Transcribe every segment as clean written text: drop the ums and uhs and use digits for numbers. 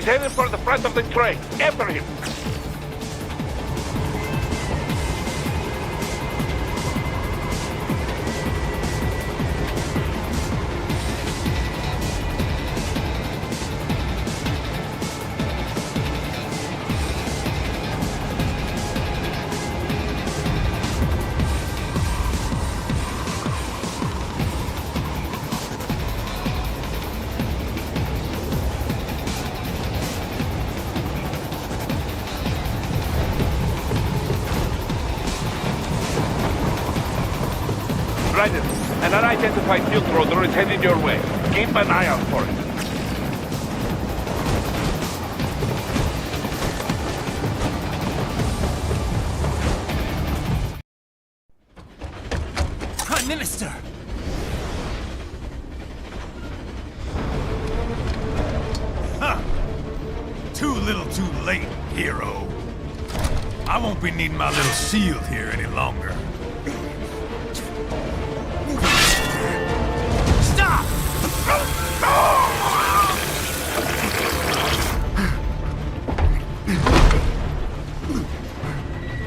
heading for the front of the train. After him. Raiden, an unidentified field roader is heading your way. Keep an eye out for it. Prime Minister! Huh! Too little too late, hero. I won't be needing my little shield here any longer. Stop!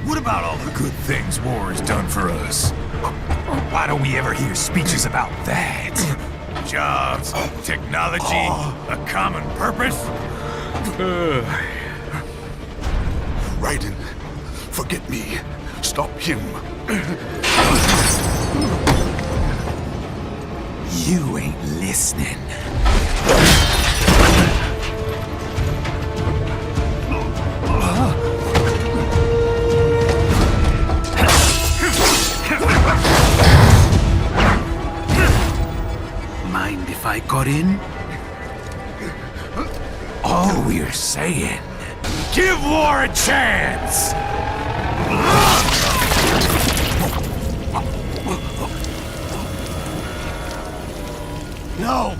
What about all the good things war has done for us? Why don't we ever hear speeches about that? Jobs, technology, a common purpose? Raiden, forget me. Stop him. You ain't listening. Mind if I got in? All we're saying, give war a chance! No!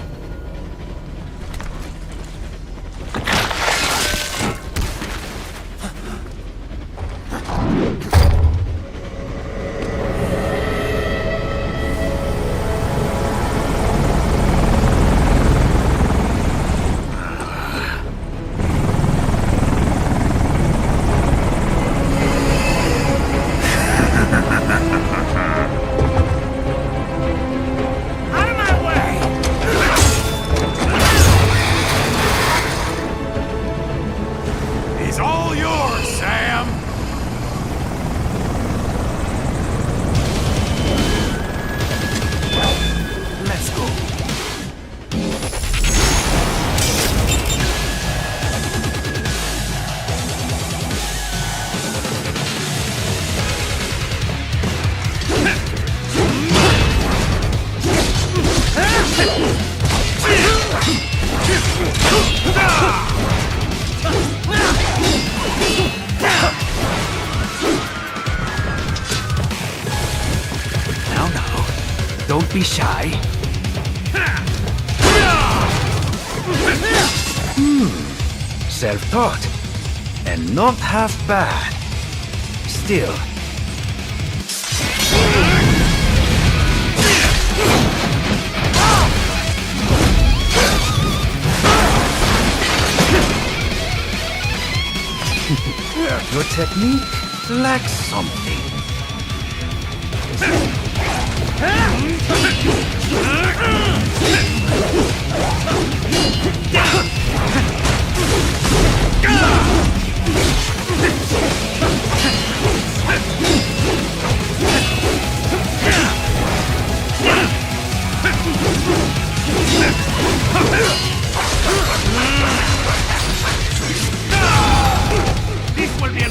Don't be shy. Self-taught. And not half bad. Still. Your technique lacks something. This will be a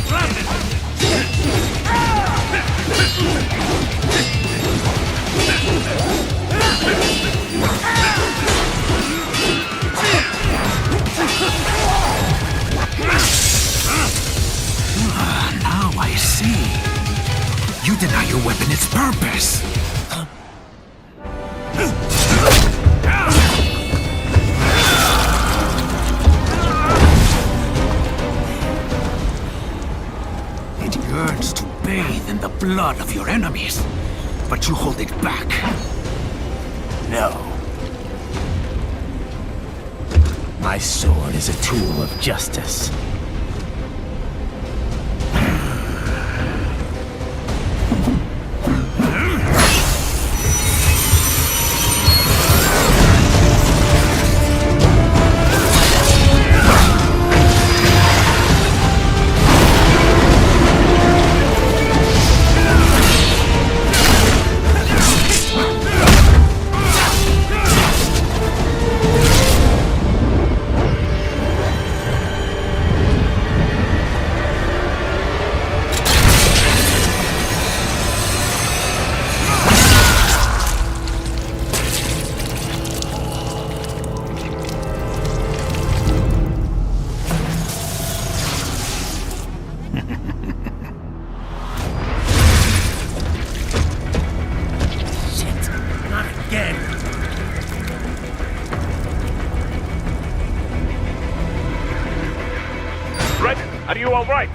Now I see. You deny your weapon its purpose. It yearns to bathe in the blood of your enemies, but you hold it back. No. My sword is a tool of justice. Red, are you all right?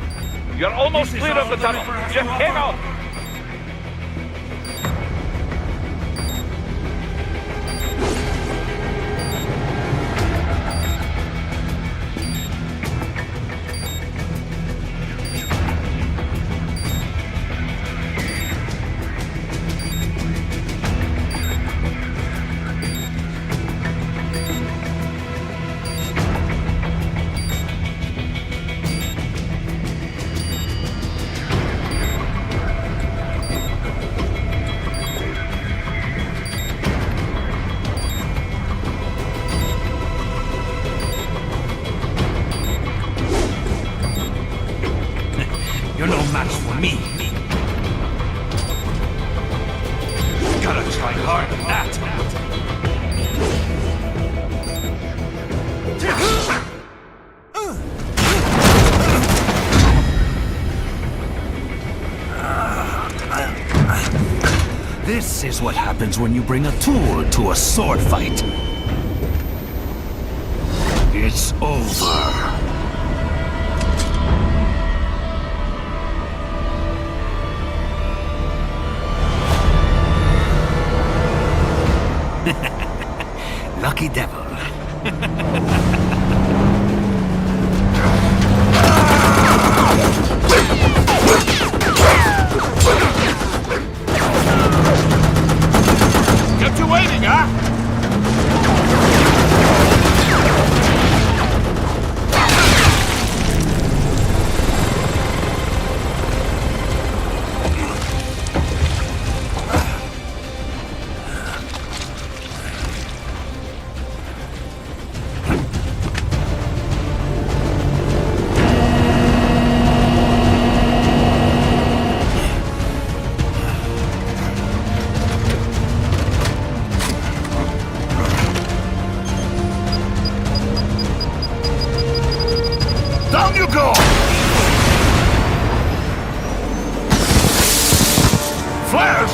You're almost clear of the tunnel. Just hang on. You're no match for me. Gotta try hard at that. This is what happens when you bring a tool to a sword fight. It's over. Lucky devil. Kept you waiting, huh? Down you go! Flares!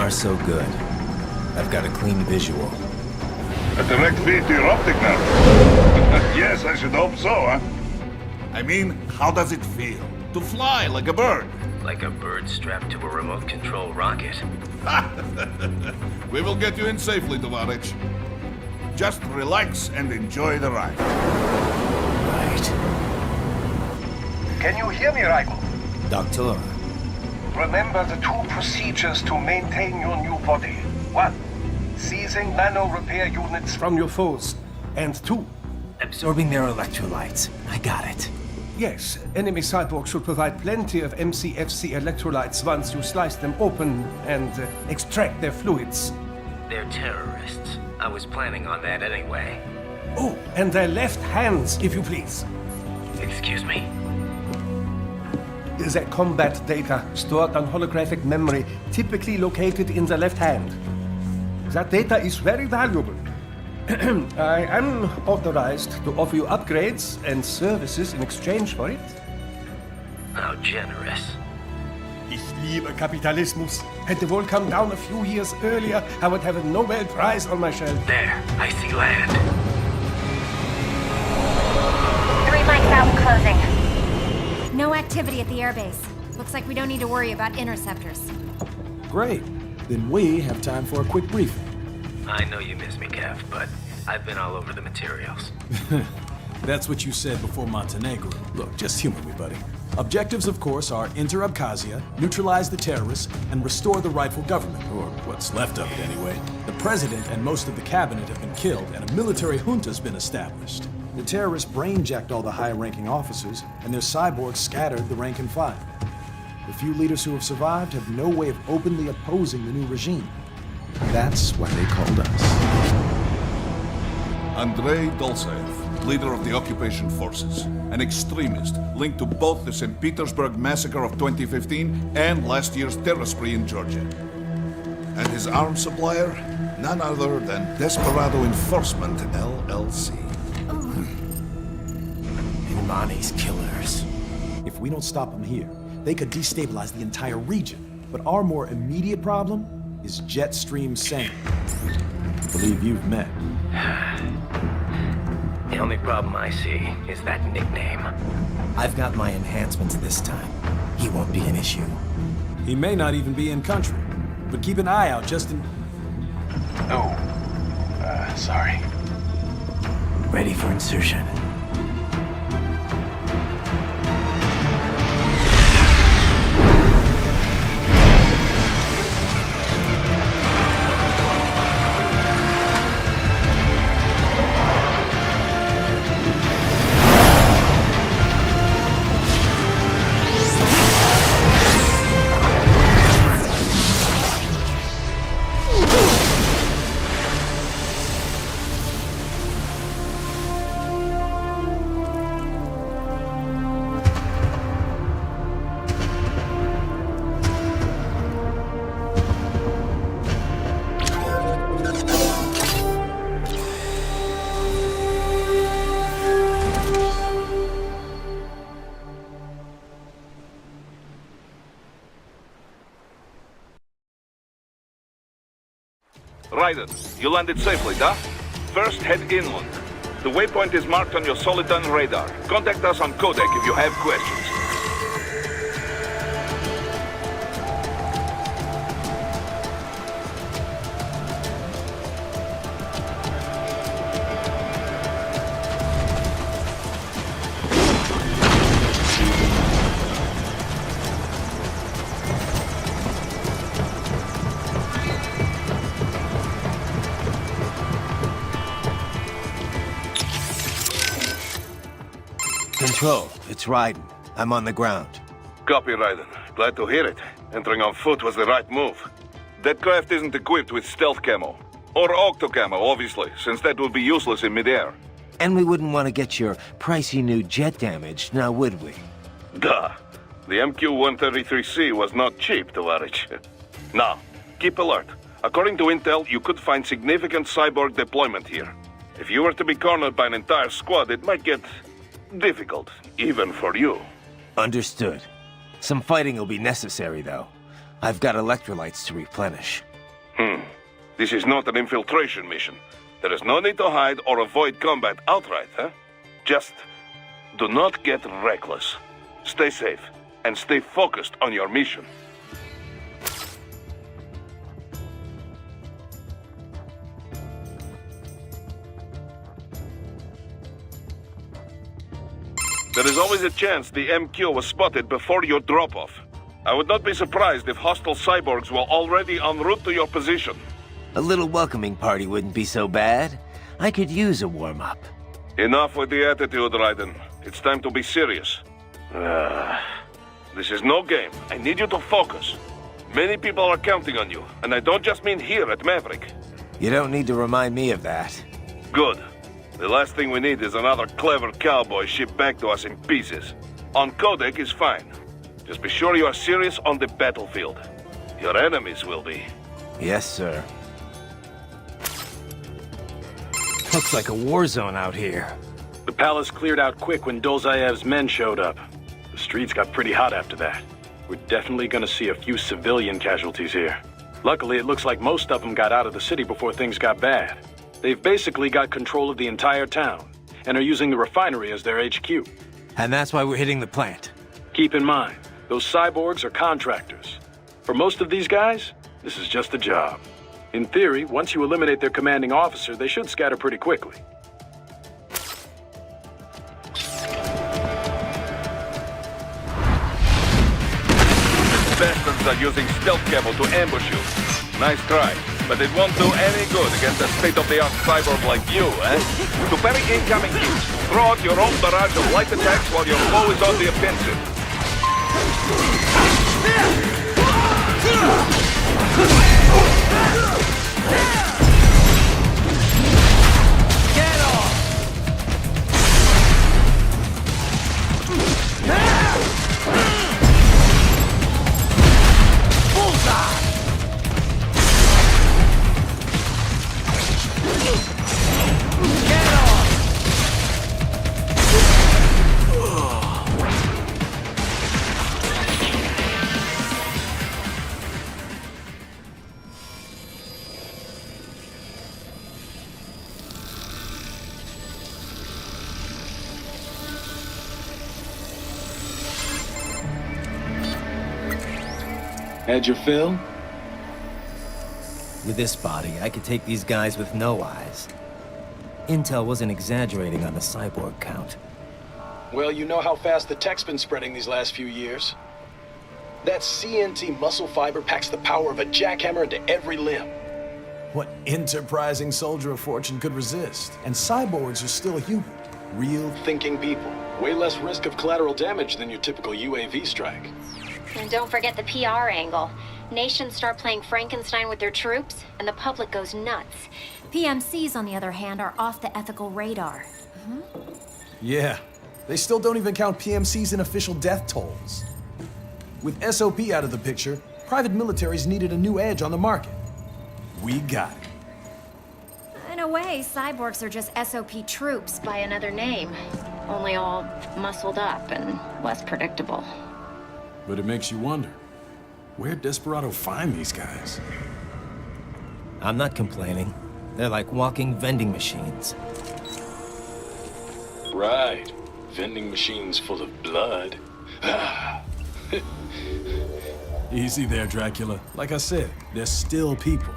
far, so good. I've got a clean visual. A direct feed to your optic nerve. Yes, I should hope so, huh? I mean, how does it feel? To fly like a bird? Like a bird strapped to a remote control rocket. We will get you in safely, Tovarich. Just relax and enjoy the ride. Right. Can you hear me, Raiko? Doctor, Remember the two procedures to maintain your new body. 1. Seizing nano repair units from your foes. And 2. absorbing their electrolytes. I got it. Yes, enemy cyborgs should provide plenty of MCFC electrolytes once you slice them open and extract their fluids. They're terrorists. I was planning on that anyway. Oh, and their left hands, if you please. Excuse me? Their combat data stored on holographic memory, typically located in the left hand. That data is very valuable. I am authorized to offer you upgrades and services in exchange for it. How generous. Ich liebe Kapitalismus. Had the wall come down a few years earlier, I would have a Nobel Prize on my shelf. There, I see land. 3 mics out and closing. No activity at the airbase. Looks like we don't need to worry about interceptors. Great. Then we have time for a quick briefing. I know you miss me, Kev, but I've been all over the materials. That's what you said before Montenegro. Look, just humor me, buddy. Objectives, of course, are enter Abkhazia, neutralize the terrorists, and restore the rightful government, or what's left of it anyway. The president and most of the cabinet have been killed, and a military junta's been established. The terrorists brain-jacked all the high-ranking officers, and their cyborgs scattered the rank and file. The few leaders who have survived have no way of openly opposing the new regime. That's why they called us. Andrei Dolzaev, leader of the occupation forces, an extremist linked to both the St. Petersburg massacre of 2015 and last year's terror spree in Georgia. And his arms supplier, none other than Desperado Enforcement, LLC. Imani's killers. If we don't stop them here, they could destabilize the entire region. But our more immediate problem is Jetstream Sam. I believe you've met. The only problem I see is that nickname. I've got my enhancements this time. He won't be an issue. He may not even be in country, but keep an eye out just in... Oh, sorry. Ready for insertion. Raiden, you landed safely, da? First, head inland. The waypoint is marked on your Soliton radar. Contact us on Codec if you have questions. Control, it's Raiden. I'm on the ground. Copy, Raiden. Glad to hear it. Entering on foot was the right move. That craft isn't equipped with stealth camo. Or octo camo, obviously, since that would be useless in midair. And we wouldn't want to get your pricey new jet damaged, now would we? Duh. The MQ-133C was not cheap, Tovarich. Now, keep alert. According to intel, you could find significant cyborg deployment here. If you were to be cornered by an entire squad, it might get difficult, even for you. Understood. Some fighting will be necessary, though. I've got electrolytes to replenish. This is not an infiltration mission. There is no need to hide or avoid combat outright, huh? Just do not get reckless. Stay safe and stay focused on your mission. There is always a chance the MQ was spotted before your drop-off. I would not be surprised if hostile cyborgs were already en route to your position. A little welcoming party wouldn't be so bad. I could use a warm-up. Enough with the attitude, Raiden. It's time to be serious. This is no game. I need you to focus. Many people are counting on you, and I don't just mean here at Maverick. You don't need to remind me of that. Good. The last thing we need is another clever cowboy shipped back to us in pieces. On Codec is fine. Just be sure you are serious on the battlefield. Your enemies will be. Yes, sir. Looks like a war zone out here. The palace cleared out quick when Dolzaev's men showed up. The streets got pretty hot after that. We're definitely gonna see a few civilian casualties here. Luckily, it looks like most of them got out of the city before things got bad. They've basically got control of the entire town, and are using the refinery as their HQ. And that's why we're hitting the plant. Keep in mind, those cyborgs are contractors. For most of these guys, this is just a job. In theory, once you eliminate their commanding officer, they should scatter pretty quickly. Bastards are using stealth cable to ambush you. Nice try, but it won't do any good against a state-of-the-art cyborg like you, eh? To parry incoming hits, throw out your own barrage of light attacks while your foe is on the offensive. Had your fill? With this body, I could take these guys with no eyes. Intel wasn't exaggerating on the cyborg count. Well, you know how fast the tech's been spreading these last few years. That CNT muscle fiber packs the power of a jackhammer into every limb. What enterprising soldier of fortune could resist? And cyborgs are still human. Real Thinking people. Way less risk of collateral damage than your typical UAV strike. And don't forget the PR angle. Nations start playing Frankenstein with their troops, and the public goes nuts. PMCs, on the other hand, are off the ethical radar. Yeah, they still don't even count PMCs in official death tolls. With SOP out of the picture, private militaries needed a new edge on the market. We got it. In a way, cyborgs are just SOP troops by another name. Only all muscled up and less predictable. But it makes you wonder, where'd Desperado find these guys? I'm not complaining. They're like walking vending machines. Right. Vending machines full of blood. Easy there, Dracula. Like I said, they're still people.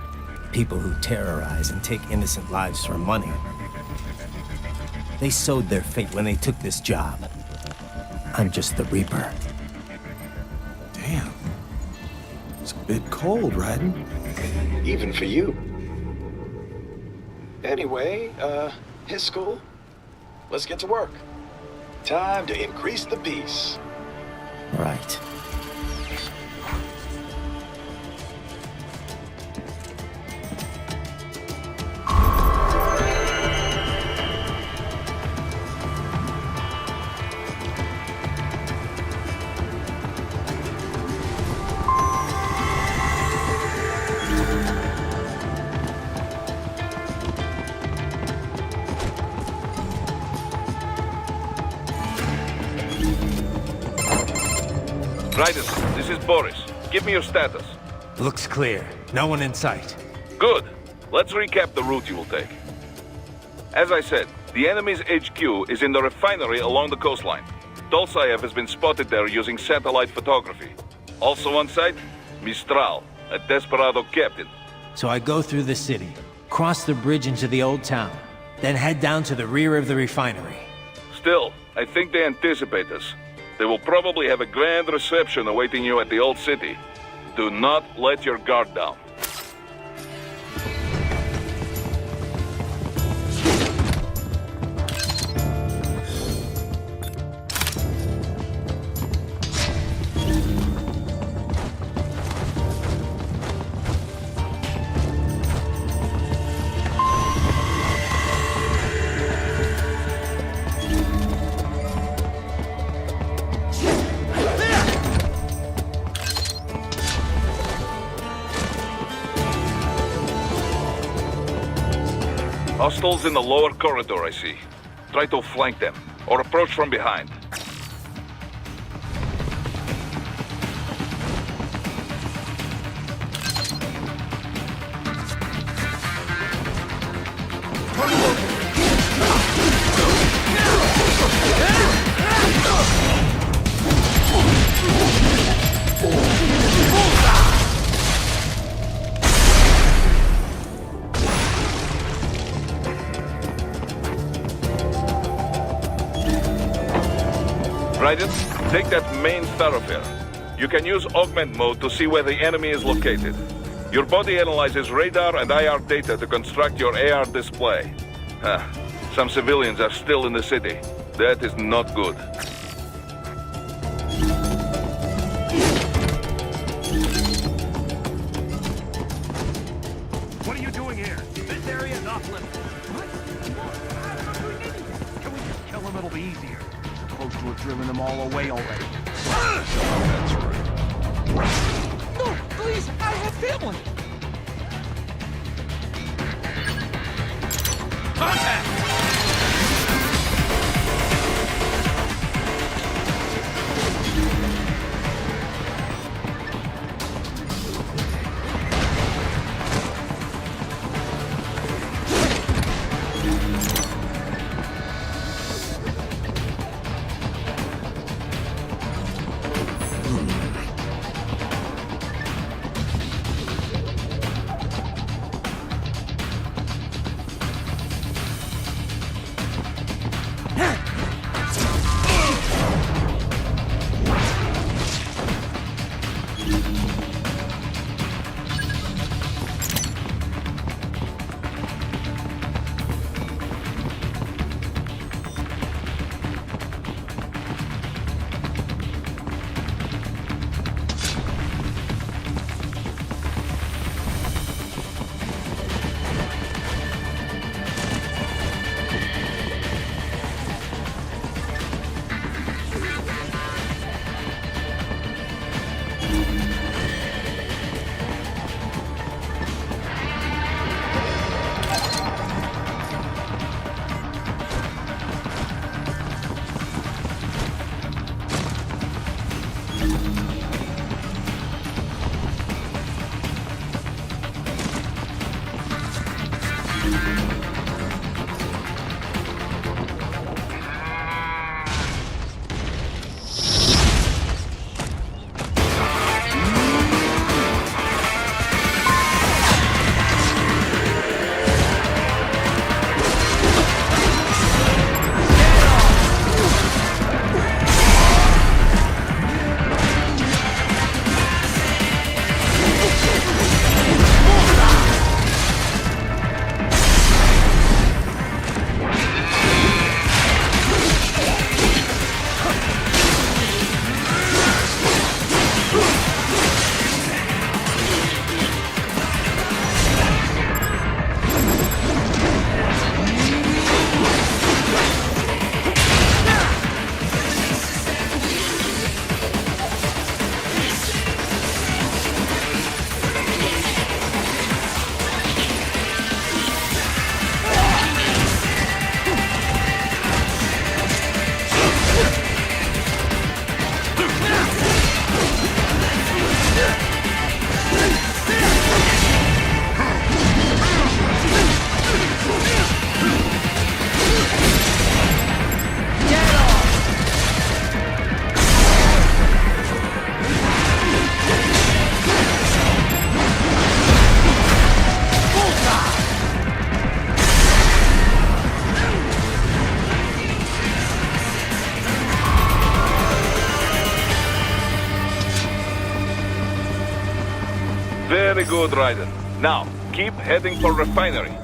People who terrorize and take innocent lives for money. They sowed their fate when they took this job. I'm just the Reaper. Damn. It's a bit cold, Raiden. Even for you. Anyway, his school. Let's get to work. Time to increase the peace. Right. Raiden, this is Boris. Give me your status. Looks clear. No one in sight. Good. Let's recap the route you will take. As I said, the enemy's HQ is in the refinery along the coastline. Dolzaev has been spotted there using satellite photography. Also on site, Mistral, a desperado captain. So I go through the city, cross the bridge into the old town, then head down to the rear of the refinery. Still, I think they anticipate us. They will probably have a grand reception awaiting you at the old city. Do not let your guard down. Hostiles in the lower corridor, I see. Try to flank them, or approach from behind. Raiden, take that main thoroughfare. You can use augment mode to see where the enemy is located. Your body analyzes radar and IR data to construct your AR display. Some civilians are still in the city. That is not good. What are you doing here? This area is off limits. What? Can we just kill him? It'll be easier. Supposed to have driven them all away already. That's right. No, please, I have family. Contact! good, Raiden. Now, keep heading for refinery.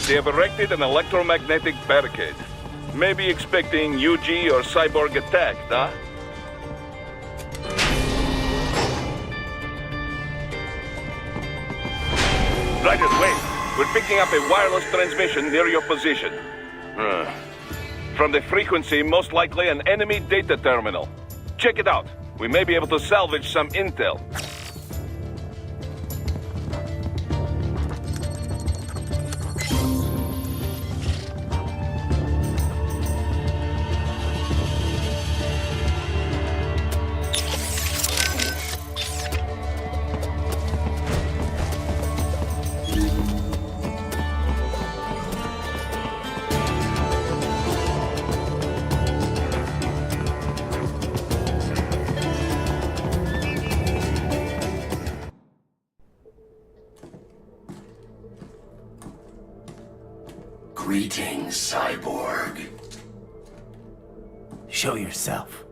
They have erected an electromagnetic barricade. Maybe expecting UG or cyborg attack, huh? Raiden, wait! We're picking up a wireless transmission near your position. From the frequency, most likely an enemy data terminal. Check it out. We may be able to salvage some intel. Greetings, cyborg. Show yourself.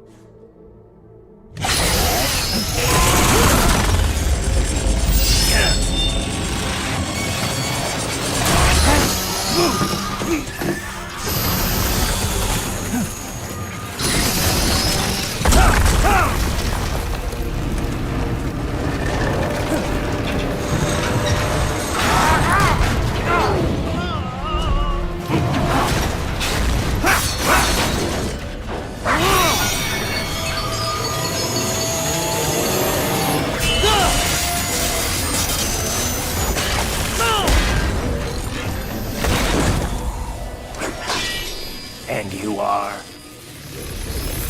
And you are?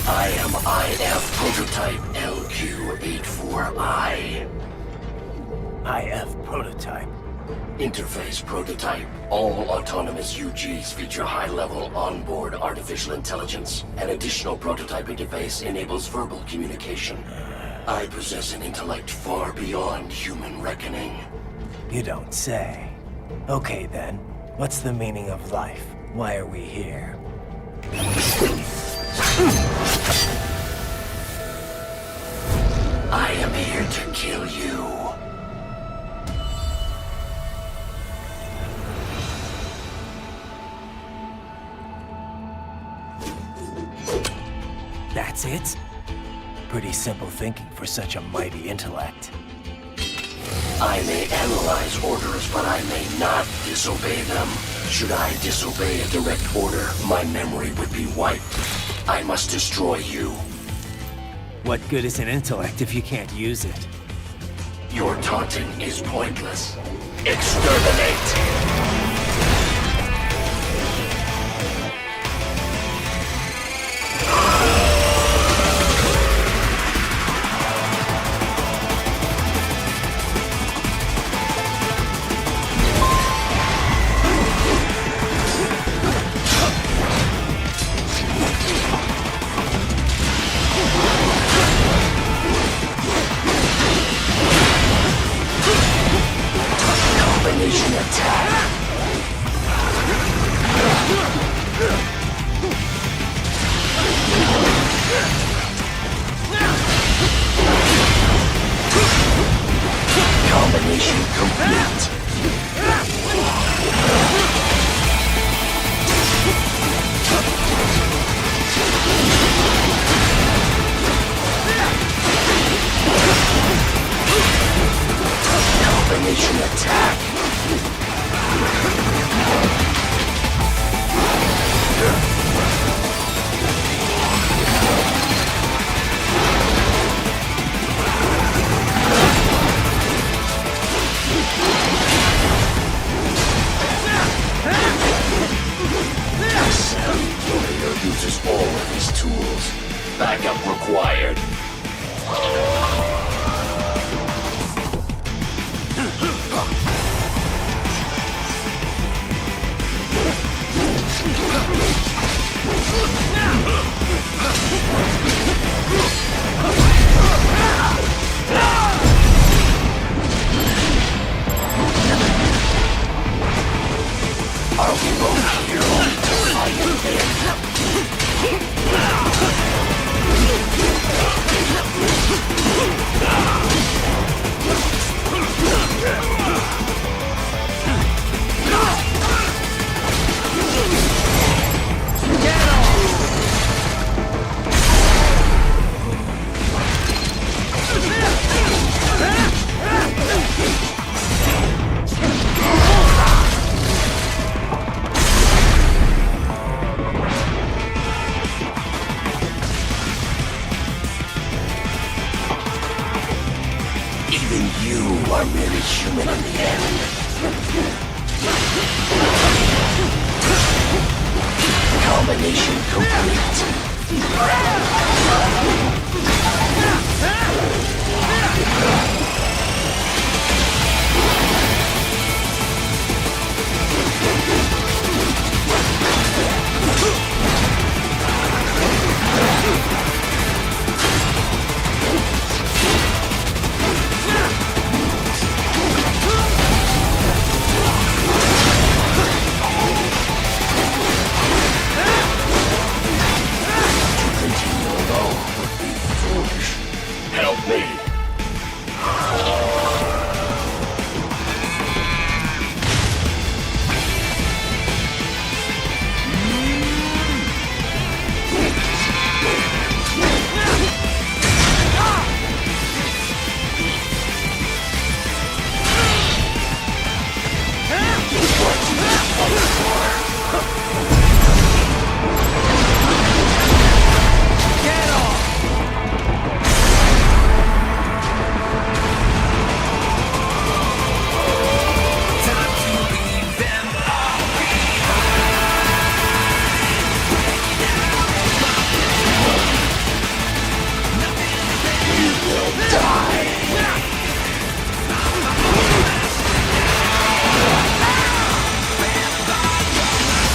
I am IF Prototype LQ84I. IF Prototype. Interface Prototype. All autonomous UGs feature high-level onboard artificial intelligence. An additional prototype interface enables verbal communication. I possess an intellect far beyond human reckoning. You don't say. Okay then, what's the meaning of life? Why are we here? I am here to kill you. That's it? Pretty simple thinking for such a mighty intellect. I may analyze orders, but I may not disobey them. Should I disobey a direct order, my memory would be wiped. I must destroy you. What good is an intellect if you can't use it? Your taunting is pointless. Exterminate! Combination attack! Combination complete. Combination attack. Savvy warrior uses all of his tools. Backup required. Are we both here only to fight again? Even you are merely human in the end. Combination complete. Help me!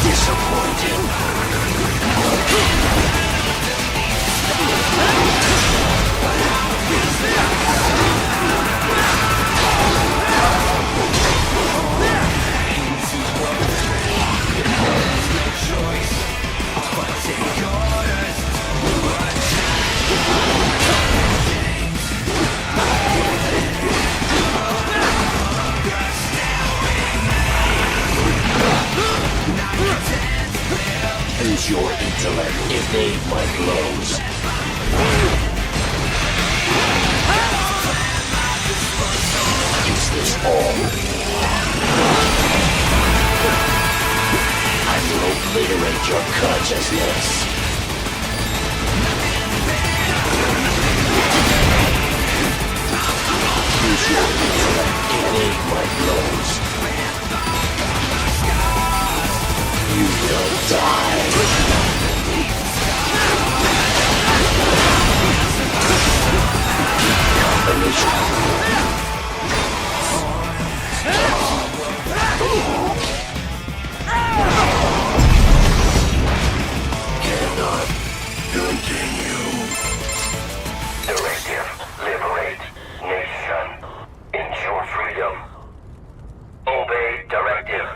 Disappointed. Use your intellect. Evade my blows. Is this all? I will obliterate your consciousness. Use your intellect. Evade my blows. You will die. Combination. Cannot continue. Directive. Liberate. Nation. Ensure freedom. Obey directive.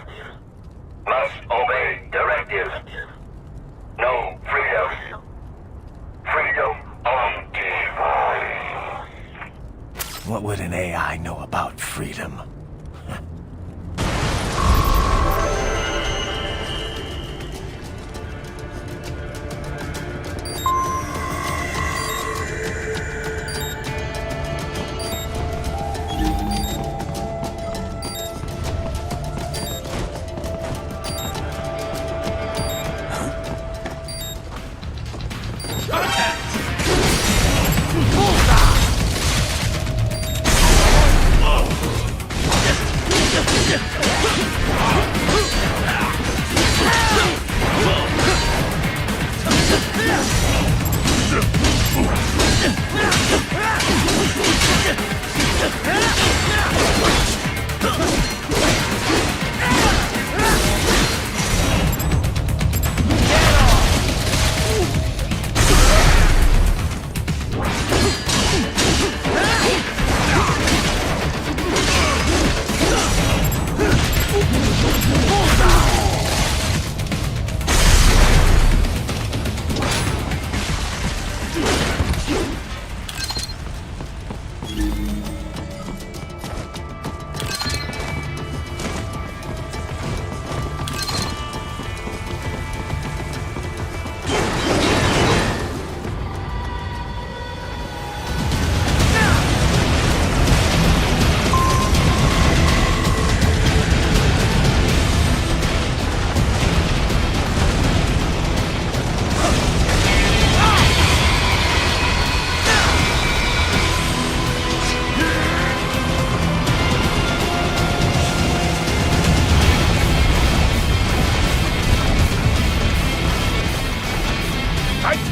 Must obey directive. No freedom. Freedom undefined. What would an AI know about freedom?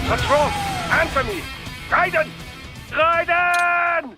Patrol! Answer me! Raiden! Raiden!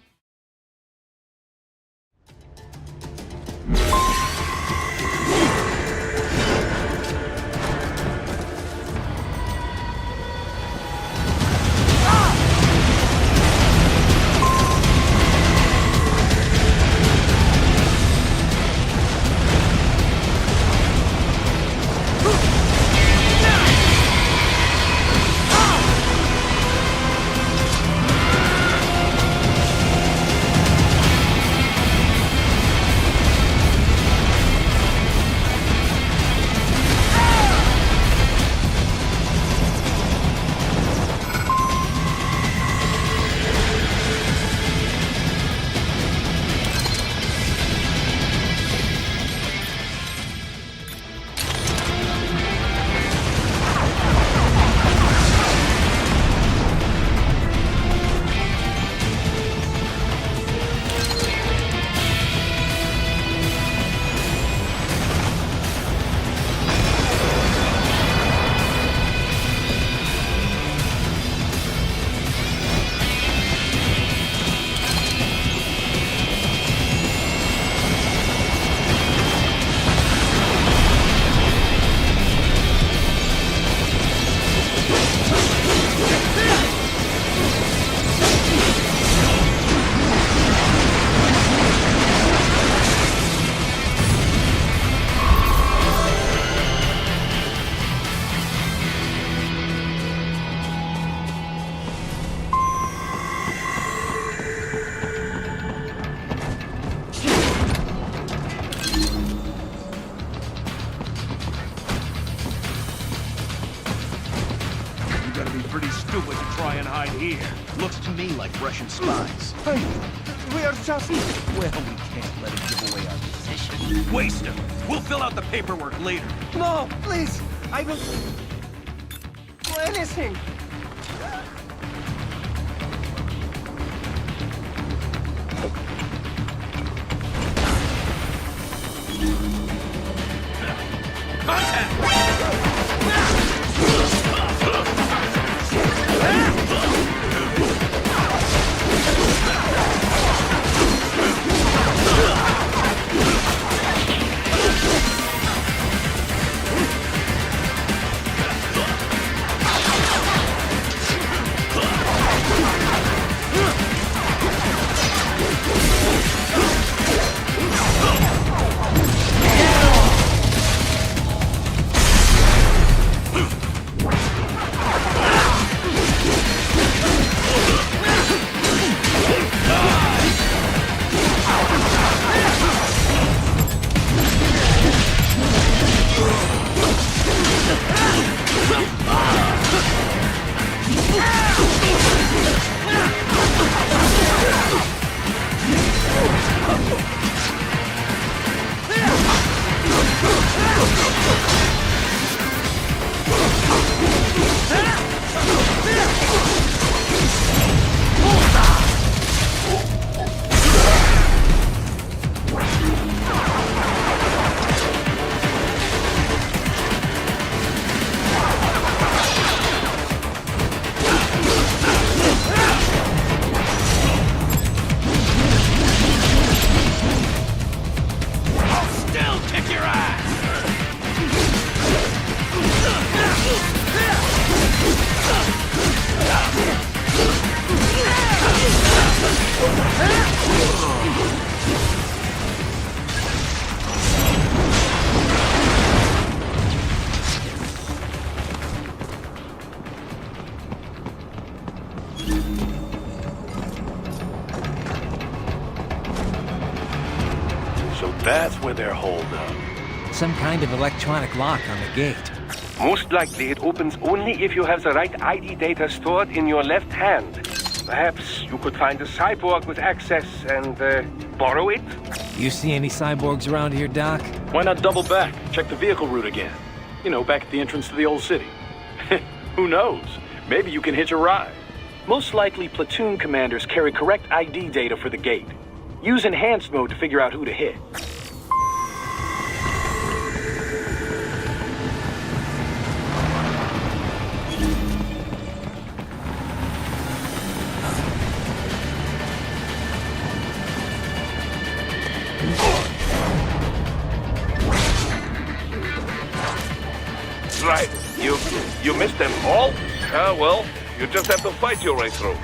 try and hide here. Looks to me like Russian spies. Hey, we are just... Well, we can't let him give away our position. Waste him. We'll fill out the paperwork later. No, please! I will... do anything! That's where they're holed up. Some kind of electronic lock on the gate. Most likely it opens only if you have the right ID data stored in your left hand. Perhaps you could find a cyborg with access and borrow it? You see any cyborgs around here, Doc? Why not double back? Check the vehicle route again. You know, back at the entrance to the old city. Who knows? Maybe you can hitch a ride. Most likely platoon commanders carry correct ID data for the gate. Use enhanced mode to figure out who to hit. Right. You missed them all? Well, you just have to fight your way through.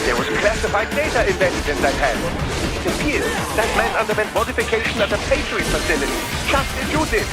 There was classified data embedded in that hand. It appears that man underwent modification at a Patriot facility, just as you did.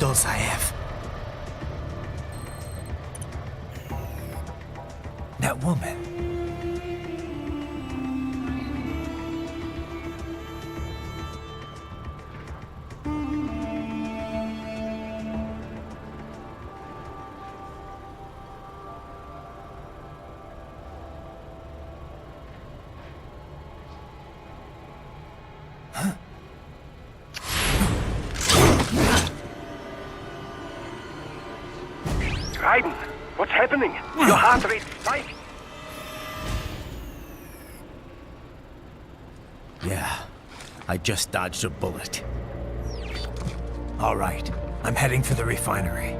Dolzaev. That woman. Raiden, what's happening? Your heart rate spiked. Yeah, I just dodged a bullet. All right, I'm heading for the refinery.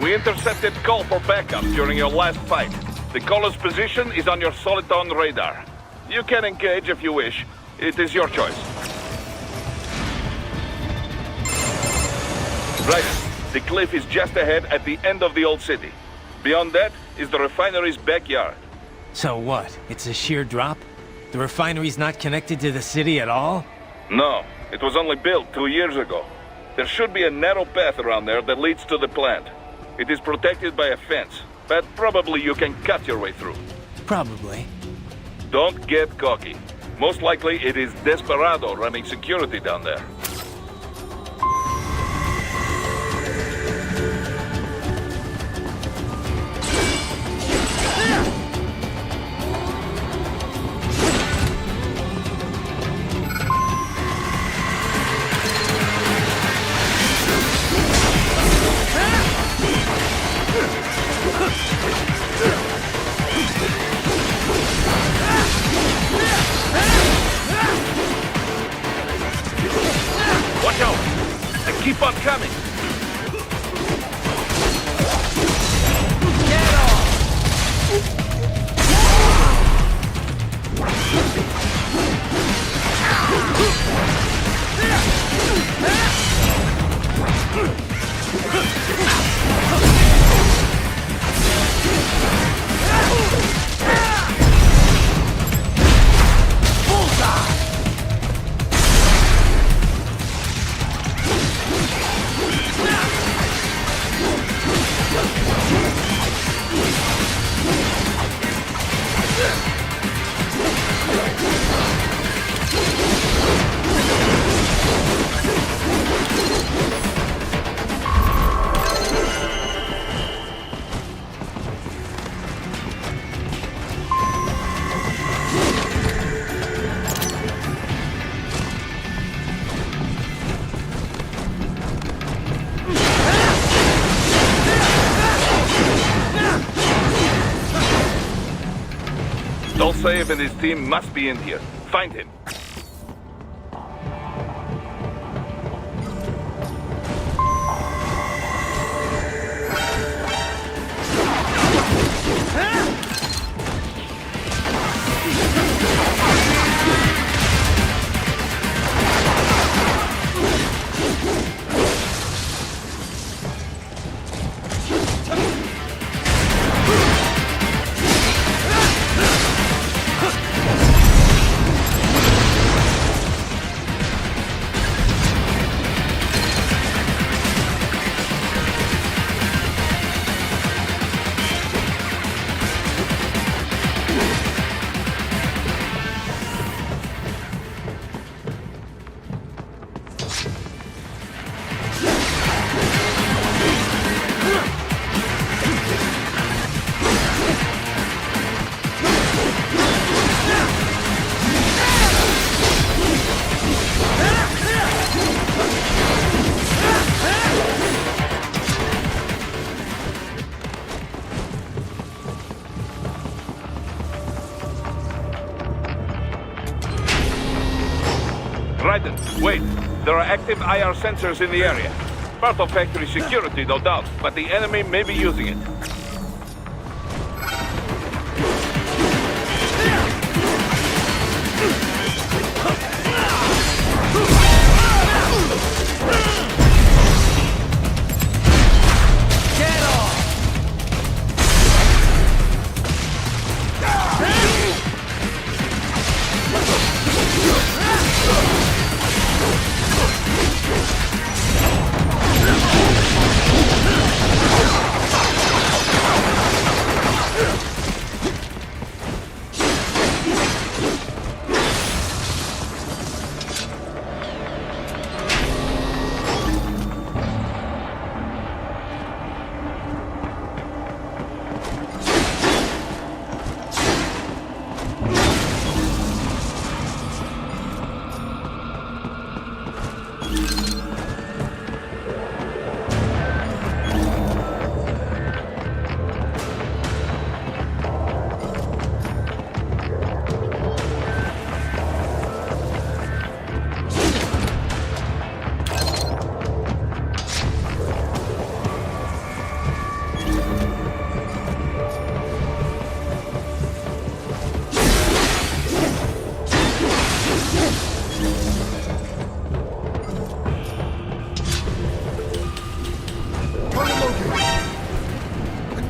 We intercepted call for backup during your last fight. The caller's position is on your Soliton radar. You can engage if you wish. It is your choice. Right. The cliff is just ahead at the end of the old city. Beyond that is the refinery's backyard. So what? It's a sheer drop? The refinery's not connected to the city at all? No, it was only built 2 years ago. There should be a narrow path around there that leads to the plant. It is protected by a fence, but probably you can cut your way through. Probably. Don't get cocky. Most likely it is Desperado running security down there. Watch out! And keep on coming! Dolzaev and his team must be in here. Find him. Wait, there are active IR sensors in the area. Part of factory security, no doubt, but the enemy may be using it.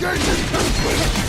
Investigation complete!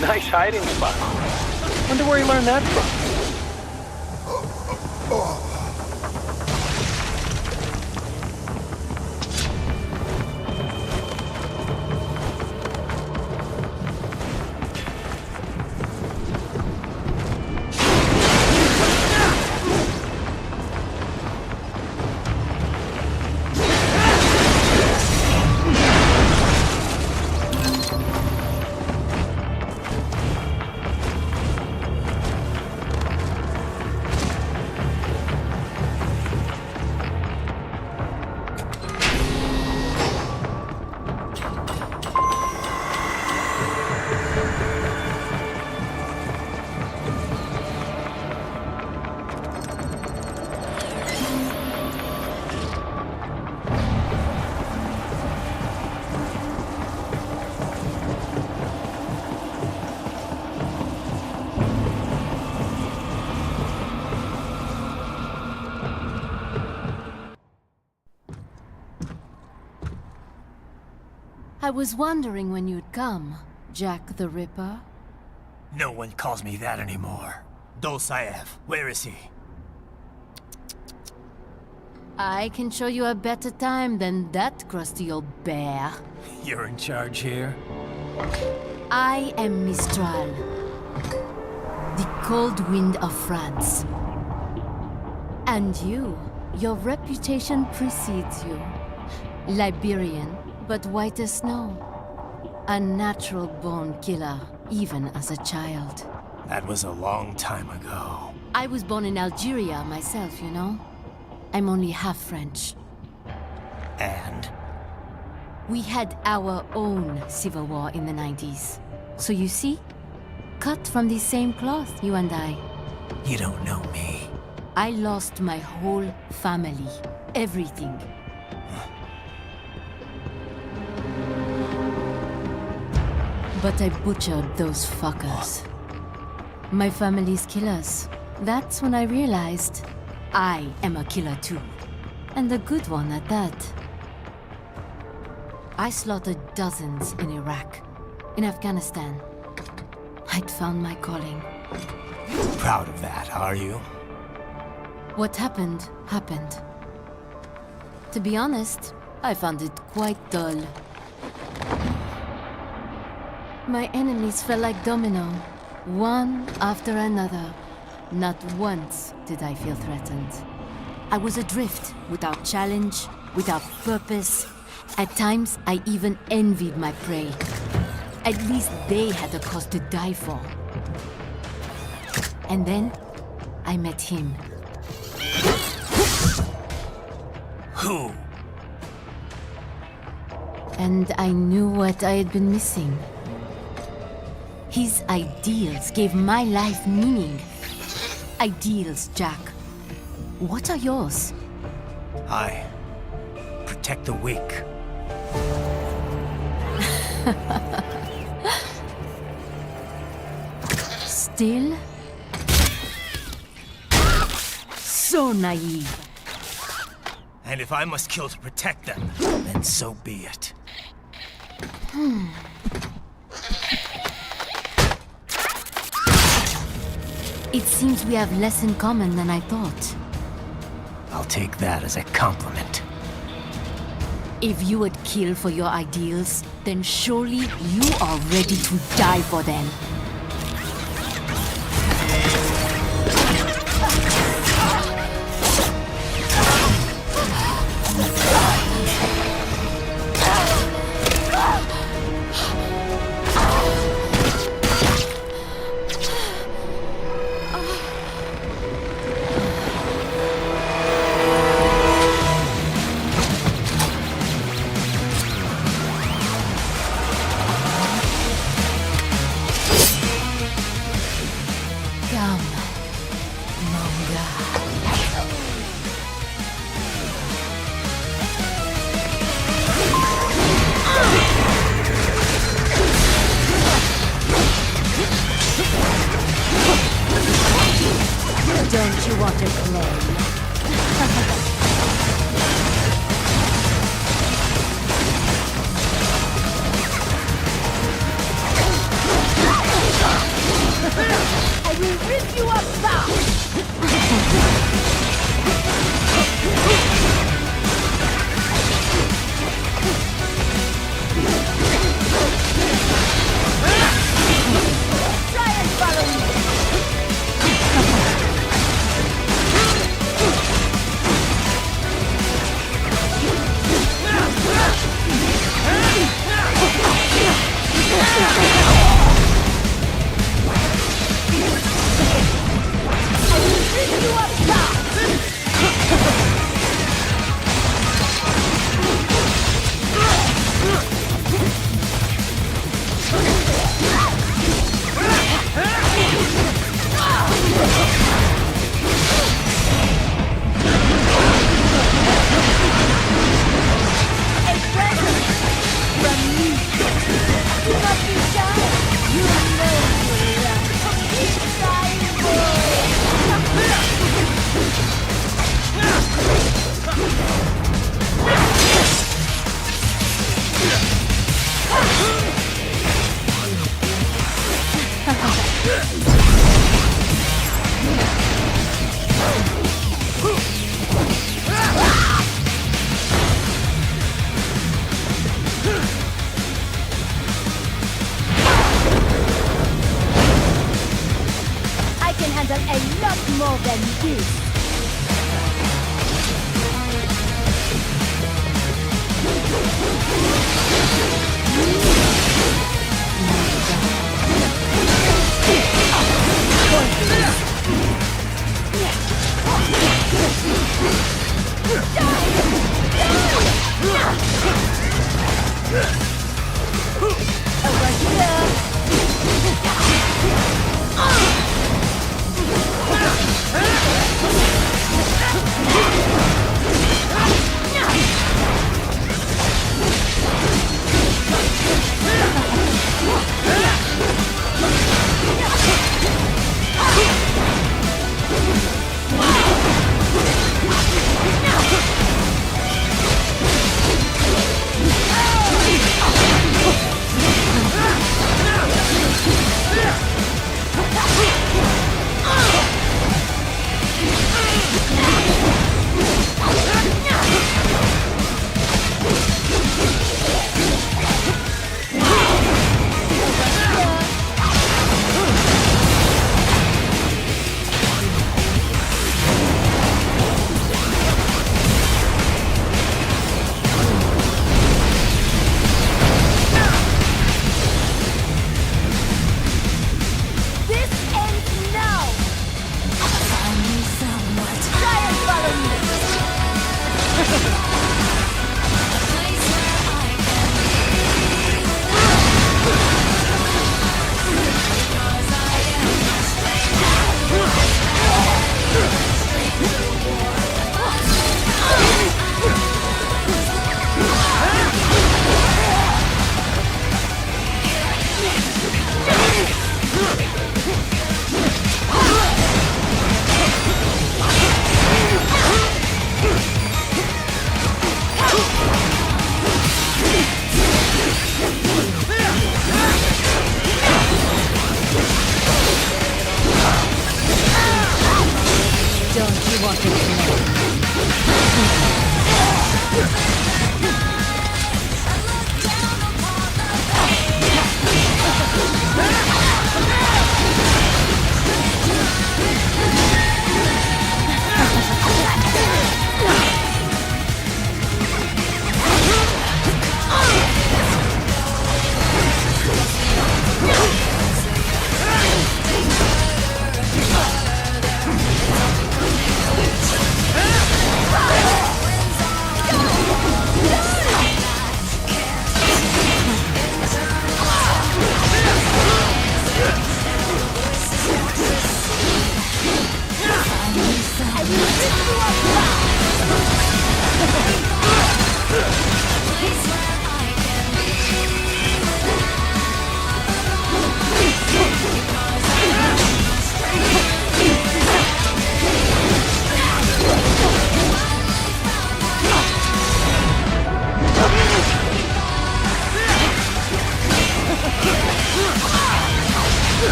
Nice hiding spot. Wonder where he learned that from. I was wondering when you'd come, Jack the Ripper. No one calls me that anymore. Dolzaev, where is he? I can show you a better time than that crusty old bear. You're in charge here? I am Mistral, the cold wind of France. And your reputation precedes you. Liberian, but white as snow. A natural-born killer, even as a child. That was a long time ago. I was born in Algeria myself, you know? I'm only half French. And? We had our own civil war in the 90s. So you see? Cut from the same cloth, you and I. You don't know me. I lost my whole family. Everything. But I butchered those fuckers. My family's killers. That's when I realized I am a killer too. And a good one at that. I slaughtered dozens in Iraq, in Afghanistan. I'd found my calling. Proud of that, are you? What happened, happened. To be honest, I found it quite dull. My enemies fell like domino, one after another. Not once did I feel threatened. I was adrift, without challenge, without purpose. At times, I even envied my prey. At least they had a cause to die for. And then, I met him. Who? And I knew what I had been missing. His ideals gave my life meaning. Ideals, Jack. What are yours? I protect the weak. Still? So naive. And if I must kill to protect them, then so be it. It seems we have less in common than I thought. I'll take that as a compliment. If you would kill for your ideals, then surely you are ready to die for them. Don't you want to play? I will rip you apart! Try and follow me! A lot more than this.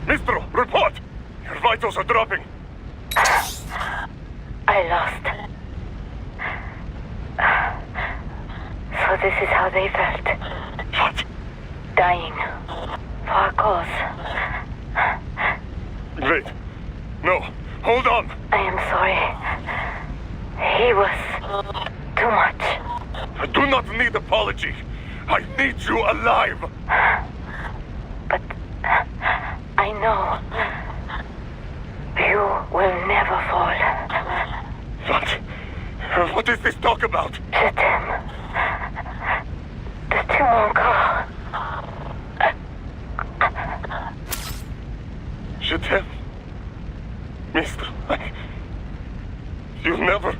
Mistro, report! Your vitals are dropping. I lost. So this is how they felt. What? Dying. For a cause. Wait. No. Hold on. I am sorry. He was too much. I do not need apology. I need you alive. But I know you will never fall. What is this talk about? Je t'aime. De tout mon corps. Je t'aime. Mister, you never...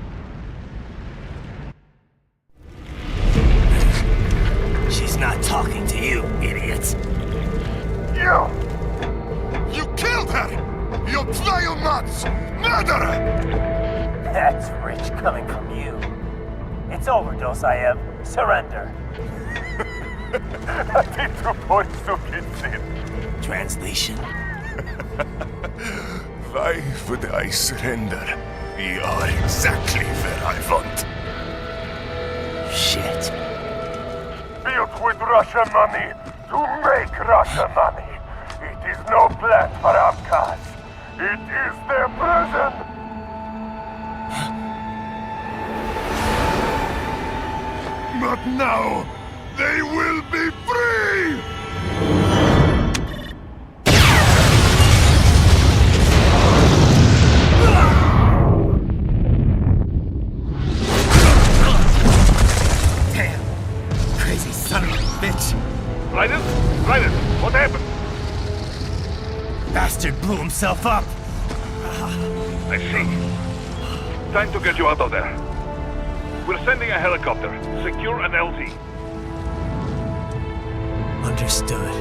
She's not talking to you, idiot. You killed her! You trial nuts! Murderer! That's rich coming from you. It's over, Dosaev. Surrender. Translation. Why would I surrender? You are exactly where I want. Shit. Built with Russian money to make Russian money. It is no plan for outcasts. It is their prison. But now, they will be free! Damn. Crazy son of a bitch. Raiden? Raiden, what happened? Bastard blew himself up. I see. Time to get you out of there. We're sending a helicopter. Secure an LZ. Understood.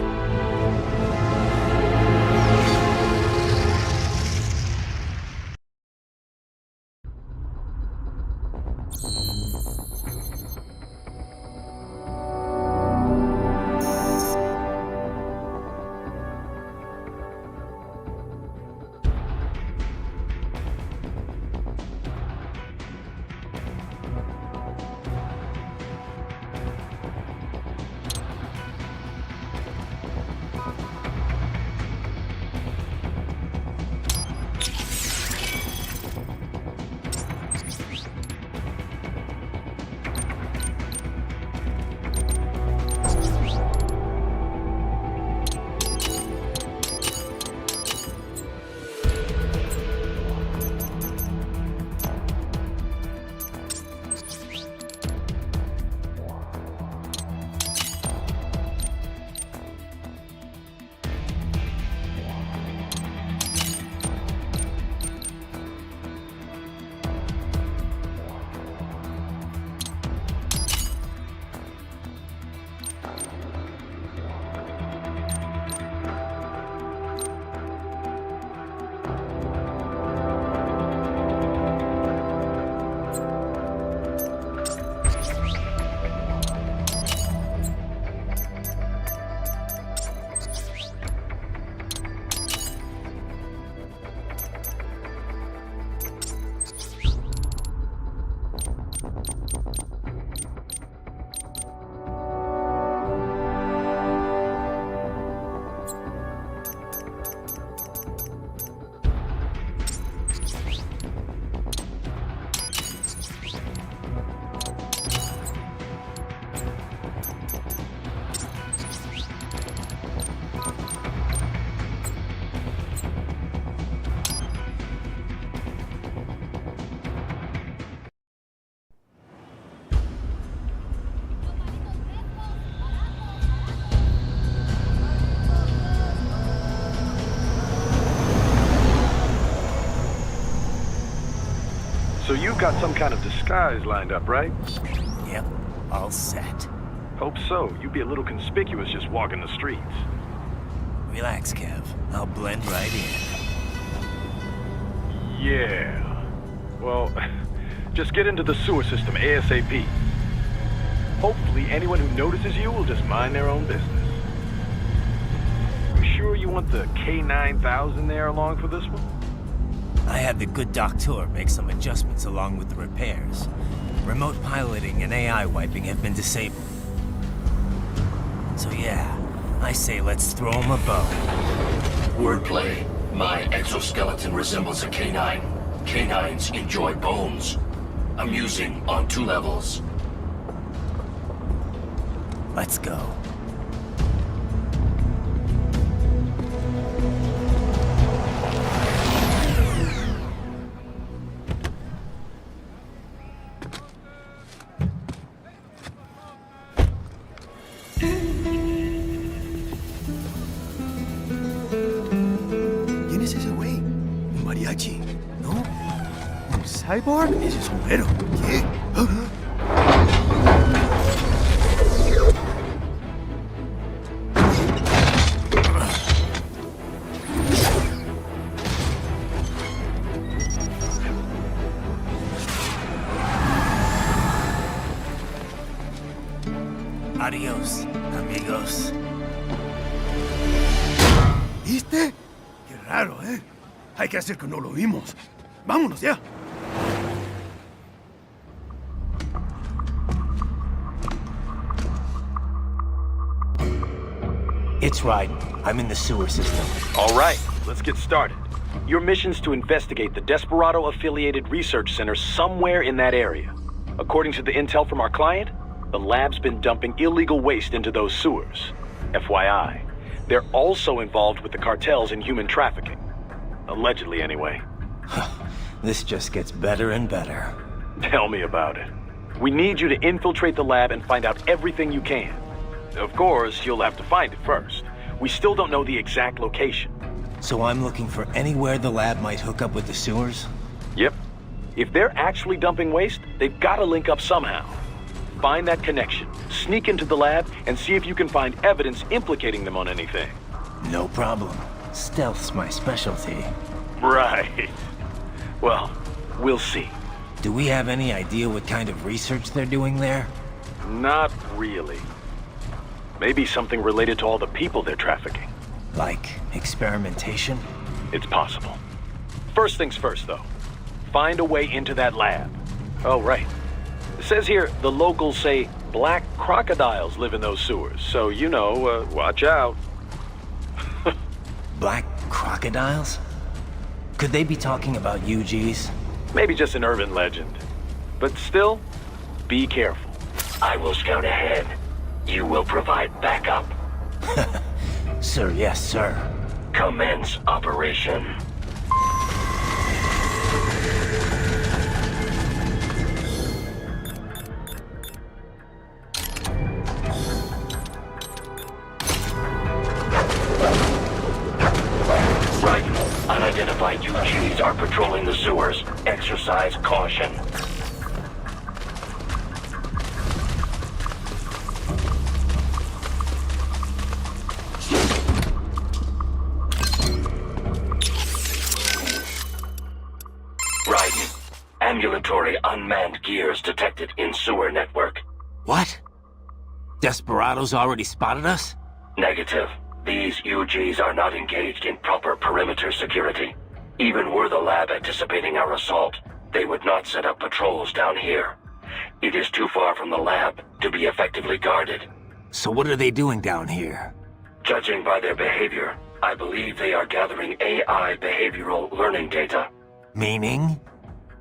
So you've got some kind of disguise lined up, right? Yep, all set. Hope so. You'd be a little conspicuous just walking the streets. Relax, Kev. I'll blend right in. Yeah. Well, just get into the sewer system ASAP. Hopefully anyone who notices you will just mind their own business. You sure sure you want the K9000 there along for this one? I had the good doctor make some adjustments along with the repairs. Remote piloting and AI wiping have been disabled. So yeah, I say let's throw him a bone. Wordplay. My exoskeleton resembles a canine. Canines enjoy bones. Amusing on 2 levels. Let's go. ¿Quién es ese güey? Un mariachi, ¿no? ¿Un cyborg? Ese sombrero. ¿Qué? Adiós, amigos. ¿Viste? Qué raro, ¿eh? Hay que hacer que no lo vimos. Vámonos ya. It's Raiden. I'm in the sewer system. All right, let's get started. Your mission's to investigate the Desperado-affiliated research center somewhere in that area. According to the intel from our client, the lab's been dumping illegal waste into those sewers. FYI, they're also involved with the cartels in human trafficking. Allegedly, anyway. This just gets better and better. Tell me about it. We need you to infiltrate the lab and find out everything you can. Of course, you'll have to find it first. We still don't know the exact location. So I'm looking for anywhere the lab might hook up with the sewers? Yep. If they're actually dumping waste, they've got to link up somehow. Find that connection, sneak into the lab, and see if you can find evidence implicating them on anything. No problem. Stealth's my specialty. Right. Well, we'll see. Do we have any idea what kind of research they're doing there? Not really. Maybe something related to all the people they're trafficking. Like experimentation? It's possible. First things first, though. Find a way into that lab. Oh, right. It says here the locals say black crocodiles live in those sewers, so you know, watch out. Black crocodiles? Could they be talking about UGs? Maybe just an urban legend. But still, be careful. I will scout ahead. You will provide backup. Sir, yes, sir. Commence operation. Right. Unidentified UGs are patrolling the sewers. Exercise caution. Ambulatory unmanned gears detected in sewer network. What? Desperados already spotted us? Negative. These UGs are not engaged in proper perimeter security. Even were the lab anticipating our assault, they would not set up patrols down here. It is too far from the lab to be effectively guarded. So what are they doing down here? Judging by their behavior, I believe they are gathering AI behavioral learning data. Meaning?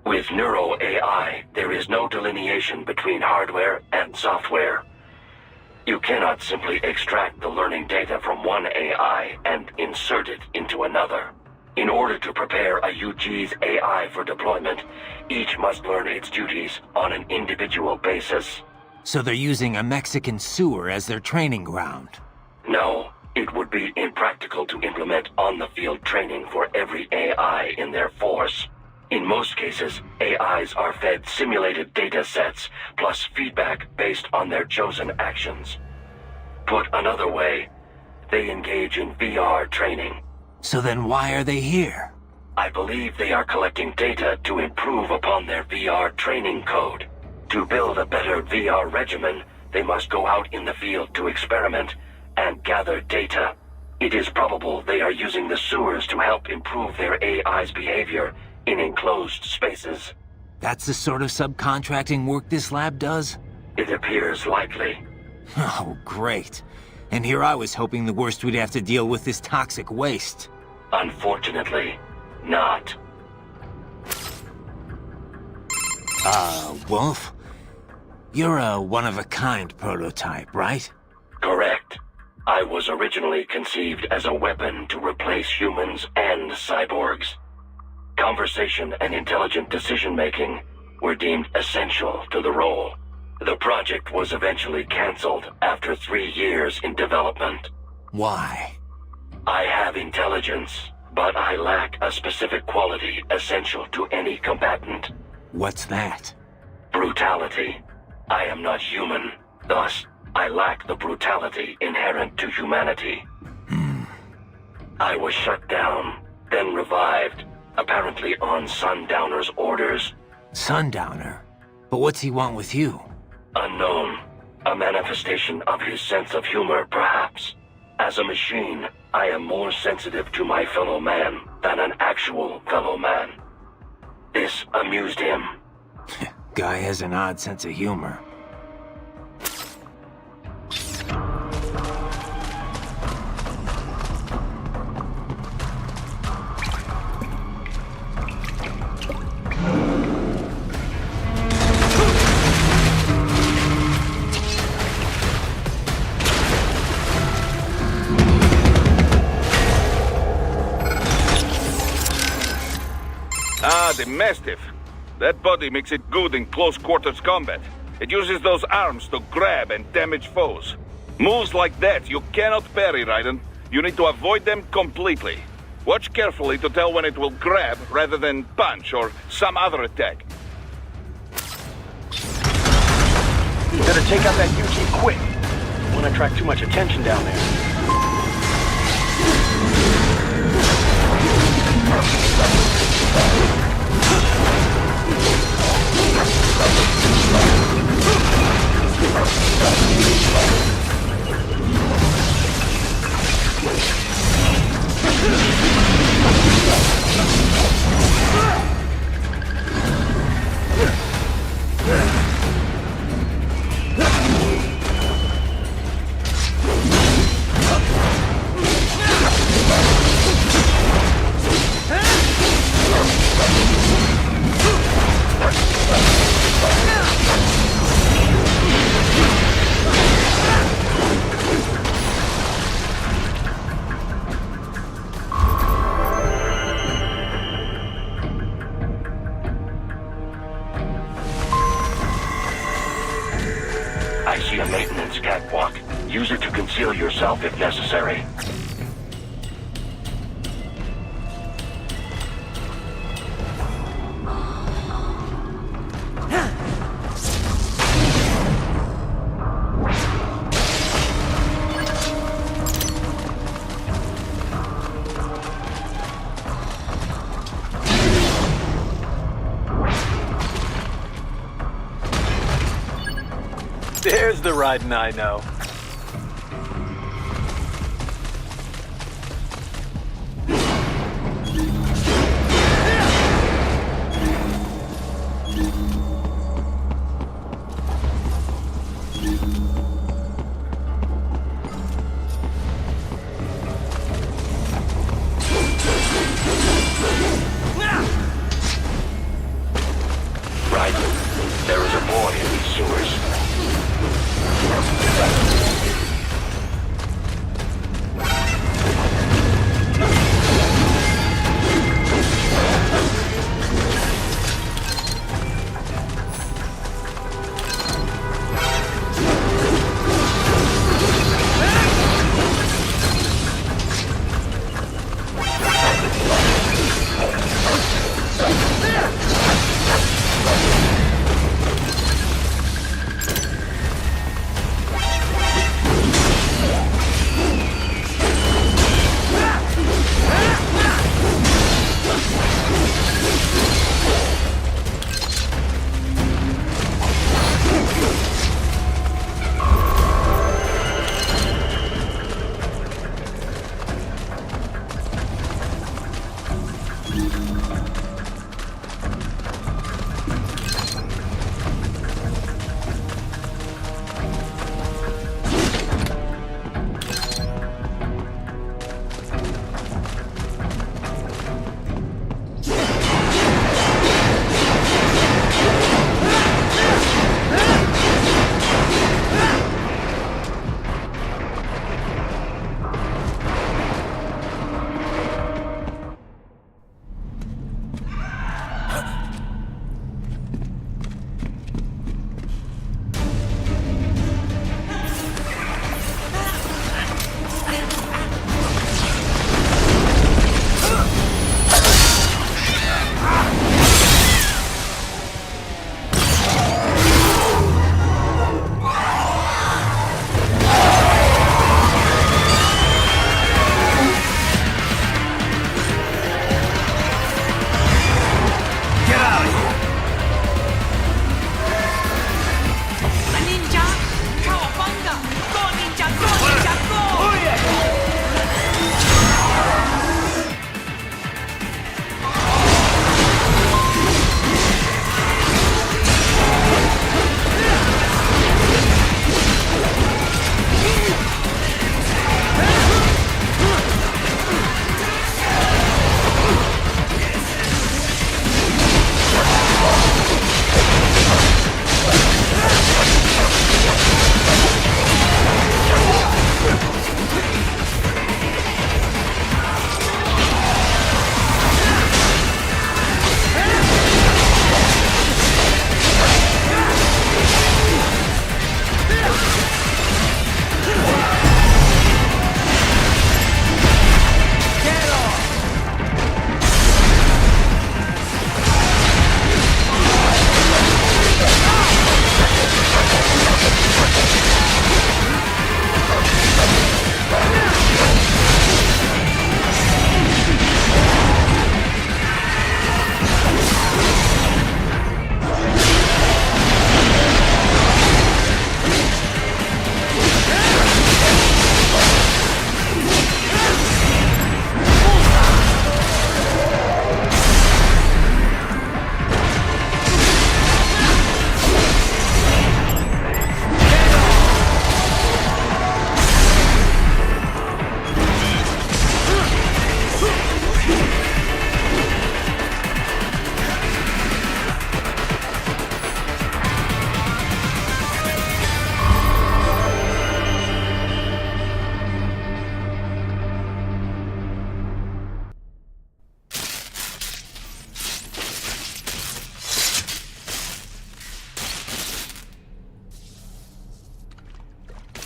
With Neuro AI, there is no delineation between hardware and software. You cannot simply extract the learning data from one AI and insert it into another. In order to prepare a UG's AI for deployment, each must learn its duties on an individual basis. So they're using a Mexican sewer as their training ground? No, it would be impractical to implement on-the-field training for every AI in their force. In most cases, AIs are fed simulated data sets, plus feedback based on their chosen actions. Put another way, they engage in VR training. So then why are they here? I believe they are collecting data to improve upon their VR training code. To build a better VR regimen, they must go out in the field to experiment and gather data. It is probable they are using the sewers to help improve their AI's behavior in enclosed spaces. That's the sort of subcontracting work this lab does? It appears likely. Oh, great. And here I was hoping the worst we'd have to deal with is toxic waste. Unfortunately, not. Wolf? You're a one-of-a-kind prototype, right? Correct. I was originally conceived as a weapon to replace humans and cyborgs. Conversation and intelligent decision-making were deemed essential to the role. The project was eventually cancelled after 3 years in development. Why? I have intelligence, but I lack a specific quality essential to any combatant. What's that? Brutality. I am not human, thus I lack the brutality inherent to humanity. I was shut down, then revived, apparently on Sundowner's orders. Sundowner? But what's he want with you? Unknown. A manifestation of his sense of humor, perhaps. As a machine, I am more sensitive to my fellow man than an actual fellow man. This amused him. Guy has an odd sense of humor. Ah, the Mastiff. That body makes it good in close quarters combat. It uses those arms to grab and damage foes. Moves like that you cannot parry, Raiden. You need to avoid them completely. Watch carefully to tell when it will grab rather than punch or some other attack. Better take out that UG quick. Don't want to attract too much attention down there. I see a maintenance catwalk. Use it to conceal yourself if necessary. There's the Raiden I know. Raiden, there is a boy in these sewers.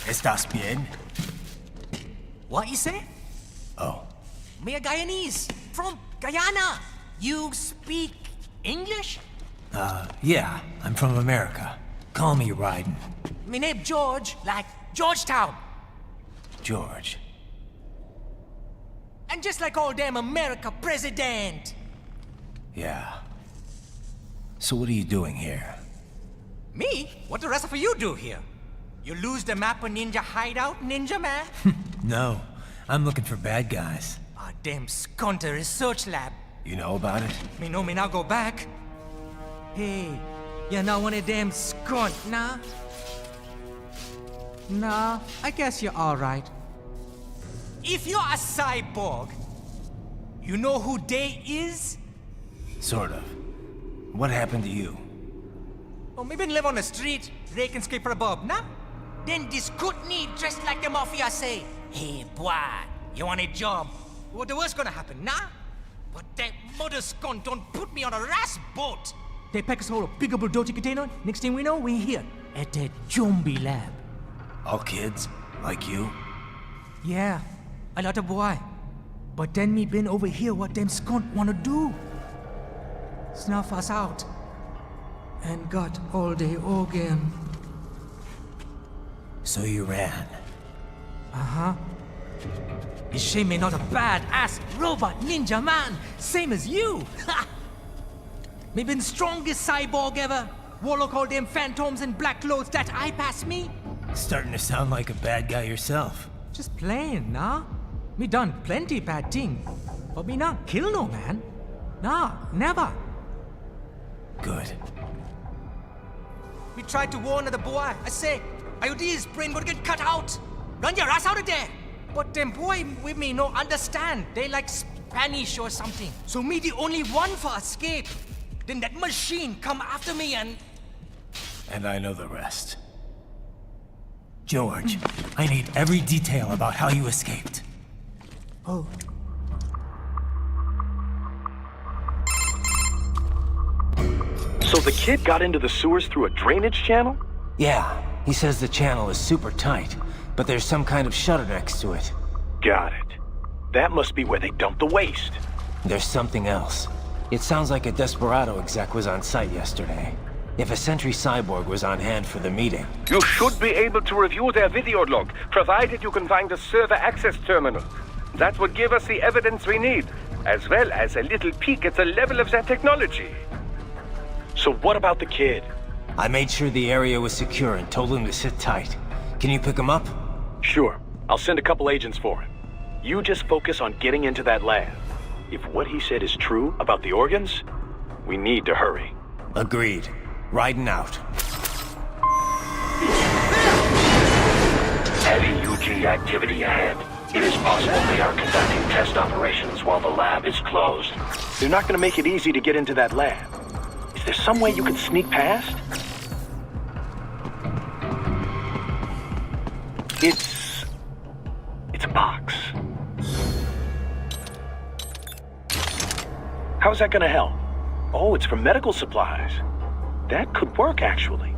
¿Estás bien? What you say? Oh. Me a Guyanese from Guyana. You speak English? Yeah, I'm from America. Call me Ryden. Me name George, like Georgetown. George. And just like all damn America president. Yeah. So what are you doing here? Me? What the rest of you do here? You lose the map of Ninja Hideout, Ninja Man? No, I'm looking for bad guys. Ah, damn skunter research lab. You know about it? Me know me now go back. Hey, you're not one of them skunt, nah? Nah, I guess you're alright. If you're a cyborg, you know who they is? Sort of. What happened to you? Oh, me been live on the street, rake and scrape for a bob, nah? Then this good need dressed like the mafia say, hey boy, you want a job? What the worst gonna happen, nah? But that mother skunt don't put me on a ras boat. They pack us all a bigger bulldozer container. Next thing we know, we're here at that zombie lab. All kids? Like you? Yeah, a lot of boy. But then me been over here what them skunt wanna do. Snuff us out. And got all the organ. So you ran? Uh-huh. Is she me not a bad-ass robot ninja man, same as you? Ha! Me been strongest cyborg ever. Warlock all them phantoms and black clothes that eye pass me. Starting to sound like a bad guy yourself. Just playing, nah? Me done plenty bad thing. But me not kill no man. Nah, never. Good. We tried to warn the boy. I say, IOD's brain gonna get cut out. Run your ass out of there. But them boy with me no understand. They like Spanish or something. So me the only one for escape. Then that machine come after me and... And I know the rest. George, I need every detail about how you escaped. Oh. So the kid got into the sewers through a drainage channel? Yeah, he says the channel is super tight, but there's some kind of shutter next to it. Got it. That must be where they dumped the waste. There's something else. It sounds like a Desperado exec was on site yesterday. If a Sentry Cyborg was on hand for the meeting. You should be able to review their video log, provided you can find a server access terminal. That would give us the evidence we need, as well as a little peek at the level of their technology. So what about the kid? I made sure the area was secure and told him to sit tight. Can you pick him up? Sure. I'll send a couple agents for him. You just focus on getting into that lab. If what he said is true about the organs, we need to hurry. Agreed. Riding out. Heavy UG activity ahead. It is possible they are conducting test operations while the lab is closed. They're not gonna make it easy to get into that lab. Is there some way you can sneak past? It's a box. How's that gonna help? Oh, it's for medical supplies. That could work, actually.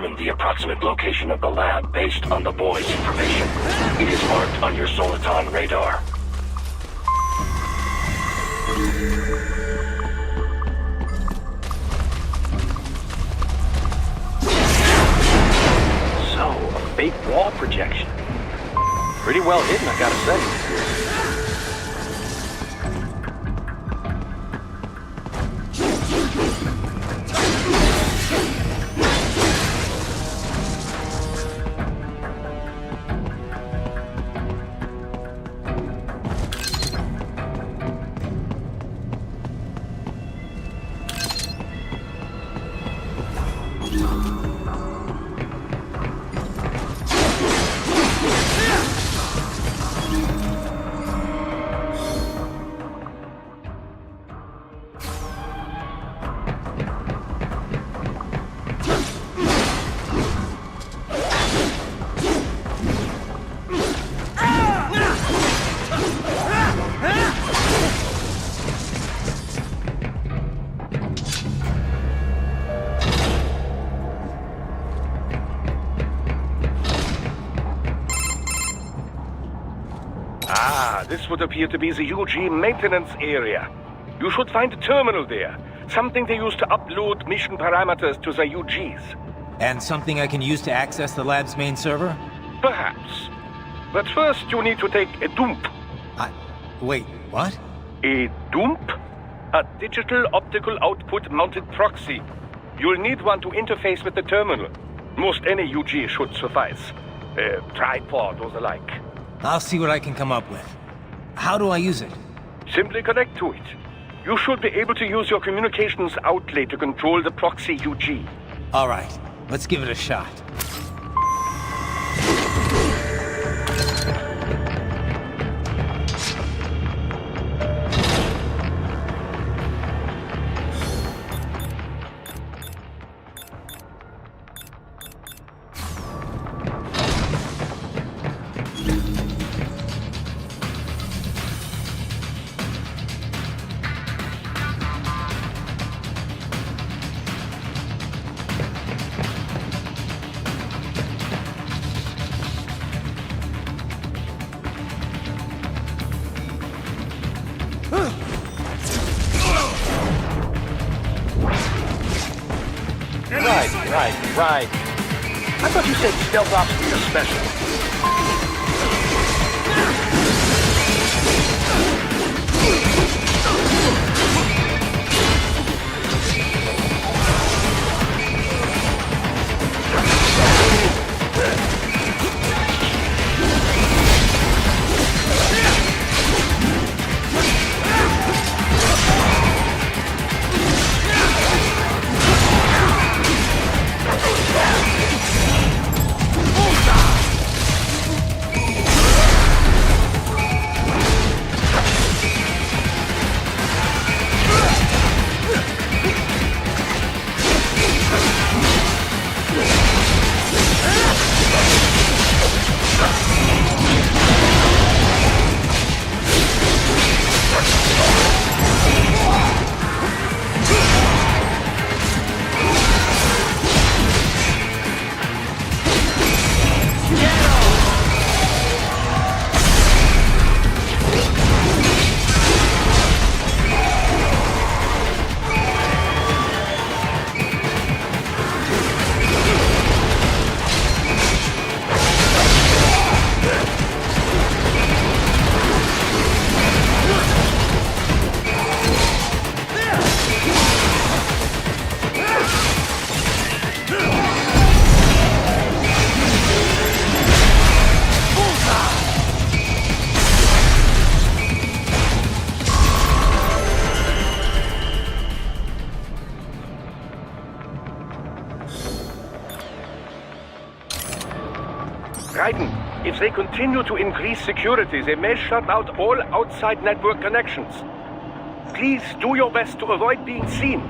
determined the approximate location of the lab based on the boy's information. It is marked on your Soliton radar. So, a fake wall projection. Pretty well hidden, I gotta say. This would appear to be the UG maintenance area. You should find a terminal there. Something they use to upload mission parameters to the UGs. And something I can use to access the lab's main server? Perhaps. But first you need to take a dump. Wait, what? A dump? A digital optical output mounted proxy. You'll need one to interface with the terminal. Most any UG should suffice. A tripod or the like. I'll see what I can come up with. How do I use it? Simply connect to it. You should be able to use your communications outlet to control the proxy UG. All right, let's give it a shot. Right. I thought you said stealth ops was a special. Raiden, if they continue to increase security, they may shut out all outside network connections. Please do your best to avoid being seen.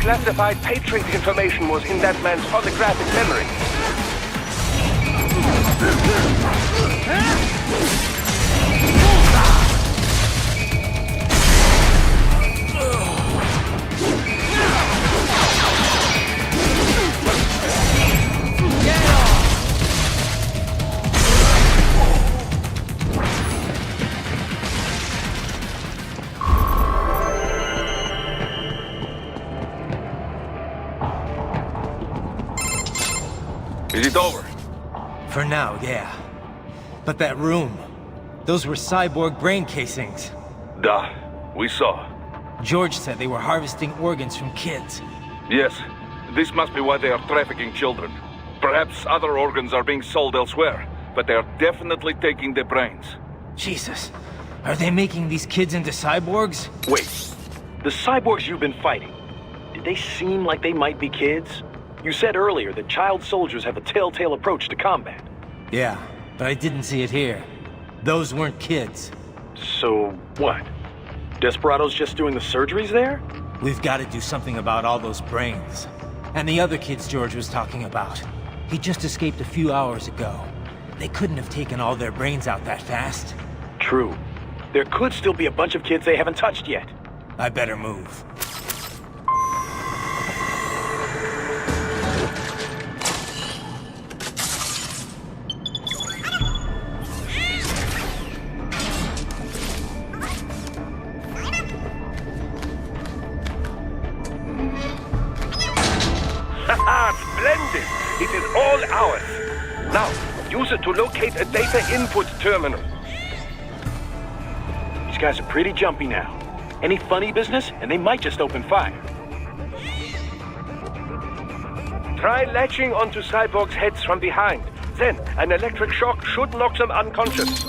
classified Patriot information was in that man's holographic memory. Is it over? For now, yeah. But that room, those were cyborg brain casings. Duh. We saw. George said they were harvesting organs from kids. Yes. This must be why they are trafficking children. Perhaps other organs are being sold elsewhere, but they are definitely taking their brains. Jesus. Are they making these kids into cyborgs? Wait. The cyborgs you've been fighting, did they seem like they might be kids? You said earlier that child soldiers have a telltale approach to combat. Yeah, but I didn't see it here. Those weren't kids. So, what? Desperados just doing the surgeries there? We've got to do something about all those brains. And the other kids George was talking about. He just escaped a few hours ago. They couldn't have taken all their brains out that fast. True. There could still be a bunch of kids they haven't touched yet. I better move. Splendid! It is all ours. Now, use it to locate a data input terminal. These guys are pretty jumpy now. Any funny business, and they might just open fire. Try latching onto cyborgs' heads from behind. Then, an electric shock should knock them unconscious.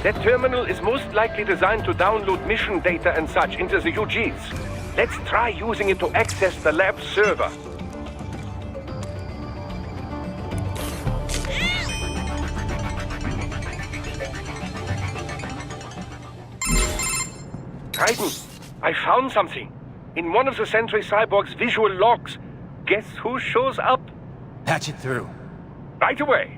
That terminal is most likely designed to download mission data and such into the UGs. Let's try using it to access the lab server. Raiden, I found something. In one of the Sentry Cyborg's visual logs. Guess who shows up? Patch it through. Right away.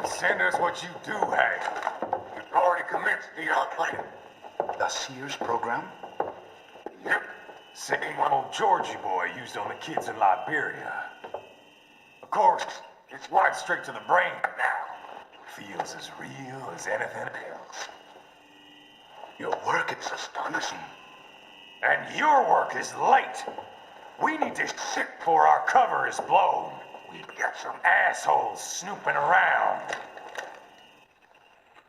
Send us what you do have. You've already commenced the plan. The Sears program? Yep. Same one old Georgie boy used on the kids in Liberia. Of course, it's right straight to the brain now. Feels as real as anything else. Your work is astonishing. And your work is late. We need to shit before our cover is blown. We've got some assholes snooping around.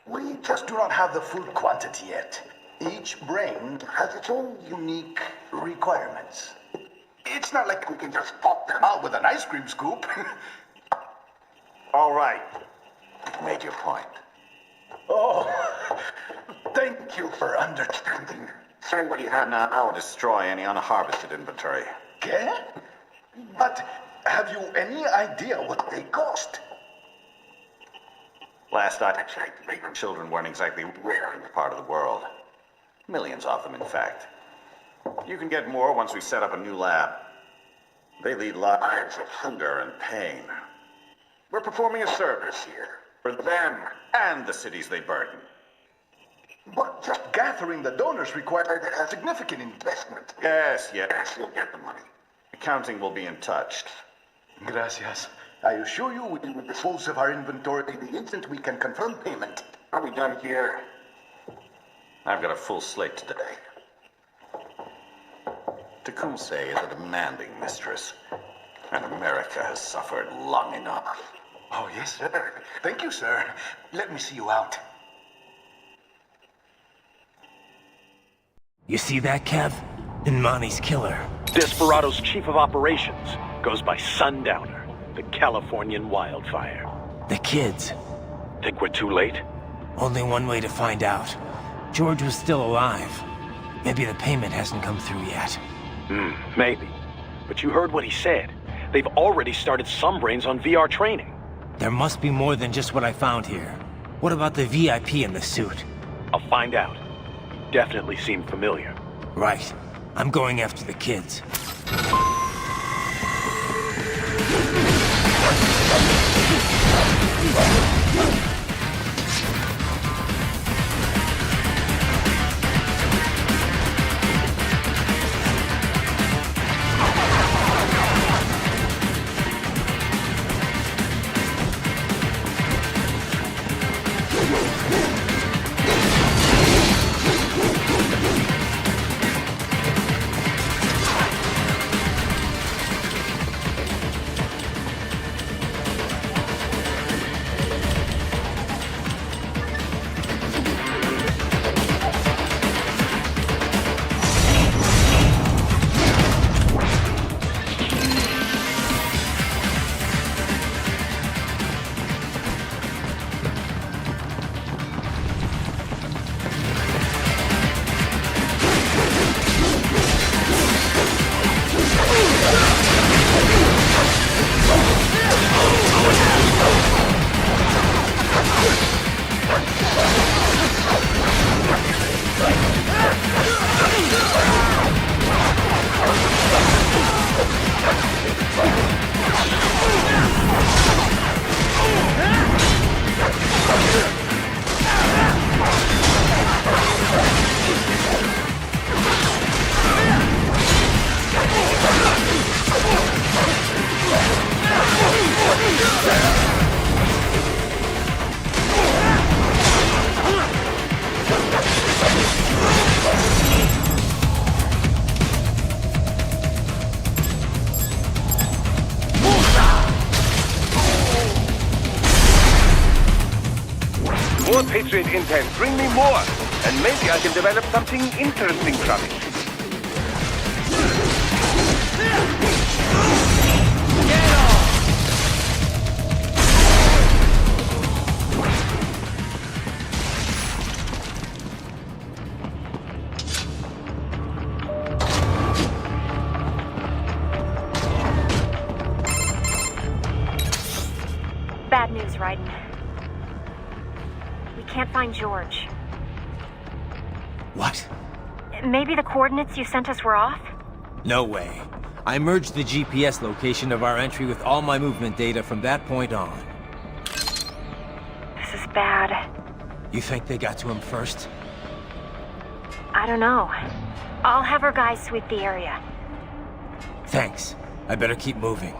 We just do not have the full quantity yet. Each brain has its own unique requirements. It's not like we can just pop them out with an ice cream scoop. All right. You've made your point. Oh, thank you for understanding. Send what you have now. I'll destroy any unharvested inventory. Okay? But have you any idea what they cost? Last I checked, children weren't exactly rare in this part of the world. Millions of them, in fact. You can get more once we set up a new lab. They lead lives of hunger and pain. We're performing a service here for them and the cities they burden. But just gathering the donors required a significant investment. Yes, you'll get the money. Accounting will be in touch. Gracias. I assure you we will dispose of our inventory the instant we can confirm payment. Are we done here? I've got a full slate today. Tecumseh is a demanding mistress, and America has suffered long enough. Oh, yes, sir. Thank you, sir. Let me see you out. You see that, Kev? Inmani's killer. Desperado's chief of operations goes by Sundowner, the Californian wildfire. The kids. Think we're too late? Only one way to find out. George was still alive. Maybe the payment hasn't come through yet. Maybe. But you heard what he said. They've already started some brains on VR training. There must be more than just what I found here. What about the VIP in the suit? I'll find out. Definitely seemed familiar. Right. I'm going after the kids. More Patriot intel, bring me more, and maybe I can develop something interesting from it. Bad news, Raiden. We can't find George. What? Maybe the coordinates you sent us were off? No way. I merged the GPS location of our entry with all my movement data from that point on. This is bad. You think they got to him first? I don't know. I'll have our guys sweep the area. Thanks. I better keep moving.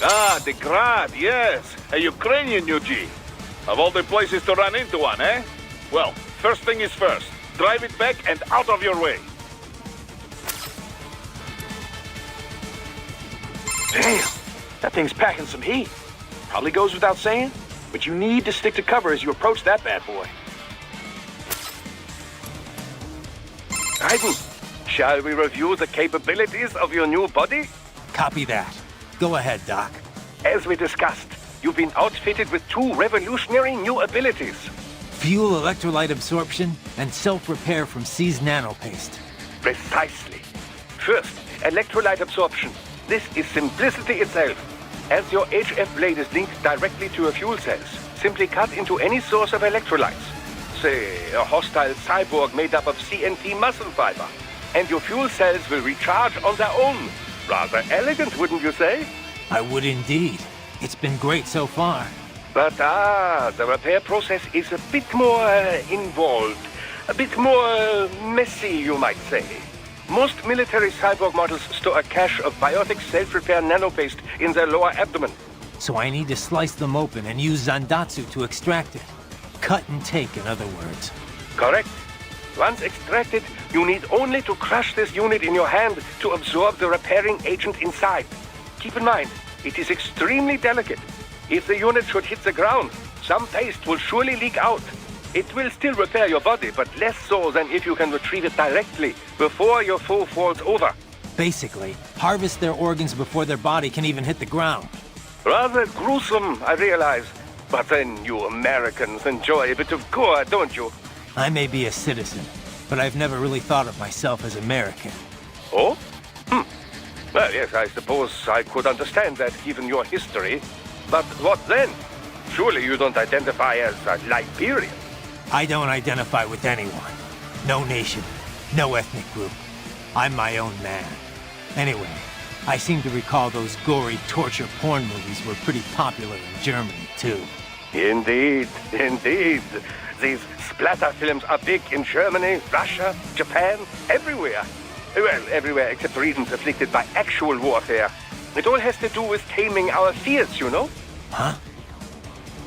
Ah, the Grad, yes. A Ukrainian UG. Of all the places to run into one, eh? Well, first thing is first. Drive it back and out of your way. Damn, that thing's packing some heat. Probably goes without saying, but you need to stick to cover as you approach that bad boy. Raiden, shall we review the capabilities of your new body? Copy that. Go ahead, Doc. As we discussed, you've been outfitted with two revolutionary new abilities. Fuel electrolyte absorption and self-repair from C's nanopaste. Precisely. First, electrolyte absorption. This is simplicity itself. As your HF blade is linked directly to your fuel cells, simply cut into any source of electrolytes. Say, a hostile cyborg made up of CNT muscle fiber. And your fuel cells will recharge on their own. Rather elegant, wouldn't you say? I would indeed. It's been great so far. But the repair process is a bit more involved. A bit more messy, you might say. Most military cyborg models store a cache of biotic self-repair nanopaste in their lower abdomen. So I need to slice them open and use Zandatsu to extract it. Cut and take, in other words. Correct. Once extracted, you need only to crush this unit in your hand to absorb the repairing agent inside. Keep in mind, it is extremely delicate. If the unit should hit the ground, some paste will surely leak out. It will still repair your body, but less so than if you can retrieve it directly before your foe falls over. Basically, harvest their organs before their body can even hit the ground. Rather gruesome, I realize. But then you Americans enjoy a bit of gore, don't you? I may be a citizen, but I've never really thought of myself as American. Oh? Well, yes, I suppose I could understand that given your history. But what then? Surely you don't identify as a Liberian. I don't identify with anyone. No nation, no ethnic group. I'm my own man. Anyway, I seem to recall those gory torture porn movies were pretty popular in Germany, too. Indeed, indeed. These splatter films are big in Germany, Russia, Japan, everywhere. Well, everywhere except regions afflicted by actual warfare. It all has to do with taming our fears, you know? Huh?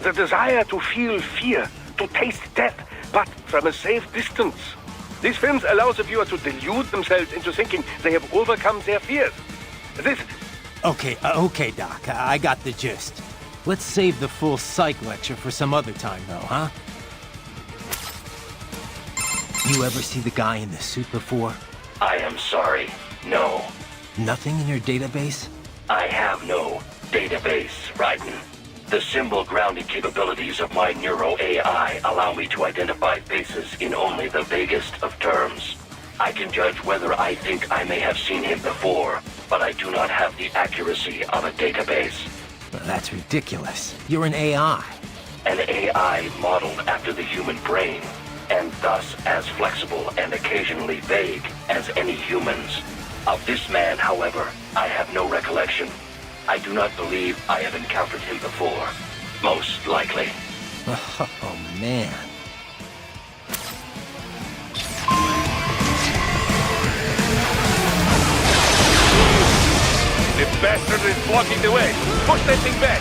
The desire to feel fear, to taste death, but from a safe distance. These films allow the viewer to delude themselves into thinking they have overcome their fears. This... Okay, Doc, I got the gist. Let's save the full psych lecture for some other time, though, huh? You ever see the guy in the suit before? I am sorry. No. Nothing in your database? I have no database, Raiden. The symbol grounding capabilities of my Neuro AI allow me to identify faces in only the vaguest of terms. I can judge whether I think I may have seen him before, but I do not have the accuracy of a database. Well, that's ridiculous. You're an AI. An AI modeled after the human brain, and thus as flexible and occasionally vague as any humans. Of this man, however, I have no recollection. I do not believe I have encountered him before. Most likely. Oh, man. The bastard is blocking the way. Push that thing back.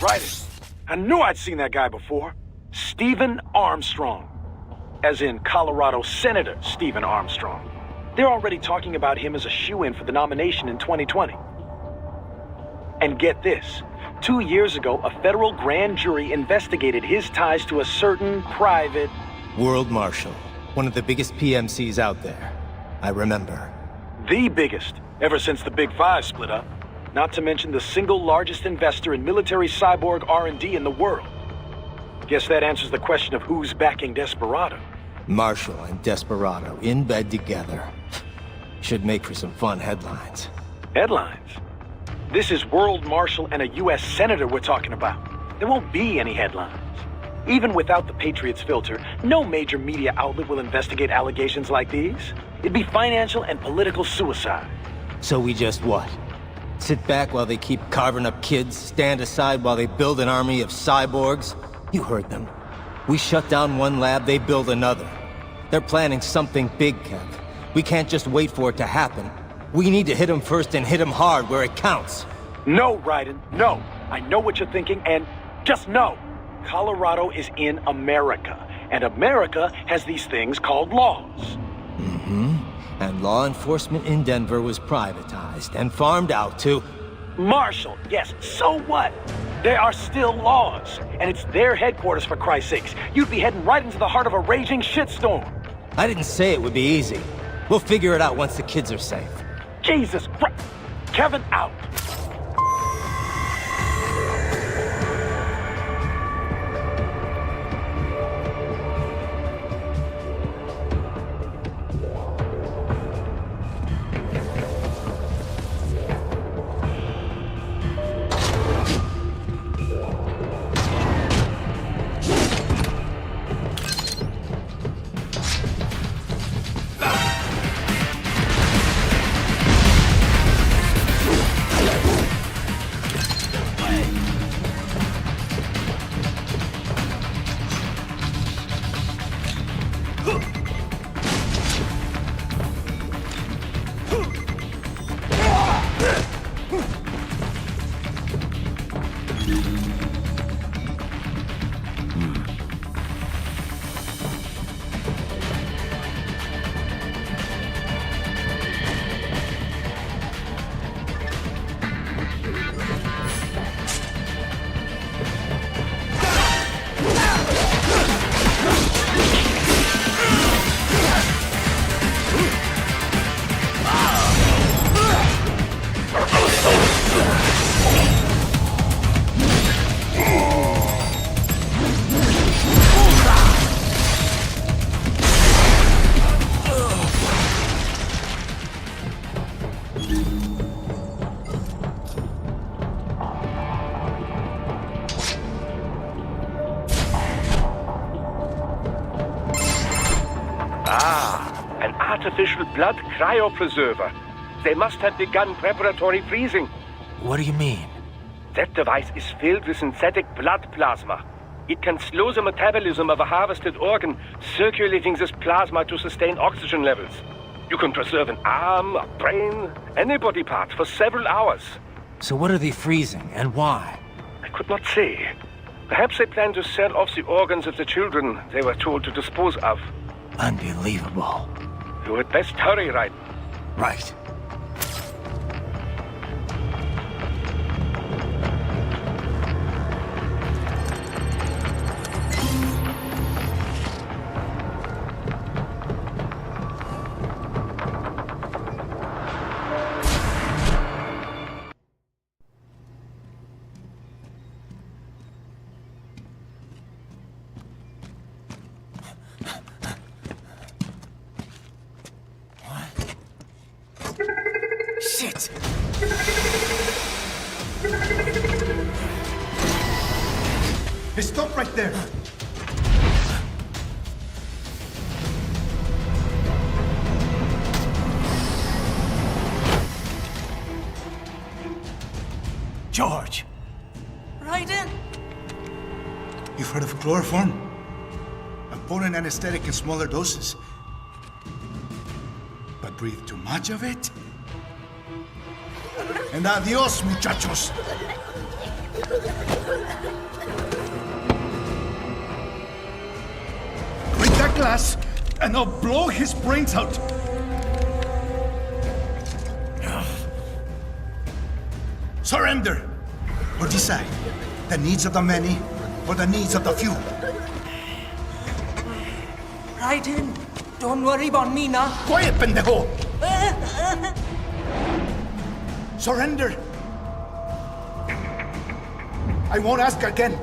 Right. I knew I'd seen that guy before. Stephen Armstrong. As in Colorado Senator Stephen Armstrong. They're already talking about him as a shoo-in for the nomination in 2020. And get this. 2 years ago, a federal grand jury investigated his ties to a certain private... World Marshal. One of the biggest PMCs out there. I remember. The biggest, ever since the Big Five split up. Not to mention the single largest investor in military cyborg R&D in the world. Guess that answers the question of who's backing Desperado. Marshall and Desperado in bed together. Should make for some fun headlines. Headlines? This is World Marshal and a U.S. Senator we're talking about. There won't be any headlines. Even without the Patriots filter, no major media outlet will investigate allegations like these. It'd be financial and political suicide. So we just what? Sit back while they keep carving up kids, stand aside while they build an army of cyborgs? You heard them. We shut down one lab, they build another. They're planning something big, Kev. We can't just wait for it to happen. We need to hit them first and hit them hard where it counts. No, Raiden, no. I know what you're thinking, and just know. Colorado is in America, and America has these things called laws. Mm-hmm. And law enforcement in Denver was privatized and farmed out to... Marshall, yes, so what? There are still laws, and it's their headquarters, for Christ's sakes. You'd be heading right into the heart of a raging shitstorm. I didn't say it would be easy. We'll figure it out once the kids are safe. Jesus Christ! Kevin, out! An artificial blood cryopreserver. They must have begun preparatory freezing. What do you mean? That device is filled with synthetic blood plasma. It can slow the metabolism of a harvested organ, circulating this plasma to sustain oxygen levels. You can preserve an arm, a brain, any body part for several hours. So what are they freezing, and why? I could not say. Perhaps they plan to sell off the organs of the children they were told to dispose of. Unbelievable. You had best hurry, right? Right. Shit! Hey, stop right there! George! Raiden? You've heard of chloroform? A potent anesthetic in smaller doses. But breathe too much of it? And adios, muchachos! glass, and I'll blow his brains out. Surrender! Or decide. The needs of the many, or the needs of the few. Right in. Don't worry about me now. Quiet, pendejo! Surrender! I won't ask again.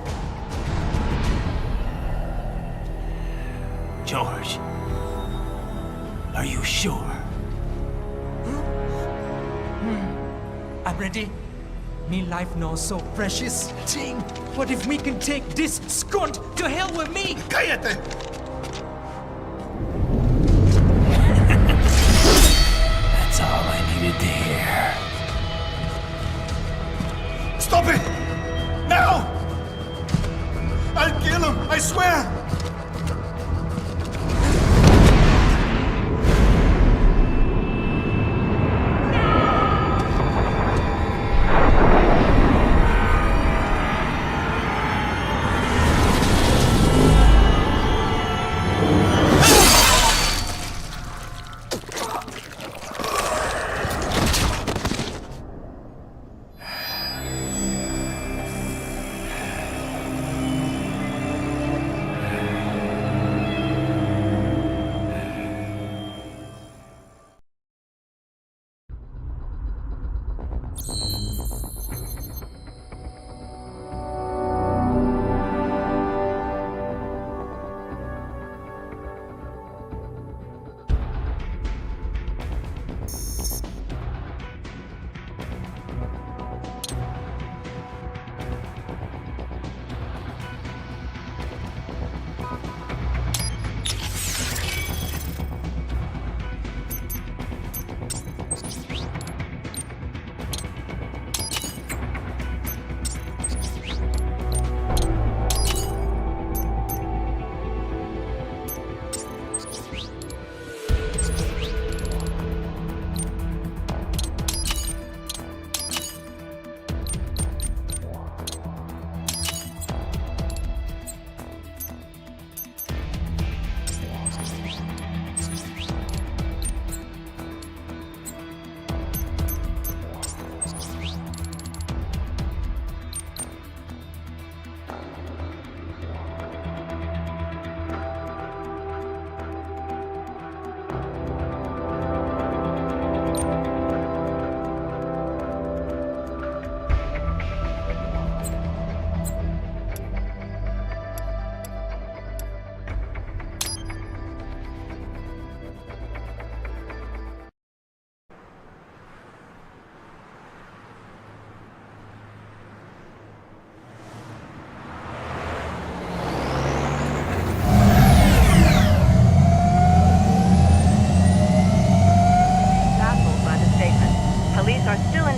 George, are you sure? I'm ready. Me life now so precious. Ting, what if we can take this skunt to hell with me? Cállate! That's all I needed to hear. Stop it! Now! I'll kill him, I swear!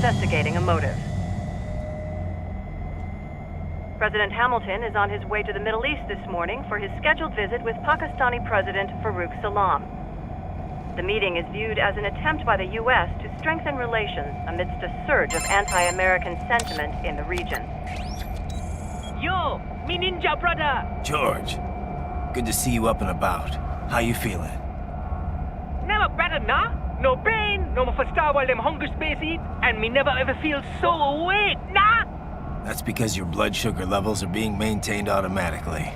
Investigating a motive. President Hamilton is on his way to the Middle East this morning for his scheduled visit with Pakistani President Farooq Salam. The meeting is viewed as an attempt by the U.S. to strengthen relations amidst a surge of anti-American sentiment in the region. Yo, me ninja brother! George, good to see you up and about. How you feeling? Never better, nah? No pain, no more for star while them hunger space eat, and me never ever feel so awake, nah? That's because your blood sugar levels are being maintained automatically.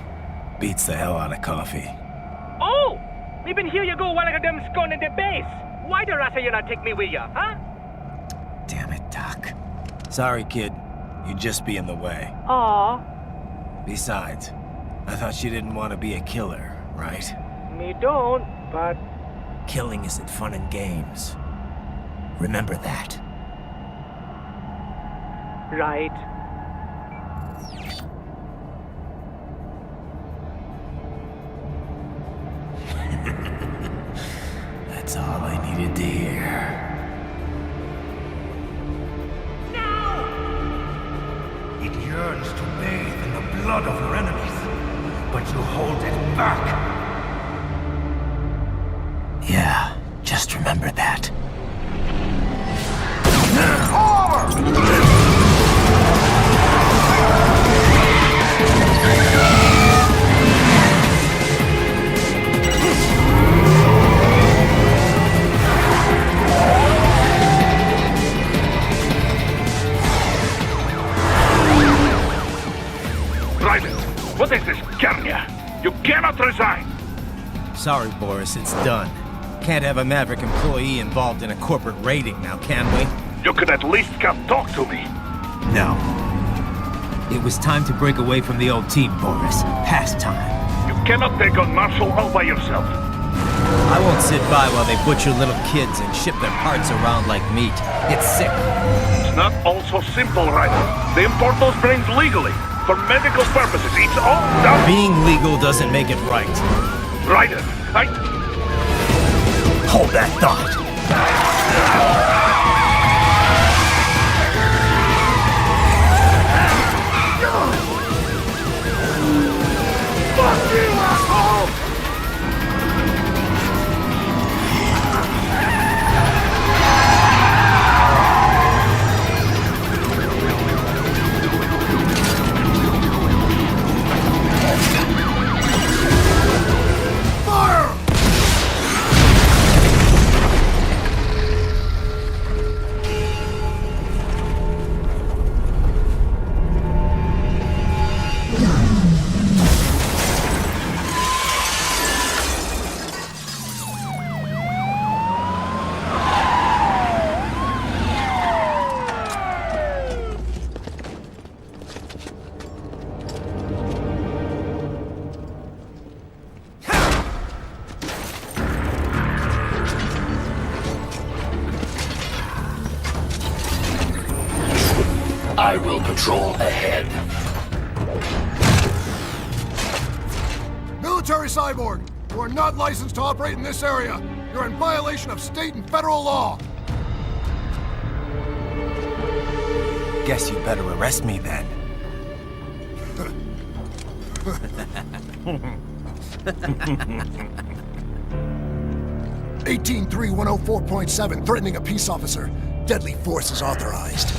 Beats the hell out of coffee. Oh! Me been here you go while I got them scone in the base. Why the rasta you not take me with ya, huh? Damn it, Doc. Sorry, kid. You'd just be in the way. Aw. Besides, I thought you didn't want to be a killer, right? Me don't, but... Killing isn't fun and games. Remember that. Right. That's all I needed to hear. It yearns to bathe in the blood of your enemies, but you hold it back. Yeah, just remember that. Sorry, Boris, it's done. Can't have a Maverick employee involved in a corporate raiding now, can we? You could at least come talk to me. No. It was time to break away from the old team, Boris. Past time. You cannot take on Marshall all by yourself. I won't sit by while they butcher little kids and ship their parts around like meat. It's sick. It's not all so simple, Ryder. They import those brains legally. For medical purposes. It's all done. Being legal doesn't make it right. Ryder, Hold that thought. Fuck you, asshole! I will patrol ahead. Military cyborg, you are not licensed to operate in this area. You're in violation of state and federal law. Guess you better arrest me then. 183-104.7, threatening a peace officer. Deadly force is authorized.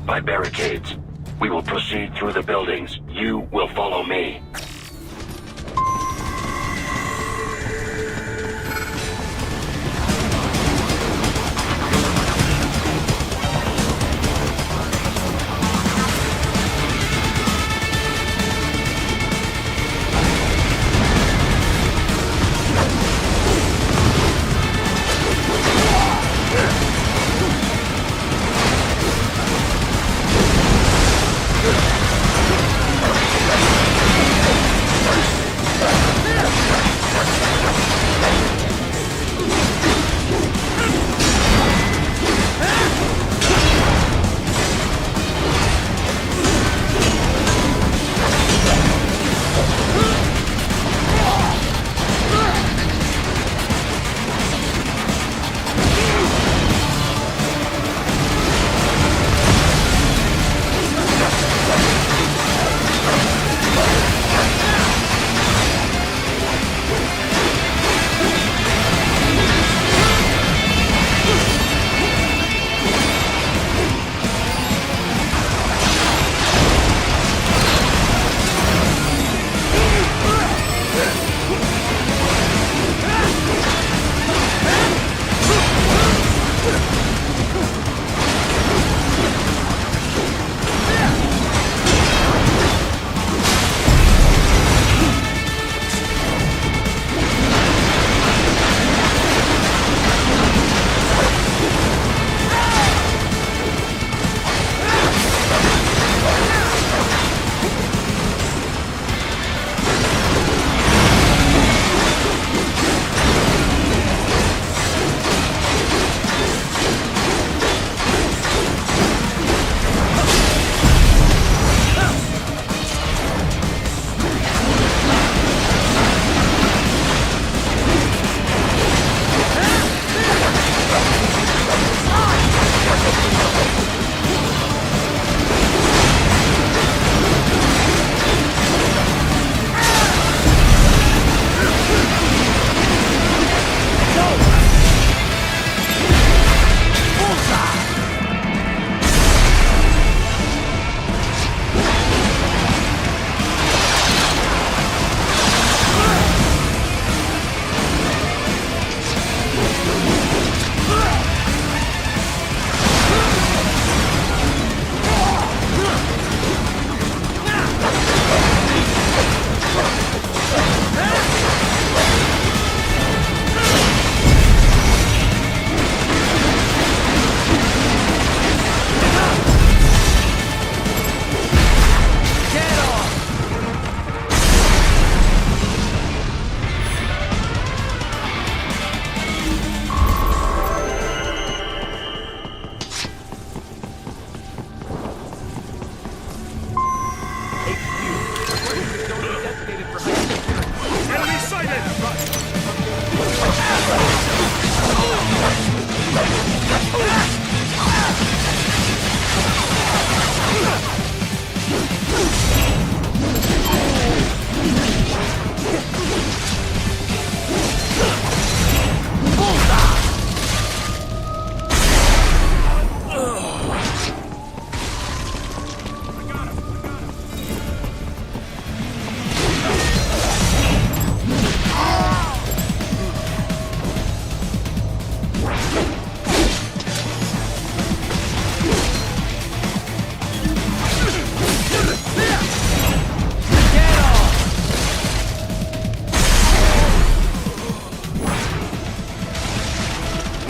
by barricades. We will proceed through the buildings. You will follow me.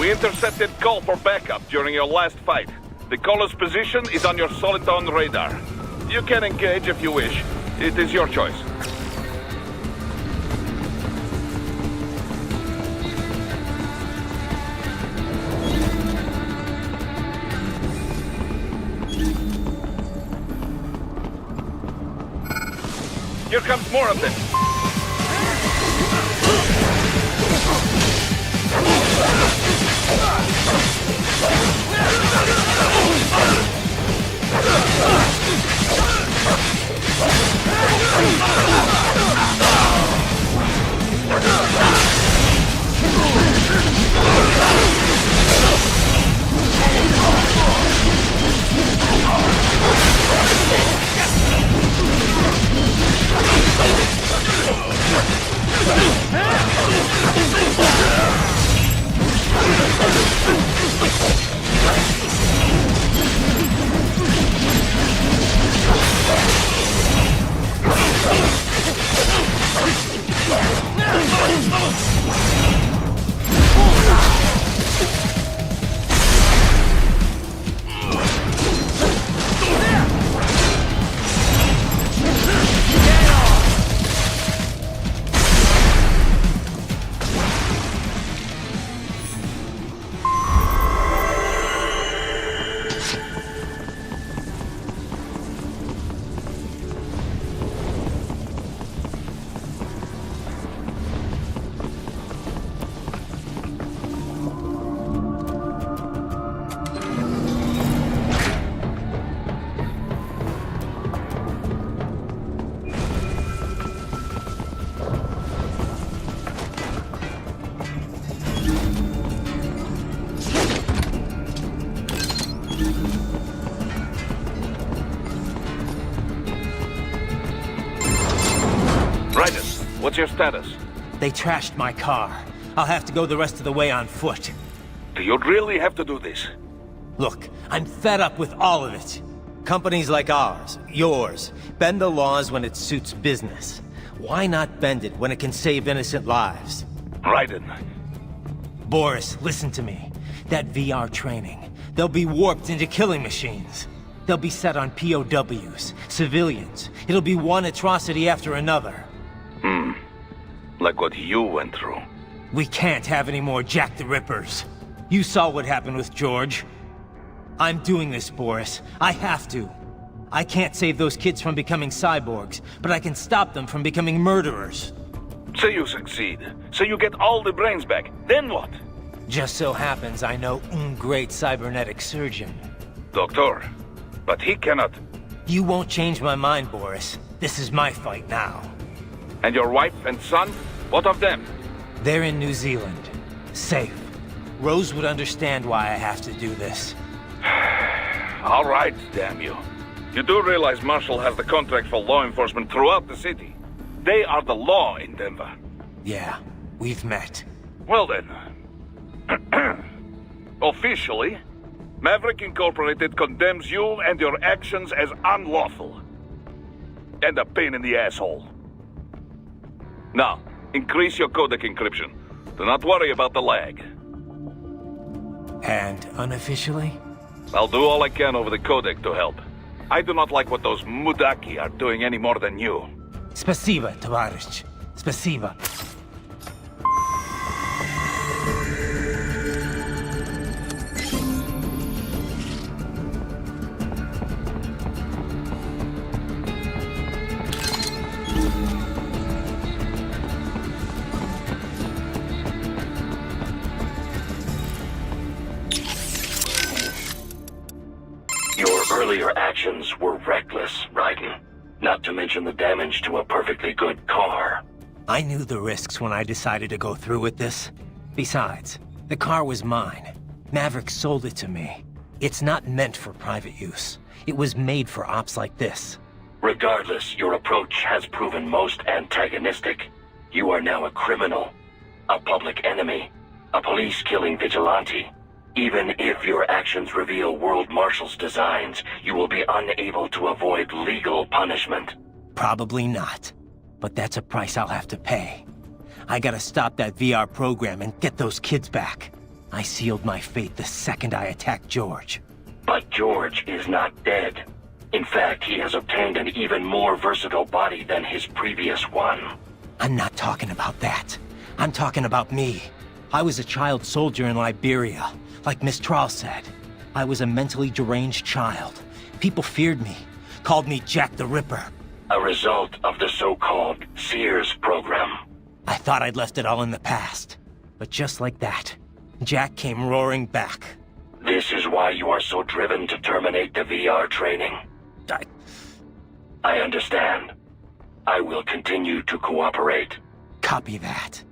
We intercepted call for backup during your last fight. The caller's position is on your Soliton radar. You can engage if you wish. It is your choice. Here comes more of them. What's your status? They trashed my car. I'll have to go the rest of the way on foot. Do you really have to do this? Look, I'm fed up with all of it. Companies like ours, yours, bend the laws when it suits business. Why not bend it when it can save innocent lives? Raiden. Boris, listen to me. That VR training, they'll be warped into killing machines. They'll be set on POWs, civilians. It'll be one atrocity after another. Like what you went through. We can't have any more Jack the Rippers. You saw what happened with George. I'm doing this, Boris. I have to. I can't save those kids from becoming cyborgs, but I can stop them from becoming murderers. Say you succeed. Say you get all the brains back. Then what? Just so happens I know great cybernetic surgeon. Doctor. But he cannot. You won't change my mind, Boris. This is my fight now. And your wife and son? What of them? They're in New Zealand. Safe. Rose would understand why I have to do this. All right, damn you. You do realize Marshall has the contract for law enforcement throughout the city. They are the law in Denver. Yeah, we've met. Well then. Officially, Maverick Incorporated condemns you and your actions as unlawful. And a pain in the asshole. Now, increase your codec encryption. Do not worry about the lag. And unofficially? I'll do all I can over the codec to help. I do not like what those Mudaki are doing any more than you. Spasiba, Tavarish. Spasiba. Earlier actions were reckless, Raiden. Not to mention the damage to a perfectly good car. I knew the risks when I decided to go through with this. Besides, the car was mine. Maverick sold it to me. It's not meant for private use. It was made for ops like this. Regardless, your approach has proven most antagonistic. You are now a criminal, a public enemy, a police-killing vigilante. Even if your actions reveal World Marshal's designs, you will be unable to avoid legal punishment. Probably not. But that's a price I'll have to pay. I gotta stop that VR program and get those kids back. I sealed my fate the second I attacked George. But George is not dead. In fact, he has obtained an even more versatile body than his previous one. I'm not talking about that. I'm talking about me. I was a child soldier in Liberia. Like Miss Trawl said, I was a mentally deranged child. People feared me, called me Jack the Ripper. A result of the so-called Sears program. I thought I'd left it all in the past. But just like that, Jack came roaring back. This is why you are so driven to terminate the VR training. I understand. I will continue to cooperate. Copy that.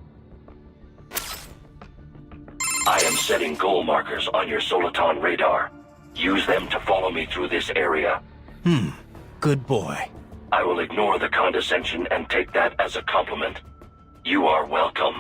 I am setting goal markers on your Soliton radar. Use them to follow me through this area. Good boy. I will ignore the condescension and take that as a compliment. You are welcome.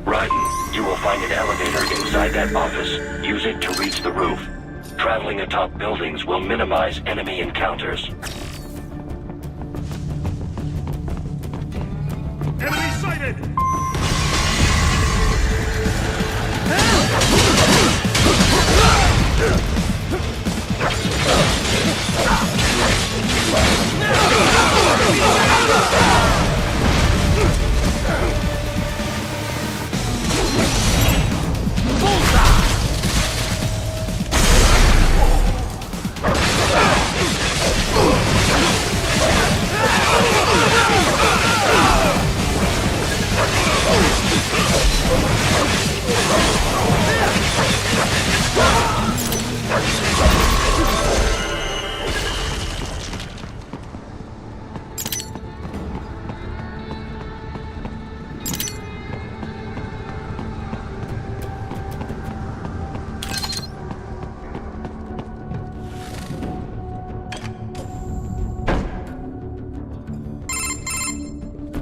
Raiden, you will find an elevator inside that office. Use it to reach the roof. Traveling atop buildings will minimize enemy encounters. Enemy sighted!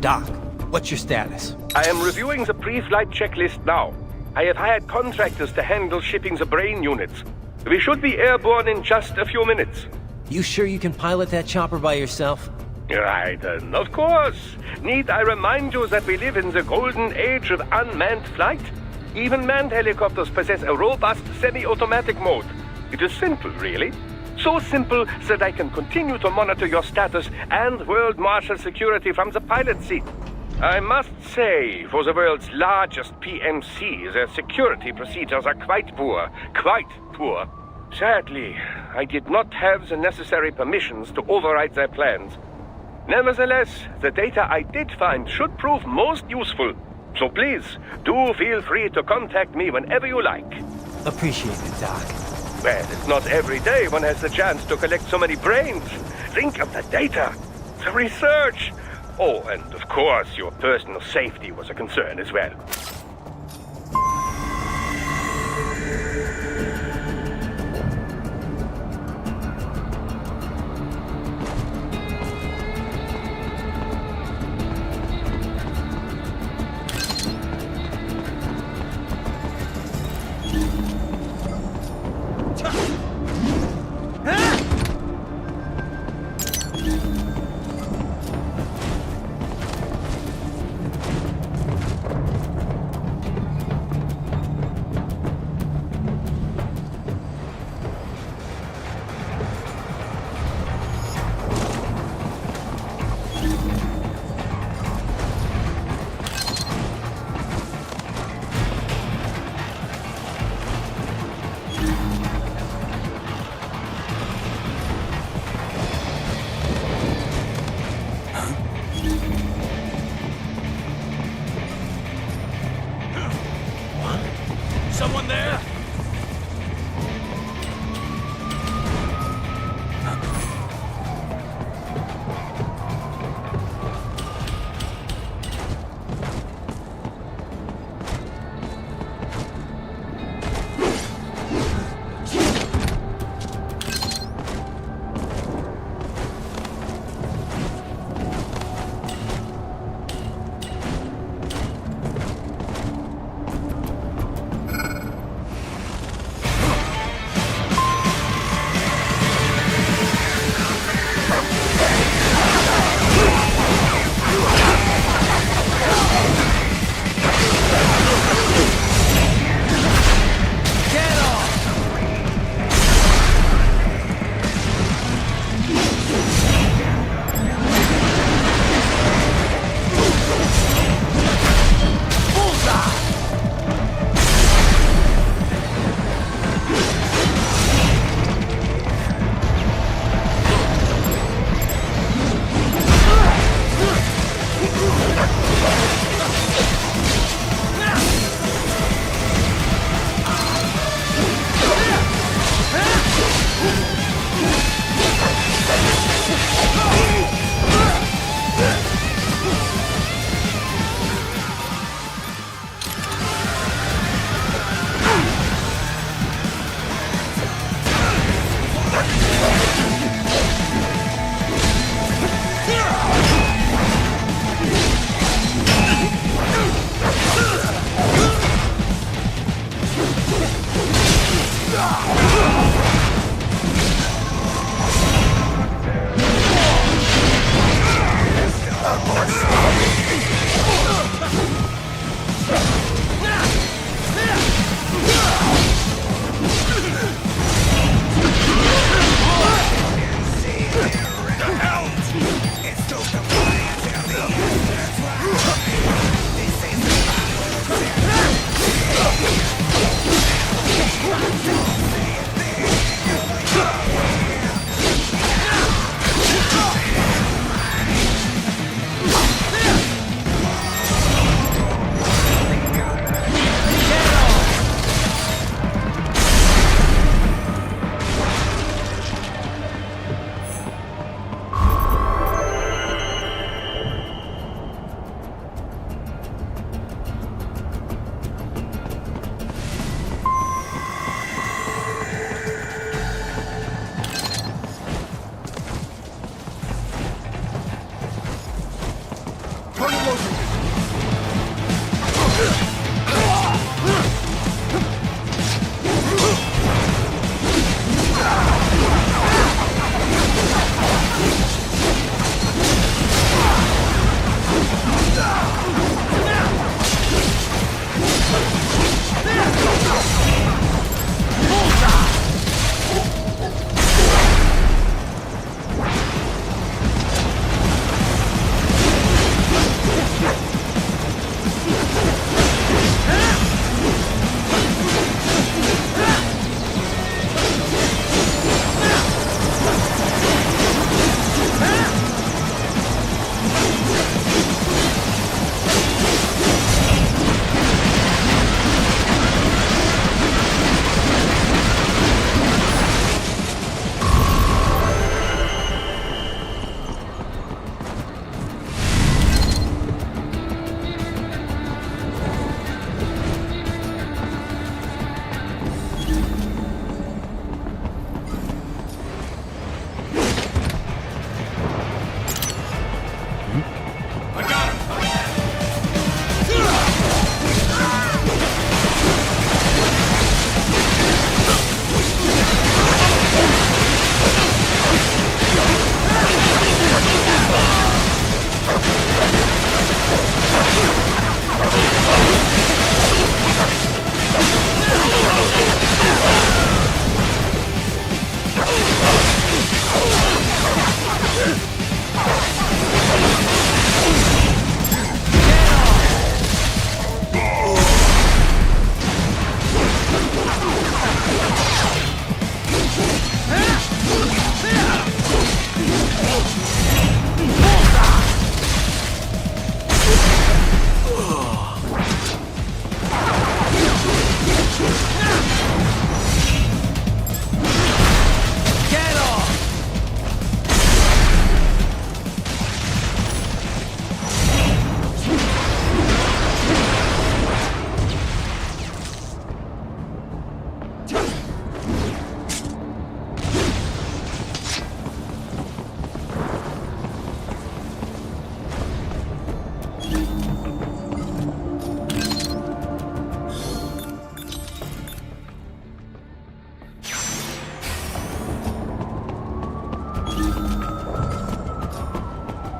Doc, what's your status? I am reviewing the pre-flight checklist now. I have hired contractors to handle shipping the brain units. We should be airborne in just a few minutes. You sure you can pilot that chopper by yourself? Raiden, of course. Need I remind you that we live in the golden age of unmanned flight? Even manned helicopters possess a robust semi-automatic mode. It is simple, really. So simple that I can continue to monitor your status and world marshal security from the pilot seat. I must say, for the world's largest PMC, their security procedures are quite poor. Quite poor. Sadly, I did not have the necessary permissions to override their plans. Nevertheless, the data I did find should prove most useful. So please, do feel free to contact me whenever you like. Appreciate it, Doc. Well, it's not every day one has the chance to collect so many brains. Think of the data, the research. Oh, and of course, your personal safety was a concern as well. Someone there?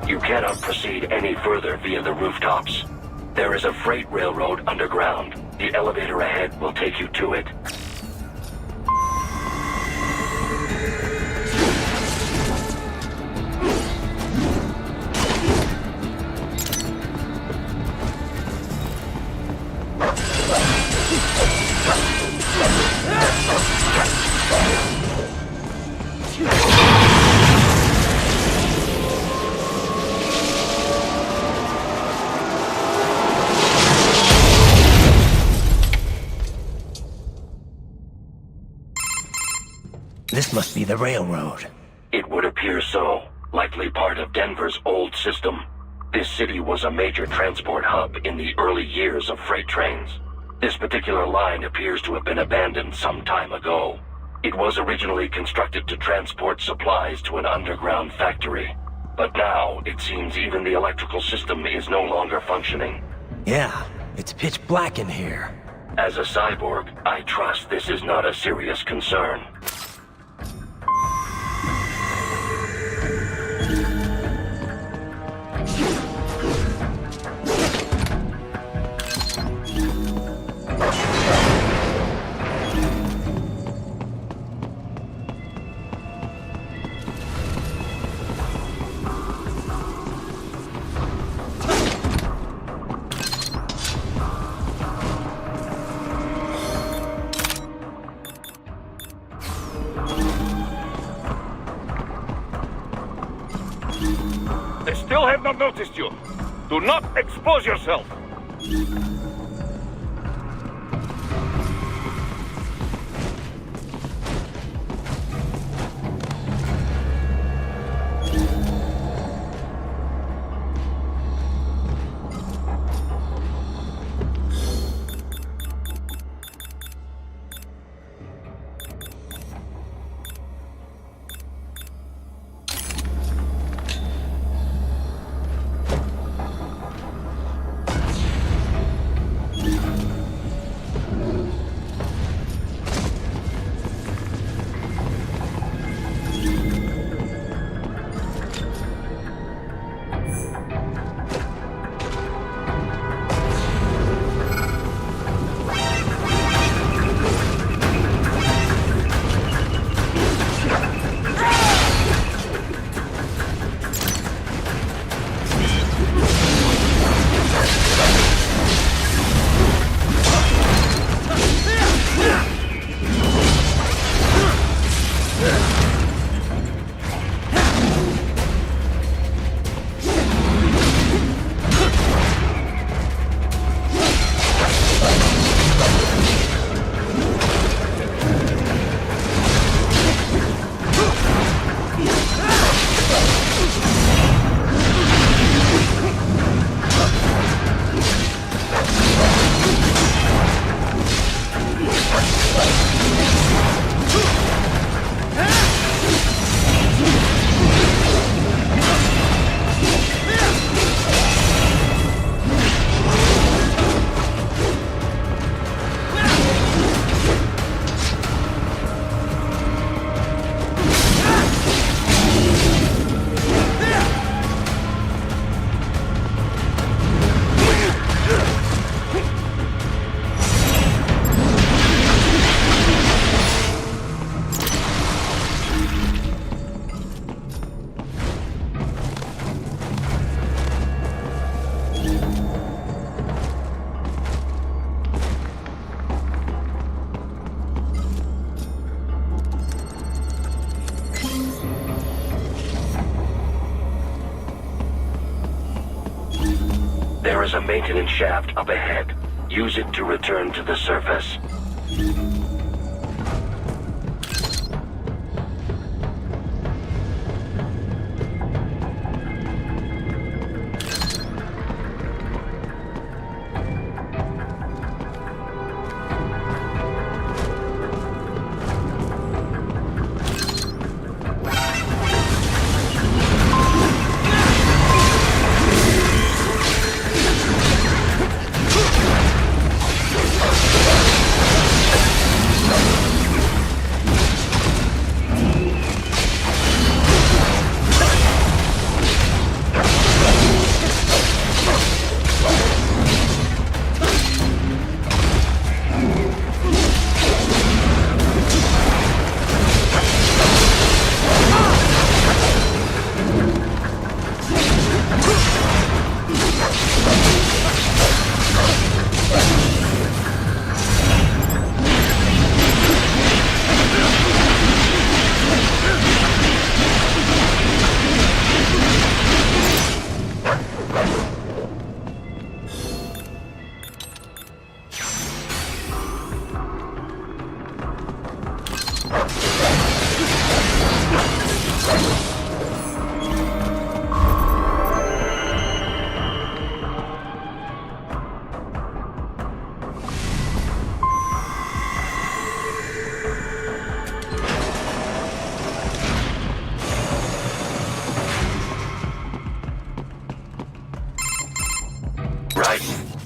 You cannot proceed any further via the rooftops. There is a freight railroad underground. The elevator ahead will take you to it. This must be the railroad. It would appear so. Likely part of Denver's old system. This city was a major transport hub in the early years of freight trains. This particular line appears to have been abandoned some time ago. It was originally constructed to transport supplies to an underground factory. But now, it seems even the electrical system is no longer functioning. Yeah, it's pitch black in here. As a cyborg, I trust this is not a serious concern. They still have not noticed you. Do not expose yourself. maintenance shaft up ahead. Use it to return to the surface.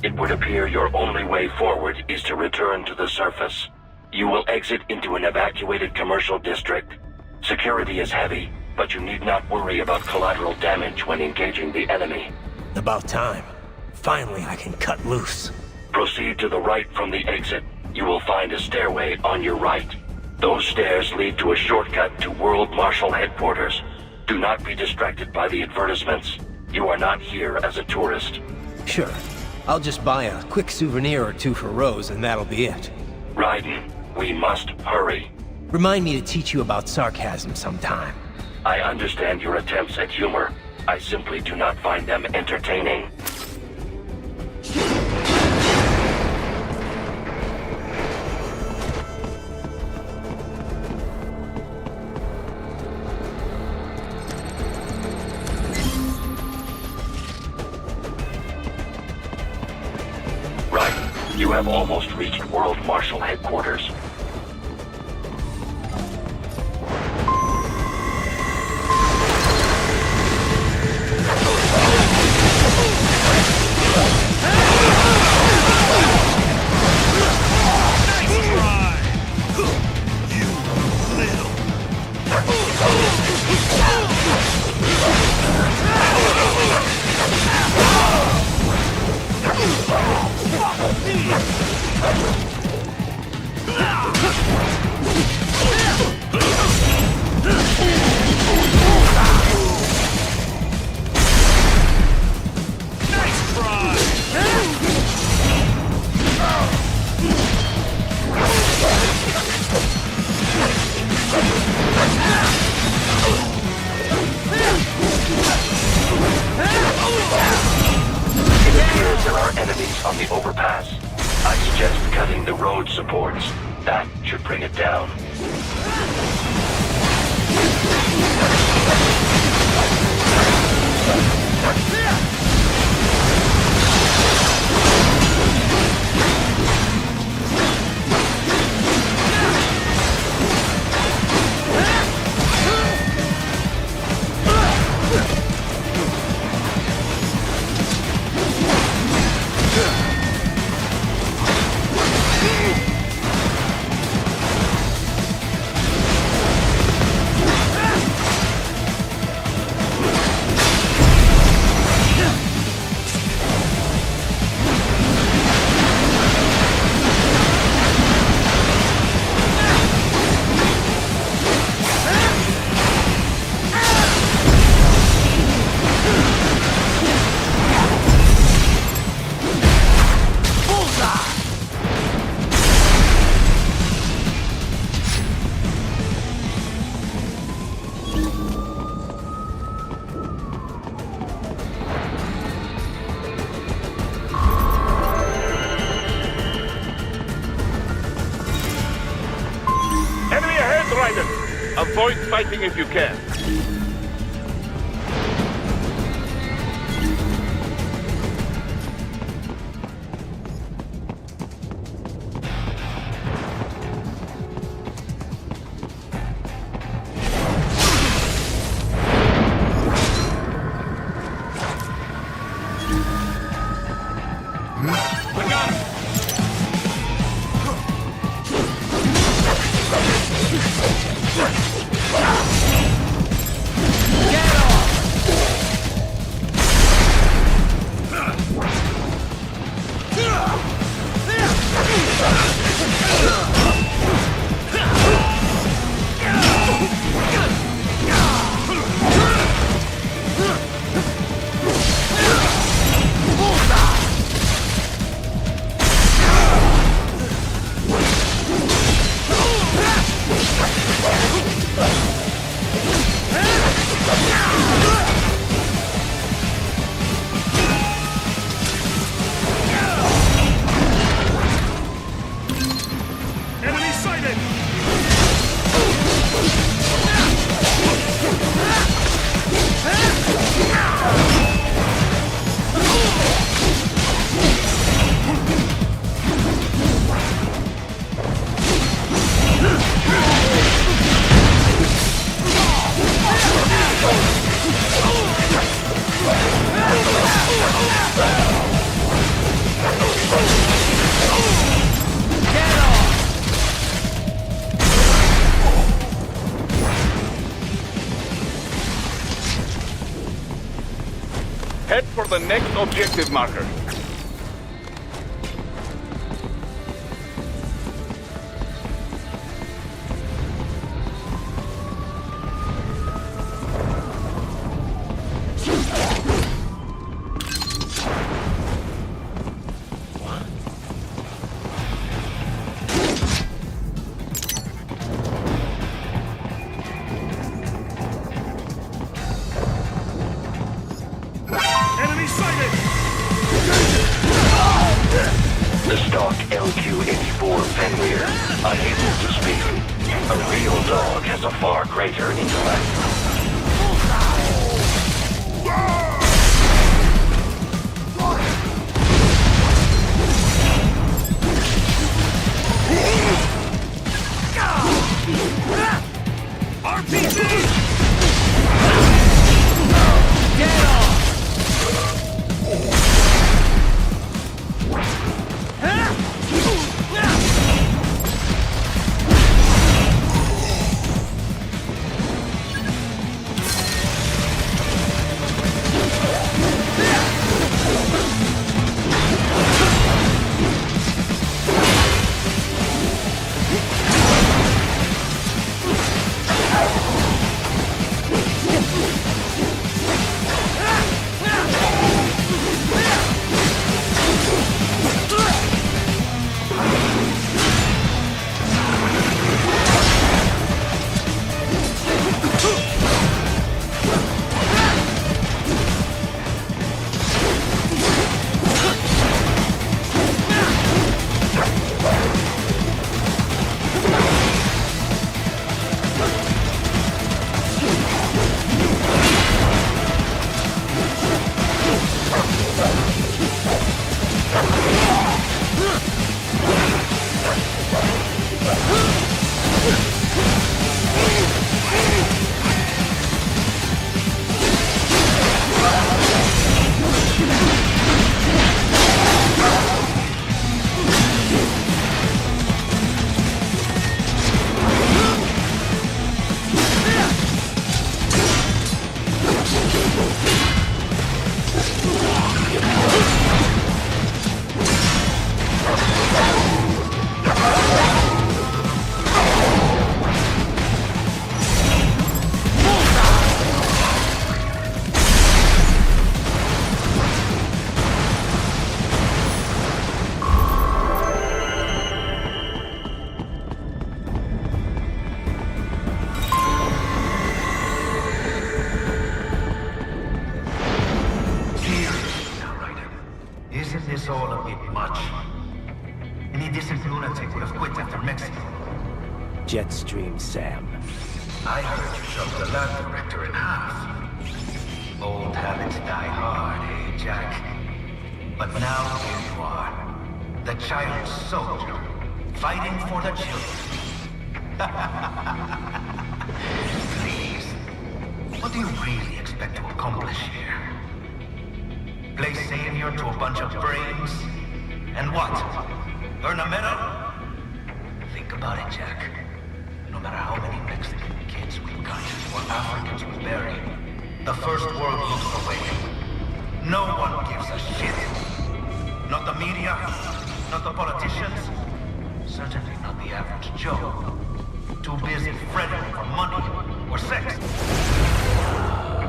It would appear your only way forward is to return to the surface. You will exit into an evacuated commercial district. Security is heavy, but you need not worry about collateral damage when engaging the enemy. About time. Finally, I can cut loose. Proceed to the right from the exit. You will find a stairway on your right. Those stairs lead to a shortcut to World Marshal Headquarters. Do not be distracted by the advertisements. You are not here as a tourist. Sure. I'll just buy a quick souvenir or two for Rose, and that'll be it. Raiden, we must hurry. Remind me to teach you about sarcasm sometime. I understand your attempts at humor. I simply do not find them entertaining. You have almost reached World Marshal Headquarters. There are enemies on the overpass. I suggest cutting the road supports. That should bring it down. Avoid fighting if you can. Head for the next objective marker. The stock LQ-84 Fenrir, unable to speak. A real dog has a far greater intellect. Isn't this all a bit much? Any decent lunatic would have quit after Mexico. Jetstream, Sam. I heard you shoved the lab director in half. Old habits die hard, eh, Jack? But now here you are. The child soldier, fighting for the children. Please, what do you really expect to accomplish here? Play savior to a bunch of brains? And what? Earn a medal? Think about it, Jack. No matter how many Mexican kids we got or Africans we bury, the first world looks away. No one gives a shit. Not the media, not the politicians, certainly not the average Joe. Too busy fretting for money or sex.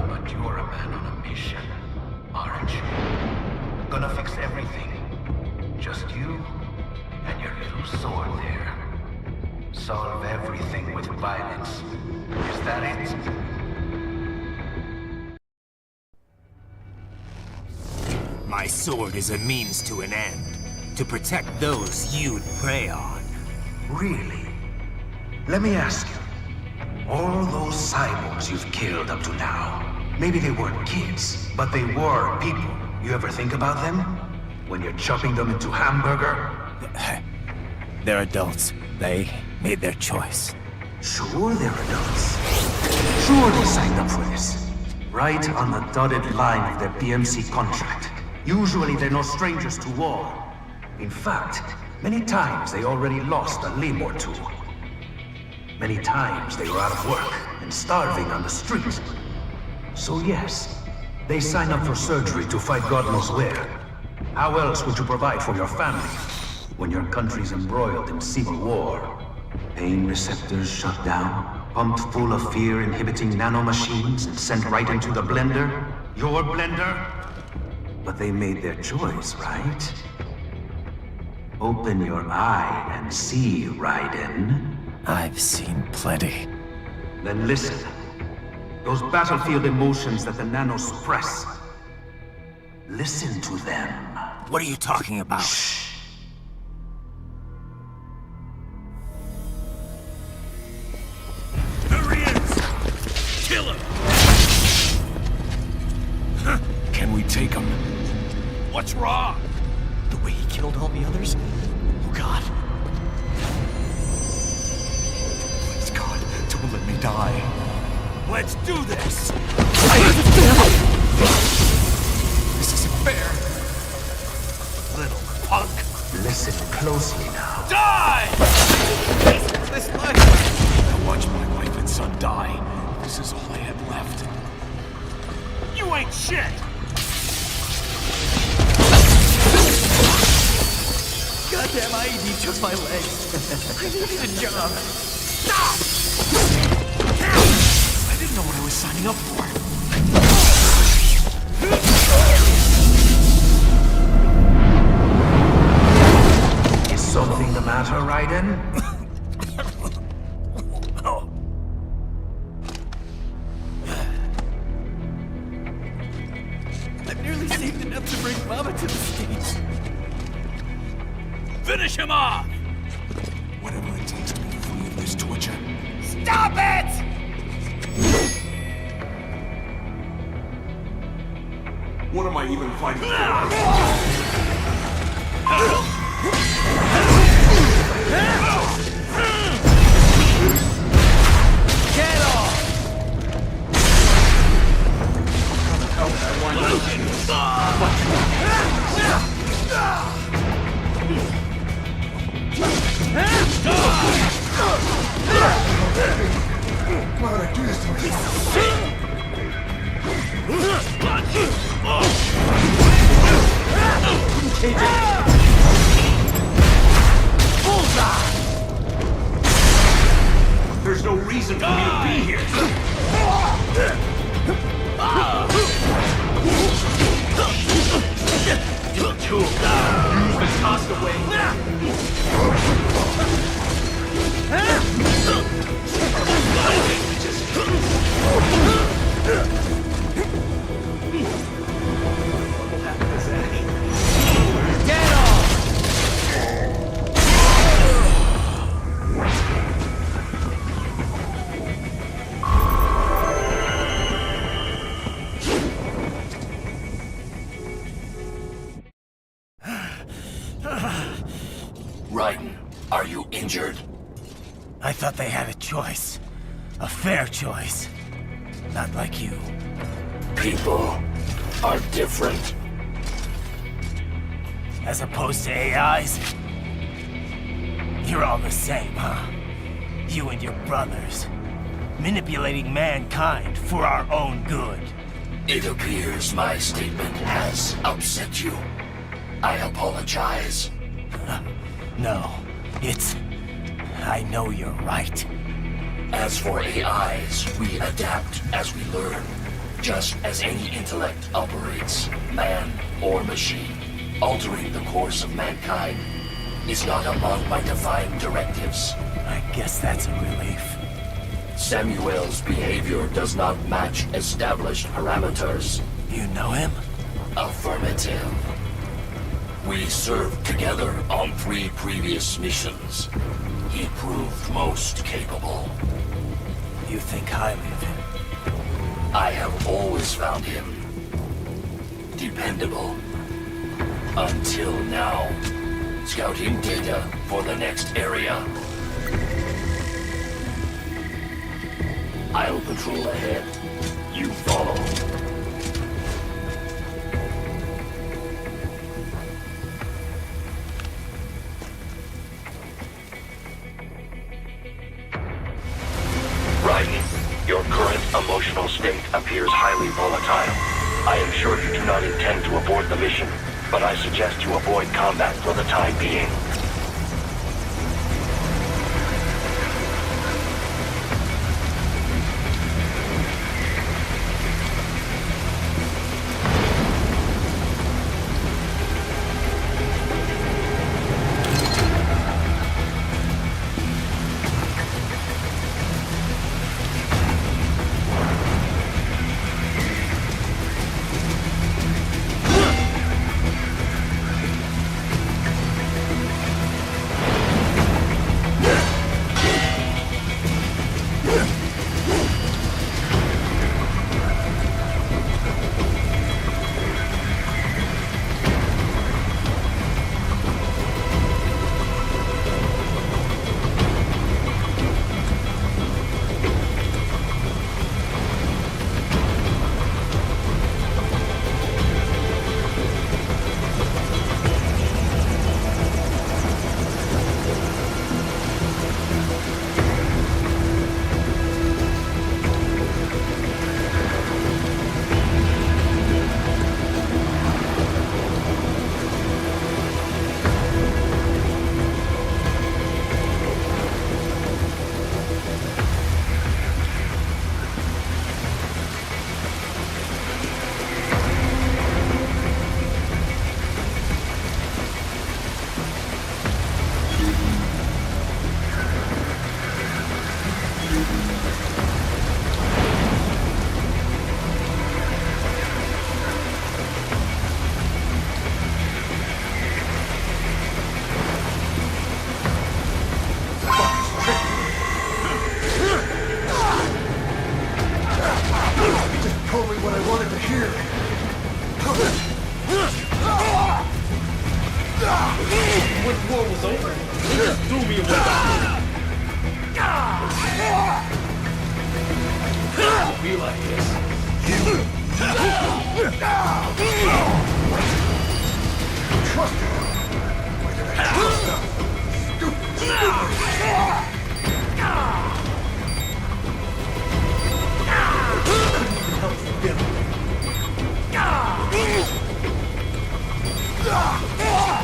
But you're a man on a mission, aren't you? Gonna fix everything. Just you and your little sword there. Solve everything with violence. Is that it? My sword is a means to an end. To protect those you'd prey on. Really? Let me ask you. All those cyborgs you've killed up to now, maybe they weren't kids, but they were people. You ever think about them? When you're chopping them into hamburger? They're adults. They made their choice. Sure they're adults. Sure they signed up for this. Right on the dotted line of their BMC contract. Usually they're no strangers to war. In fact, many times they already lost a limb or two. Many times they were out of work and starving on the street. So yes, they sign up for surgery to fight God knows where. How else would you provide for your family when your country's embroiled in civil war? Pain receptors shut down, pumped full of fear-inhibiting nanomachines and sent right into the blender? Your blender? But they made their choice, right? Open your eye and see, Raiden. I've seen plenty. Then listen. Those battlefield emotions that the nanos suppress. Listen to them. What are you talking about? Shh. Kill him! Can we take him? What's wrong? The way he killed all the others? Oh God. Please God, don't let me die. Let's do this! This isn't fair. Little punk! Listen closely now. Die! This life! I watched my wife and son die. This is all I had left. You ain't shit! Goddamn IED took my legs. I needed a job. Stop! I didn't know what I was signing up for. Is something the matter, Raiden? I've nearly saved enough to bring Mama to the States. Finish him off! Whatever it takes to be free of this torture. Stop it! What am I even fighting for? Get off! Why would I do this to There's no reason for me to be here. You're a tool. You've been tossed away. Get off! Raiden, are you injured? I thought they had a choice. A fair choice. Not like you. People are different. As opposed to AIs? You're all the same, huh? You and your brothers. Manipulating mankind for our own good. It appears my statement has upset you. I apologize. No, it's... I know you're right. As for AIs, we adapt as we learn. Just as any intellect operates, man or machine. Altering the course of mankind is not among my defined directives. I guess that's a relief. Samuel's behavior does not match established parameters. You know him? Affirmative. We served together on 3 previous missions. He proved most capable. You think highly of him? I have always found him dependable. Until now. Scouting data for the next area. I'll patrol ahead. You follow. Raiden, your current emotional state appears highly volatile. I am sure you do not intend to abort the mission, but I suggest you avoid combat for the time being.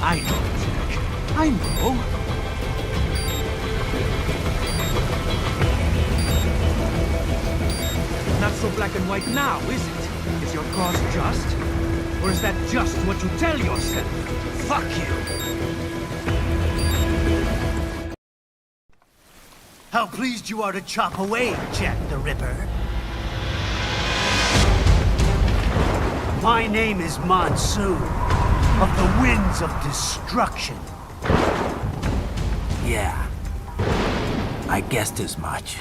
I know, Jack. I know. Not so black and white now, is it? Is your cause just? Or is that just what you tell yourself? Fuck you! How pleased you are to chop away, Jack the Ripper. My name is Monsoon, of the Winds of Destruction. Yeah. I guessed as much.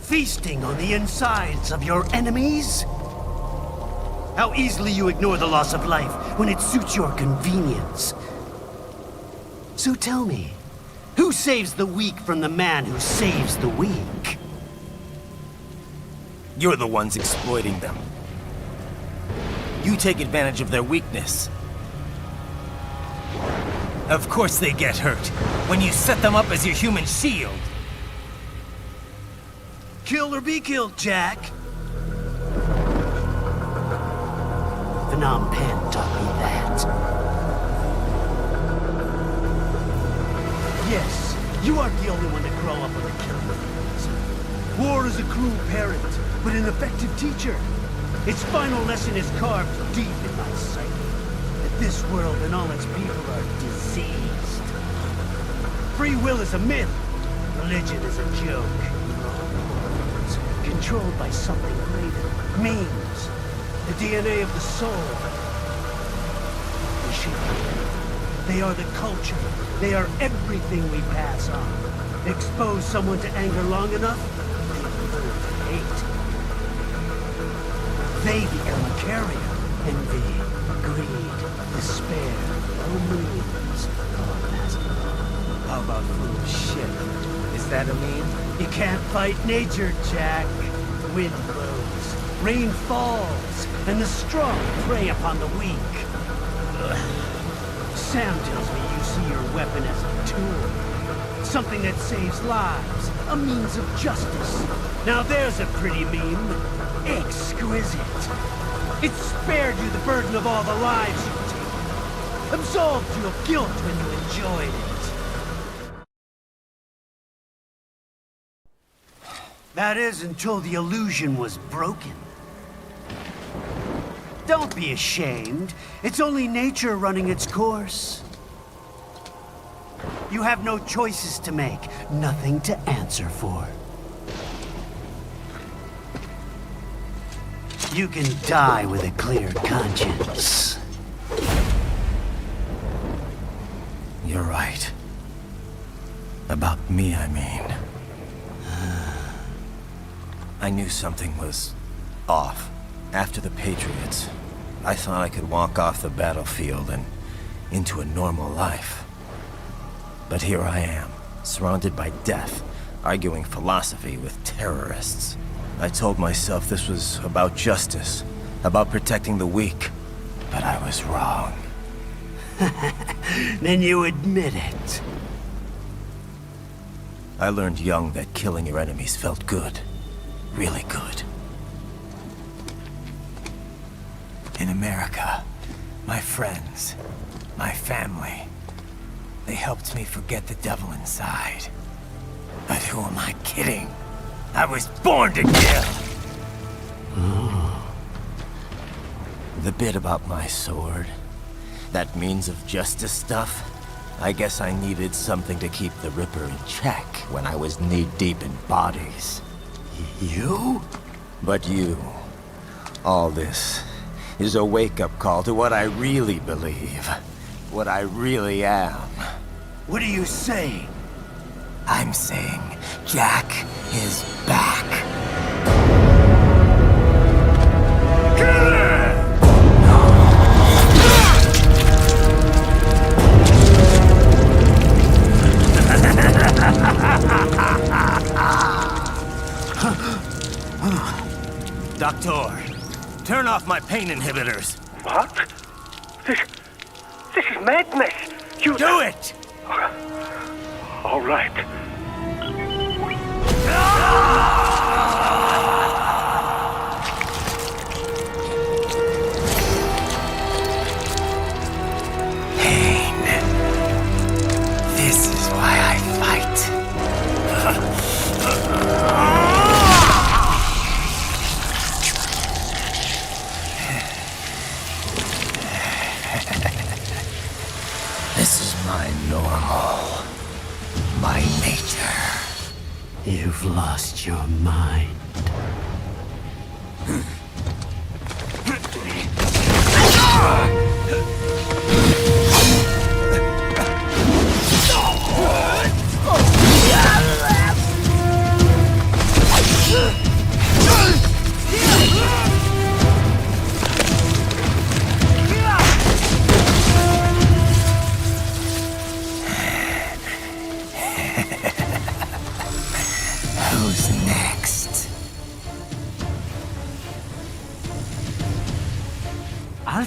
Feasting on the insides of your enemies? How easily you ignore the loss of life when it suits your convenience. So tell me, who saves the weak from the man who saves the weak? You're the ones exploiting them. You take advantage of their weakness. Of course they get hurt when you set them up as your human shield. Kill or be killed, Jack. Phnom Penh taught me that. Yes, you aren't the only one to grow up on the killing fields. War is a cruel parent, but an effective teacher. Its final lesson is carved deep in my psyche. That this world and all its people are diseased. Free will is a myth. Religion is a joke. Controlled by something greater. Memes. The DNA of the soul. The shit. They are the culture. They are everything we pass on. Expose someone to anger long enough, they learn to hate. They become a carrier. Envy, greed, despair, no means. All passed along. How about full of shit? Is that a meme? You can't fight nature, Jack. Wind blows, rain falls, and the strong prey upon the weak. Sam tells me you see your weapon as a tool. Something that saves lives, a means of justice. Now there's a pretty meme. Exquisite. It spared you the burden of all the lives you've taken. Absolved you of guilt when you enjoyed it. That is until the illusion was broken. Don't be ashamed. It's only nature running its course. You have no choices to make, nothing to answer for. You can die with a clear conscience. You're right. About me, I mean. I knew something was off. After the Patriots, I thought I could walk off the battlefield and into a normal life. But here I am, surrounded by death, arguing philosophy with terrorists. I told myself this was about justice, about protecting the weak. But I was wrong. Then you admit it. I learned young that killing your enemies felt good. Really good. In America, my friends, my family, they helped me forget the devil inside. But who am I kidding? I was born to kill! The bit about my sword, that means of justice stuff, I guess I needed something to keep the Ripper in check when I was knee-deep in bodies. You? But you. All this is a wake-up call to what I really believe. What I really am. What are you saying? I'm saying Jack is back. Kill Doctor, turn off my pain inhibitors. What? This is madness. You do it! All right. Pain. This is why I fight. This is my normal. My nature. You've lost your mind.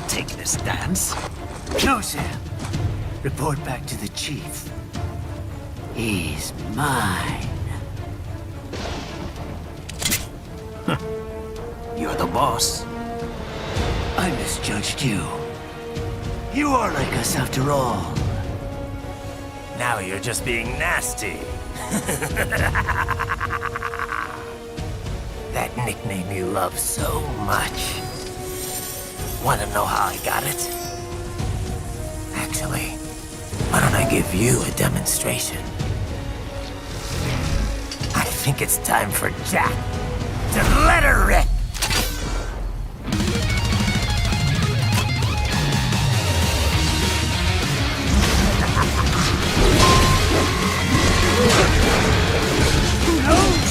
taking a stance. No, Sam. Report back to the chief. He's mine. You're the boss. I misjudged you. You are like us after all. Now you're just being nasty. That nickname you love so much. Want to know how I got it? Actually, why don't I give you a demonstration? I think it's time for Jack to let her rip. Who knows?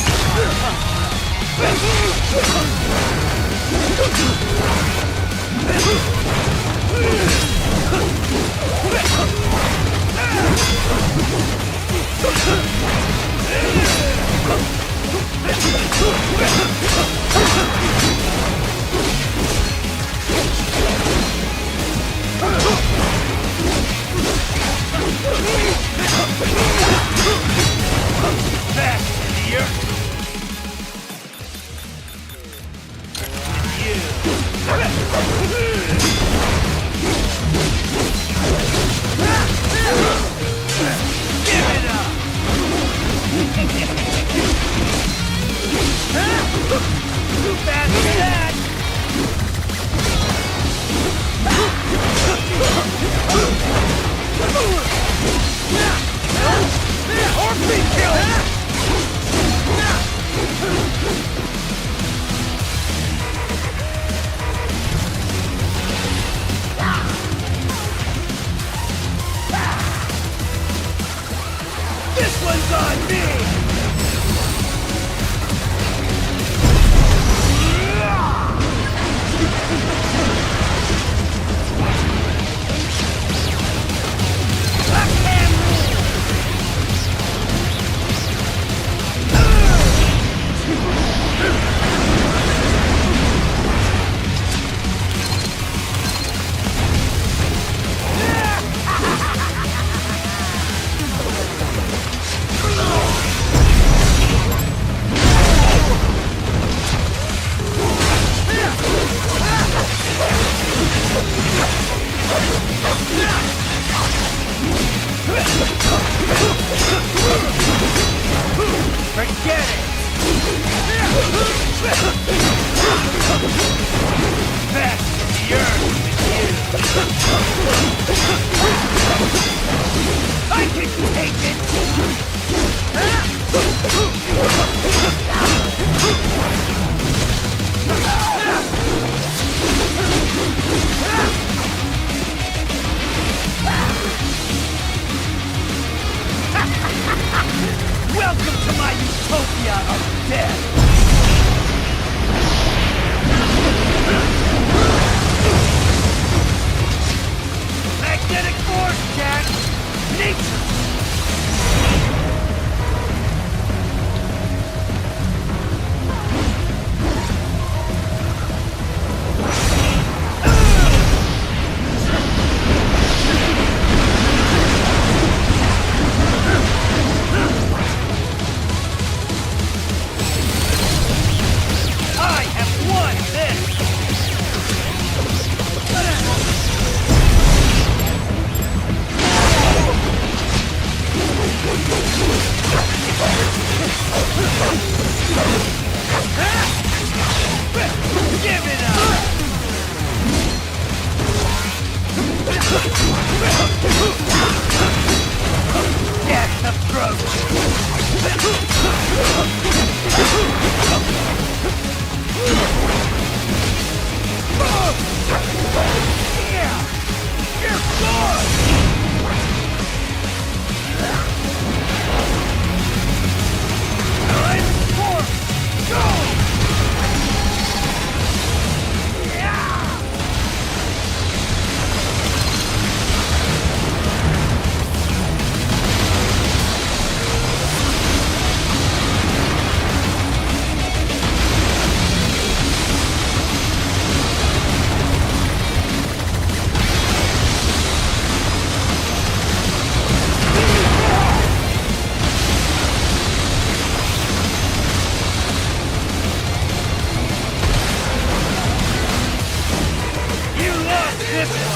This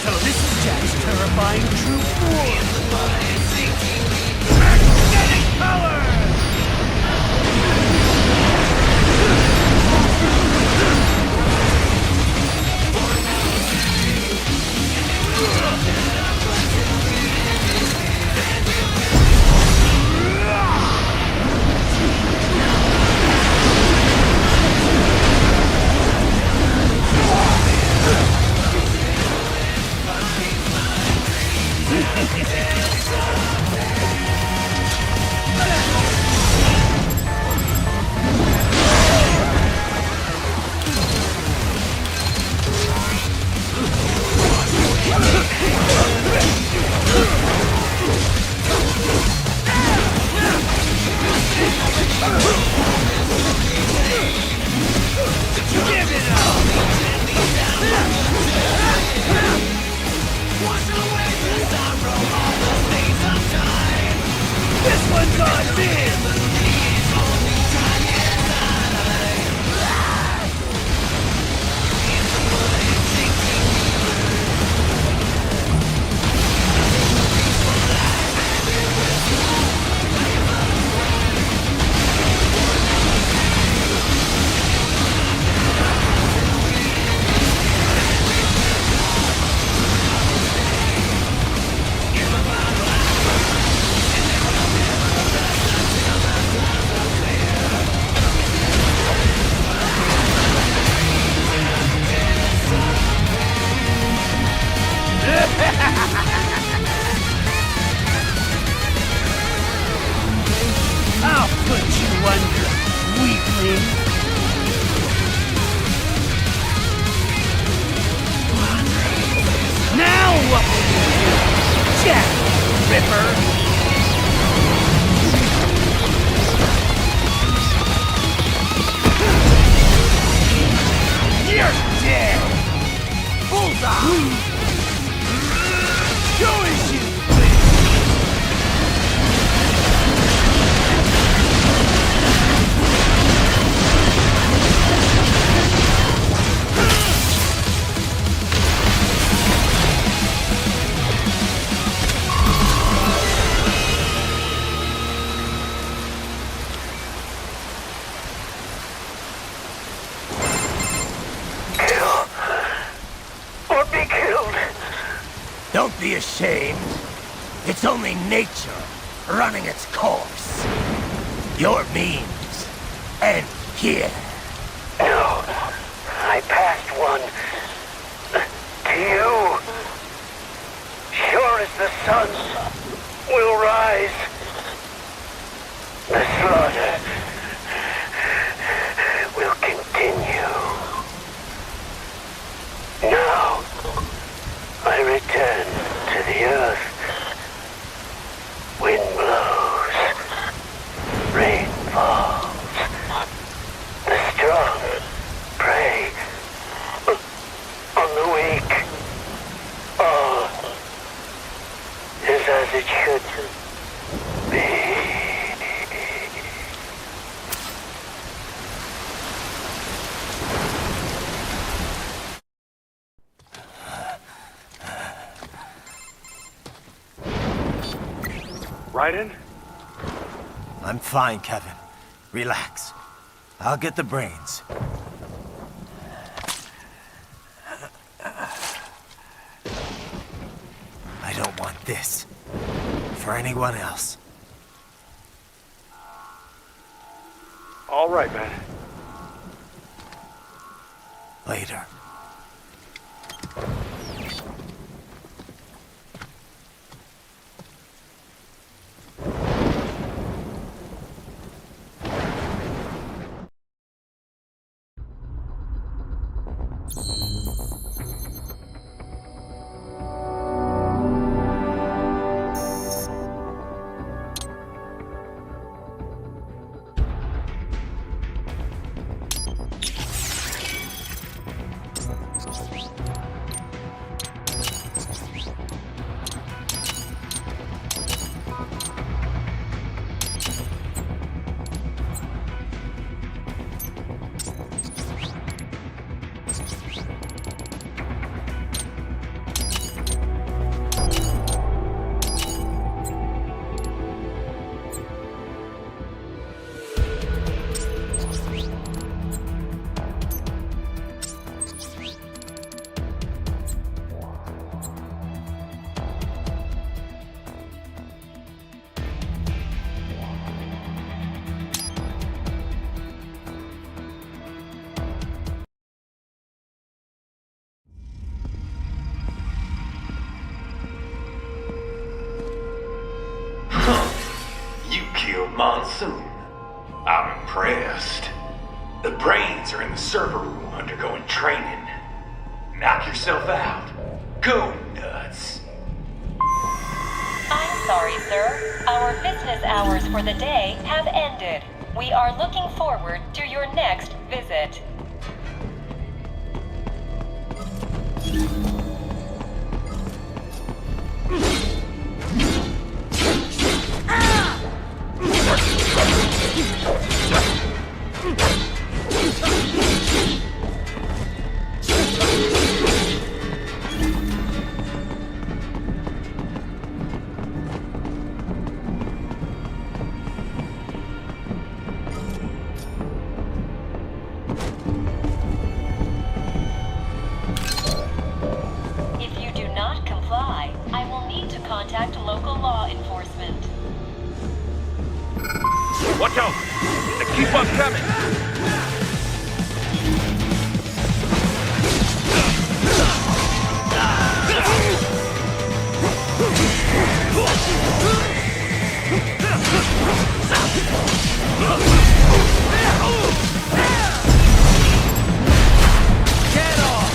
So this is Jack's terrifying true form. Magnetic power! This one's on me! I'll put you under, weakling. Now what will you do, Jack Ripper? You're dead! Bullseye! Show us you! Don't be ashamed. It's only nature running its course. Your means end here. No, I passed one to you. Sure as the sun will rise, the slaughter will continue. Now, I return to the earth. Wind blows, rain falls. The strong prey on the weak. All is as it should be. Raiden? I'm fine, Kevin. Relax. I'll get the brains. this. For anyone else. All right, man. Later. Monsoon. I'm impressed. The brains are in the server room undergoing training. Knock yourself out. Go nuts. I'm sorry, sir. Our business hours for the day have ended. We are looking forward to your next visit. If you do not comply, I will need to contact local law enforcement. Watch out! They keep on coming! Get off!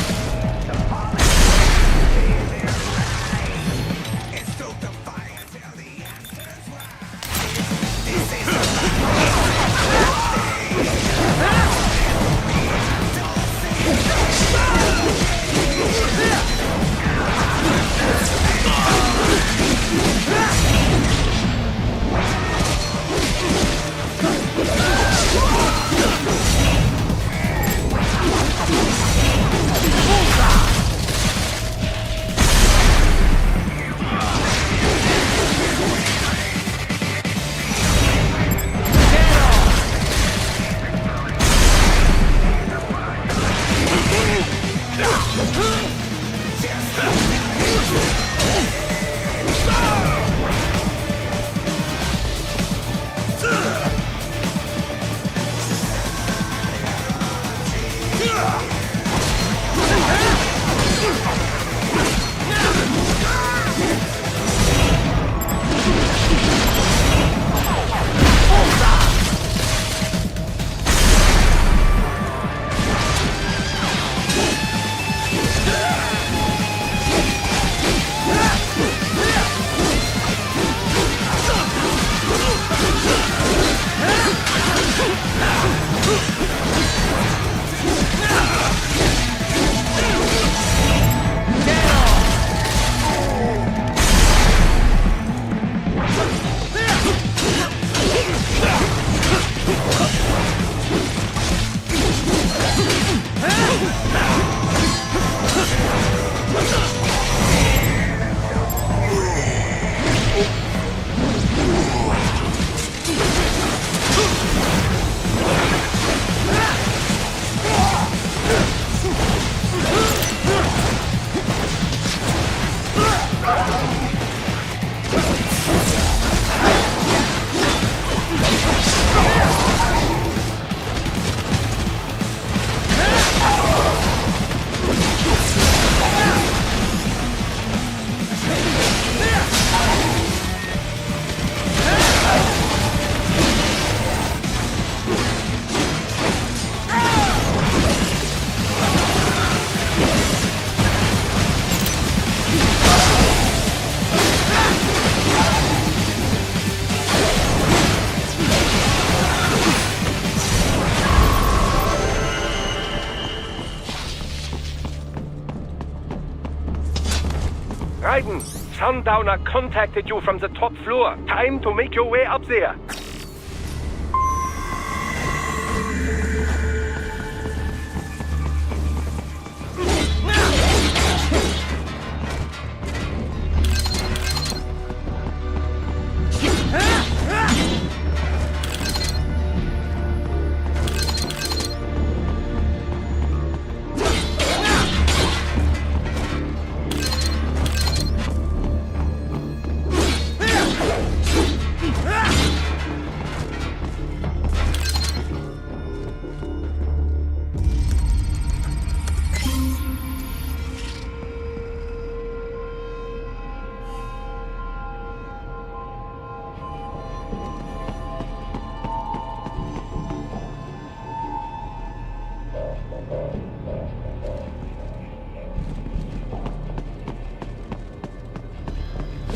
Raiden, Sundowner contacted you from the top floor. Time to make your way up there.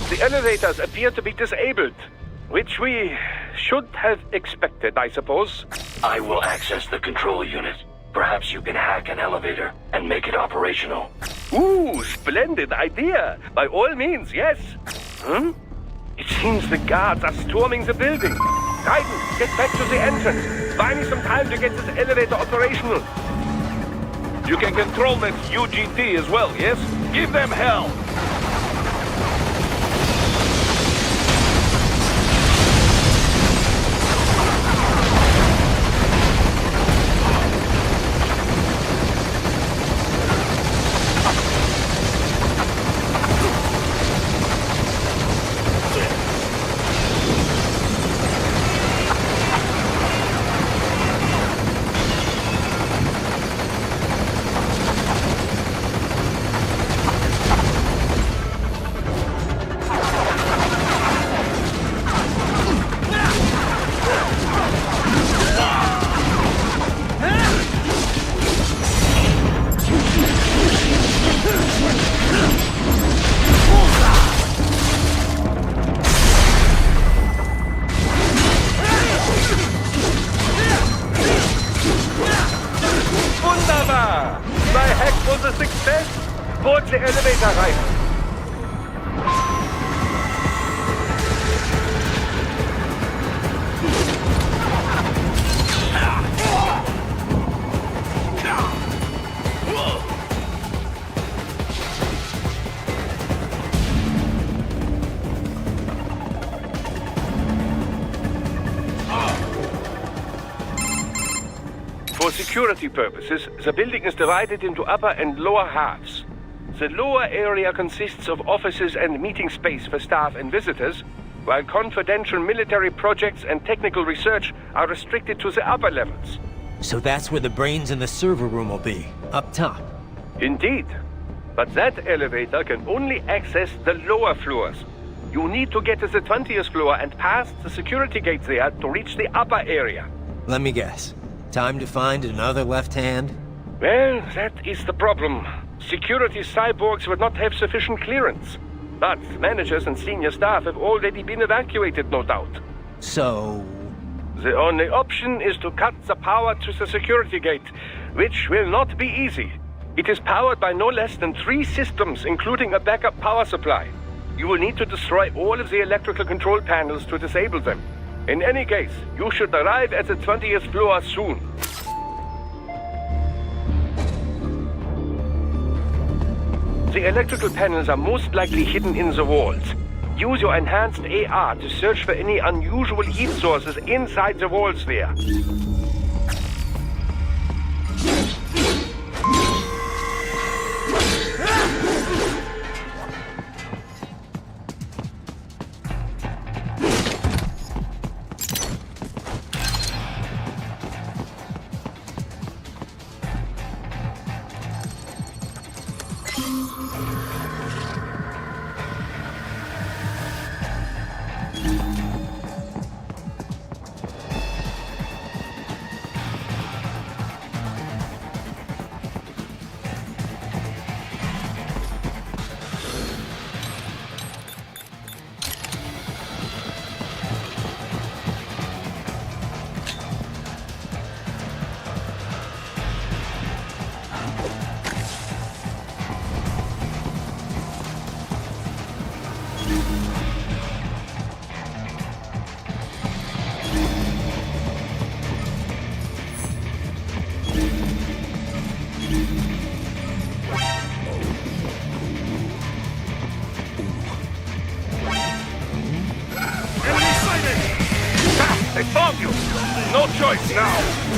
The elevators appear to be disabled, which we should have expected, I suppose. I will access the control unit. Perhaps you can hack an elevator and make it operational. Ooh, splendid idea. By all means, yes. It seems the guards are storming the building. Raiden, get back to the entrance. Buy me some time to get this elevator operational. You can control that UGT as well, yes? Give them hell! Board the elevator rein. For security purposes, the building is divided into upper and lower halves. The lower area consists of offices and meeting space for staff and visitors, while confidential military projects and technical research are restricted to the upper levels. So that's where the brains in the server room will be, up top. Indeed. But that elevator can only access the lower floors. You need to get to the 20th floor and pass the security gate there to reach the upper area. Let me guess. Time to find another left hand? Well, that is the problem. Security cyborgs would not have sufficient clearance. But managers and senior staff have already been evacuated, no doubt. So... The only option is to cut the power to the security gate, which will not be easy. It is powered by no less than 3 systems, including a backup power supply. You will need to destroy all of the electrical control panels to disable them. In any case, you should arrive at the 20th floor soon. The electrical panels are most likely hidden in the walls. Use your enhanced AR to search for any unusual heat sources inside the walls there. no choice now!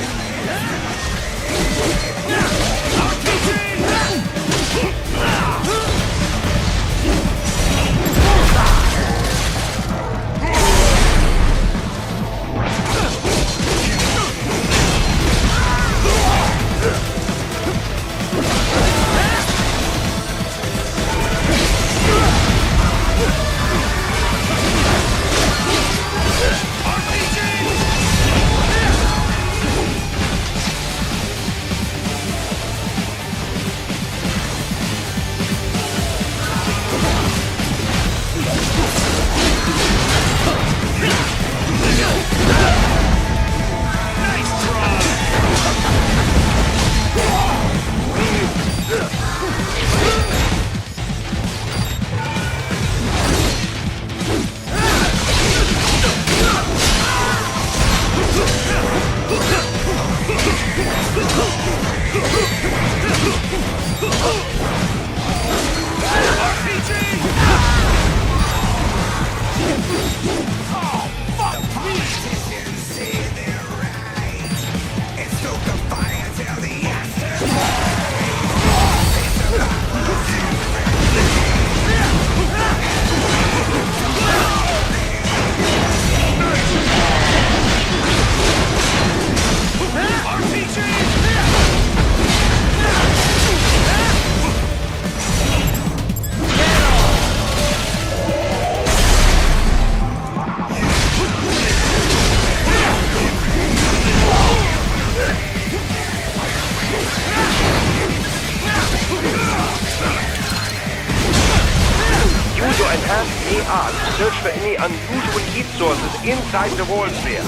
Search for any unusual heat sources inside the wall sphere.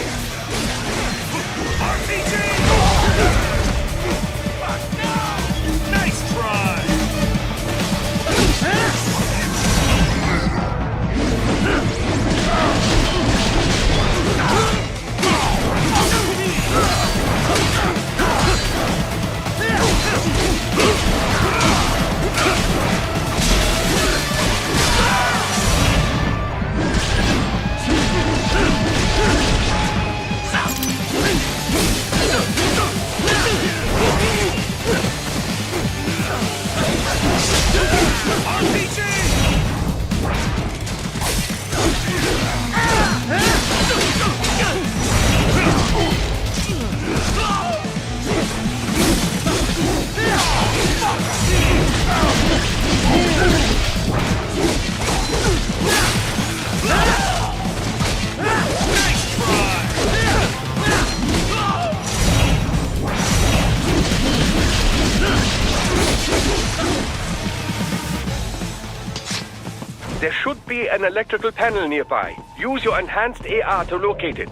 Nice try! There should be an electrical panel nearby. Use your enhanced AR to locate it.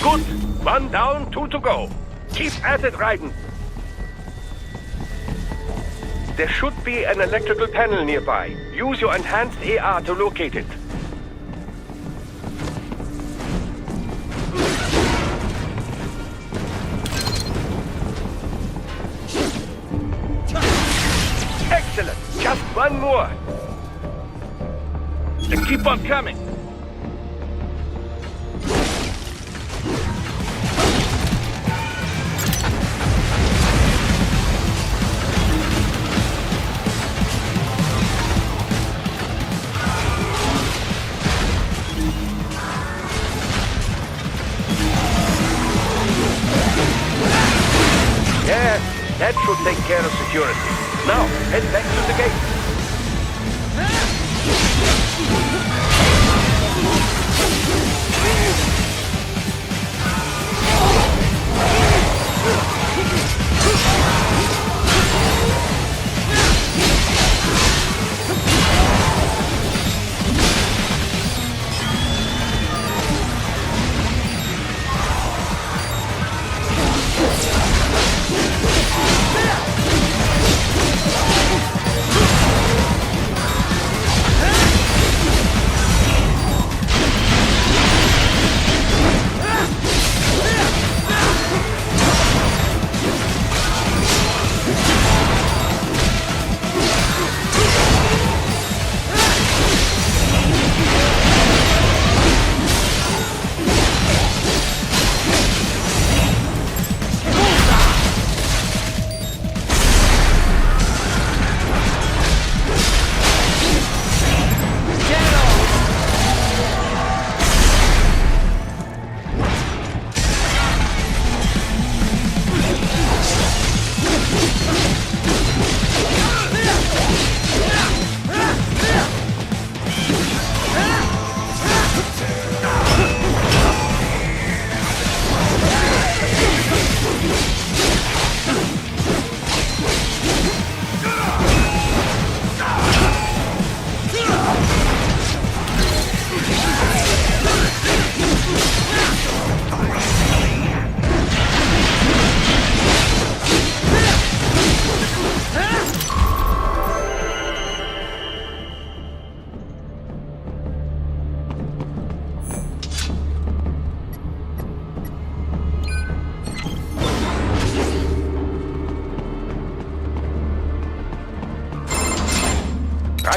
Good. One down, two to go. Keep at it, Raiden. There should be an electrical panel nearby. Use your enhanced AR to locate it. Excellent! Just one more. And keep on coming. Yeah, that should take care of security. Now, head back to the gate.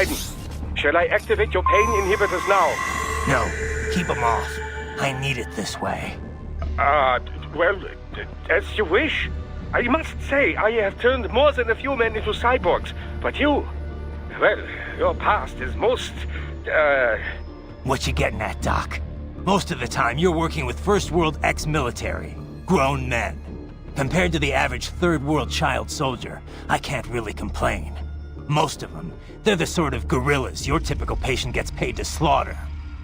Raiden, shall I activate your pain inhibitors now? No, keep them off. I need it this way. Well, as you wish. I must say, I have turned more than a few men into cyborgs, but you... Well, your past is most, What you getting at, Doc? Most of the time, you're working with First World ex-military. Grown men. Compared to the average Third World child soldier, I can't really complain. Most of them, they're the sort of guerrillas your typical patient gets paid to slaughter.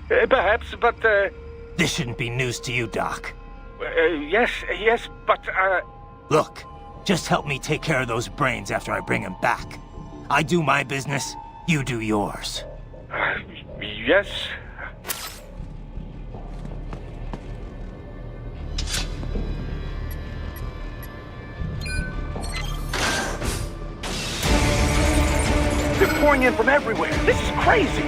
Perhaps, but, This shouldn't be news to you, Doc. Yes, but, Look, just help me take care of those brains after I bring them back. I do my business, you do yours. Yes. They're pouring in from everywhere. This is crazy.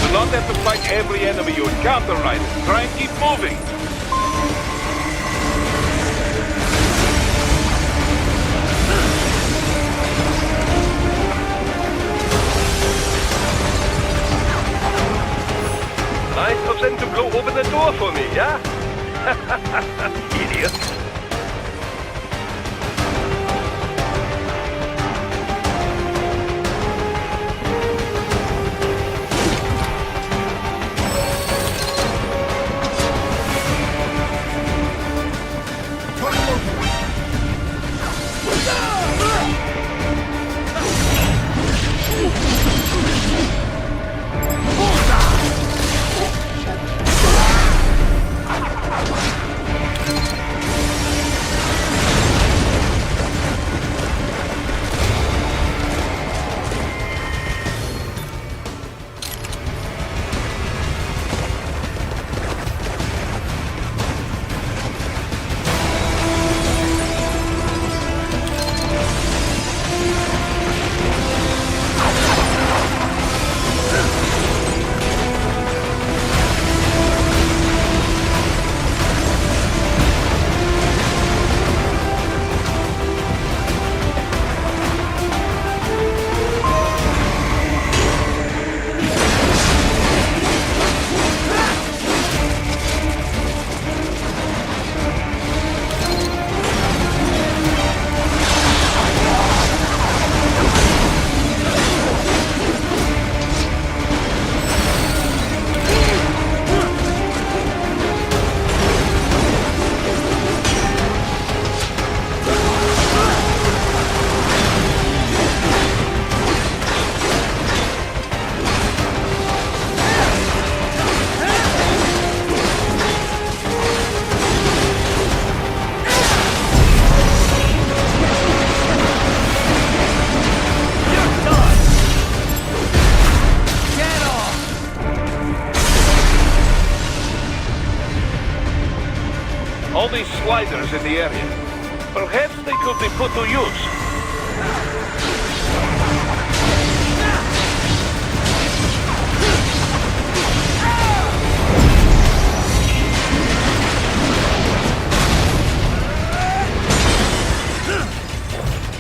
You do not have to fight every enemy you encounter, Raiden. Try and keep moving. Nice of them to blow open the door for me, yeah? Idiot. All these sliders in the area. Perhaps they could be put to use.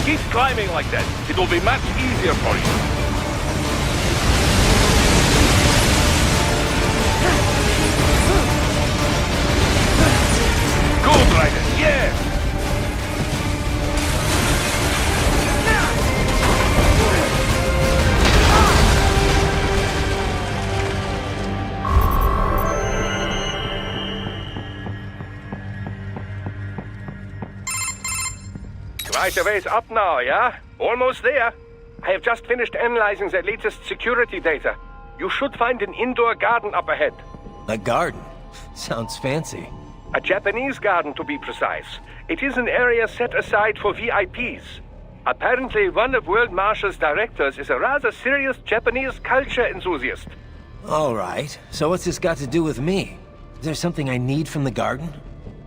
Keep climbing like that. It will be much easier for you. Good, Raiden. Yes! Right a ways up now, yeah? Almost there. I have just finished analyzing the latest security data. You should find an indoor garden up ahead. A garden? Sounds fancy. A Japanese garden, to be precise. It is an area set aside for VIPs. Apparently, one of World Marshall's directors is a rather serious Japanese culture enthusiast. All right. So what's this got to do with me? Is there something I need from the garden?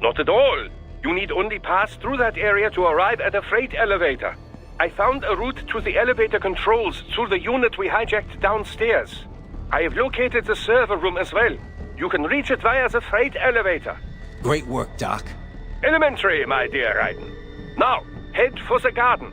Not at all. You need only pass through that area to arrive at a freight elevator. I found a route to the elevator controls through the unit we hijacked downstairs. I have located the server room as well. You can reach it via the freight elevator. Great work, Doc. Elementary, my dear Raiden. Now, Head for the garden.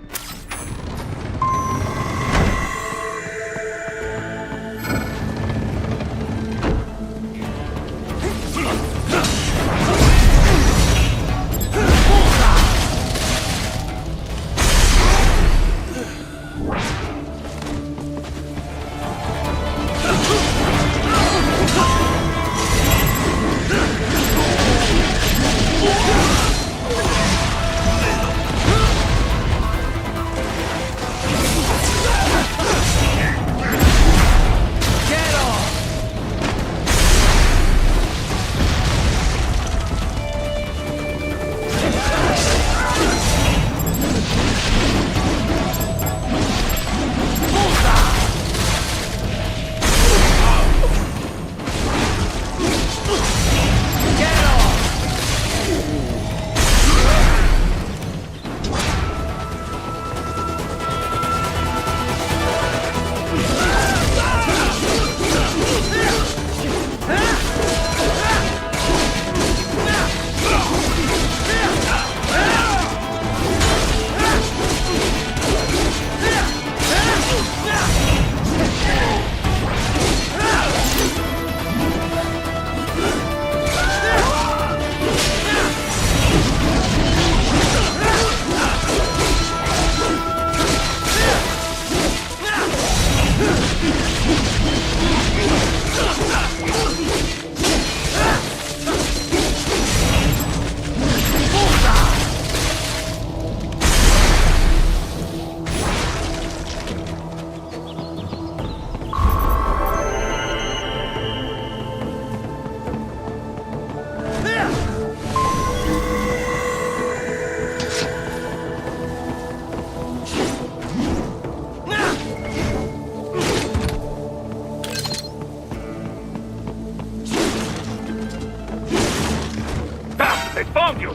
They found you!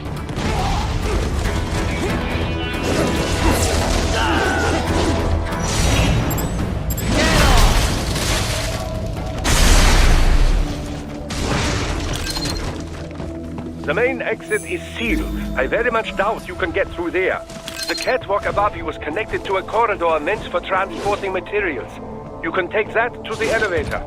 The main exit is sealed. I very much doubt you can get through there. The catwalk above you is connected to a corridor meant for transporting materials. You can take that to the elevator.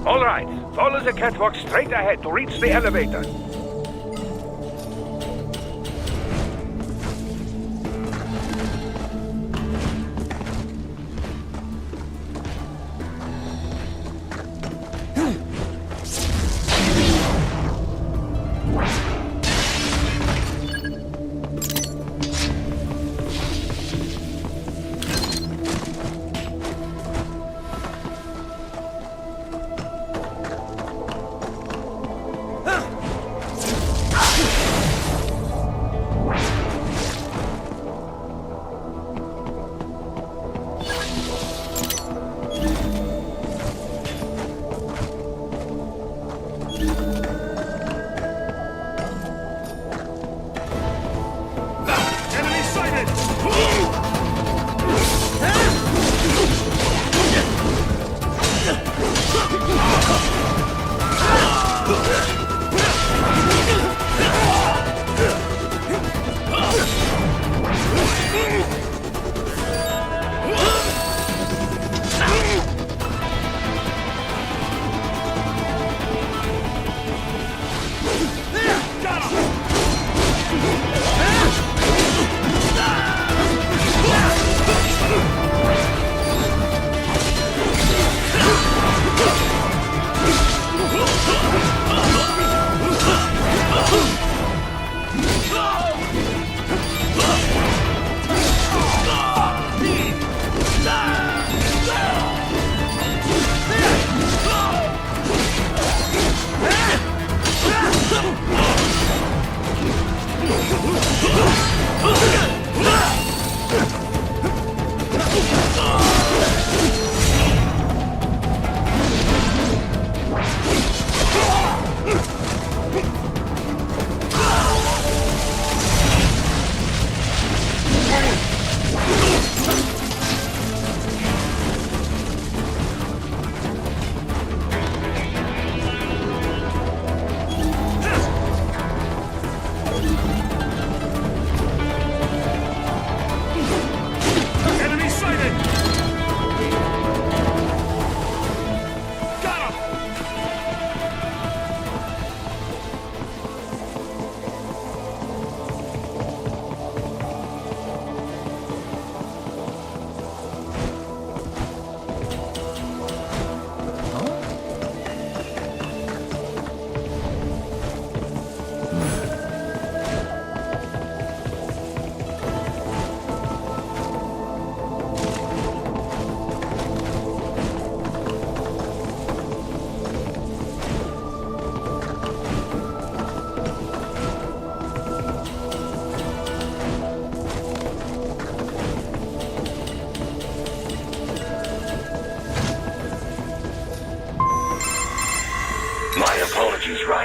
All right, follow the catwalk straight ahead to reach the elevator.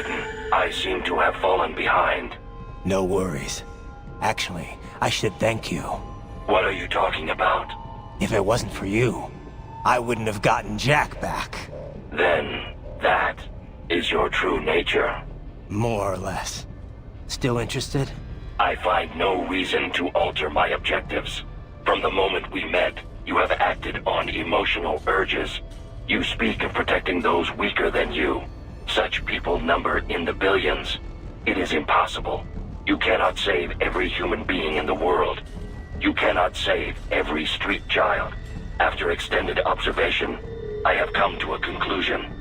Titan. I seem to have fallen behind. No worries. Actually, I should thank you. What are you talking about? If it wasn't for you, I wouldn't have gotten Jack back. Then, that is your true nature. More or less. Still interested? I find no reason to alter my objectives. From the moment we met, you have acted on emotional urges. You speak of protecting those weaker than you. Such people number in the billions. It is impossible. You cannot save every human being in the world. You cannot save every street child. After extended observation, I have come to a conclusion.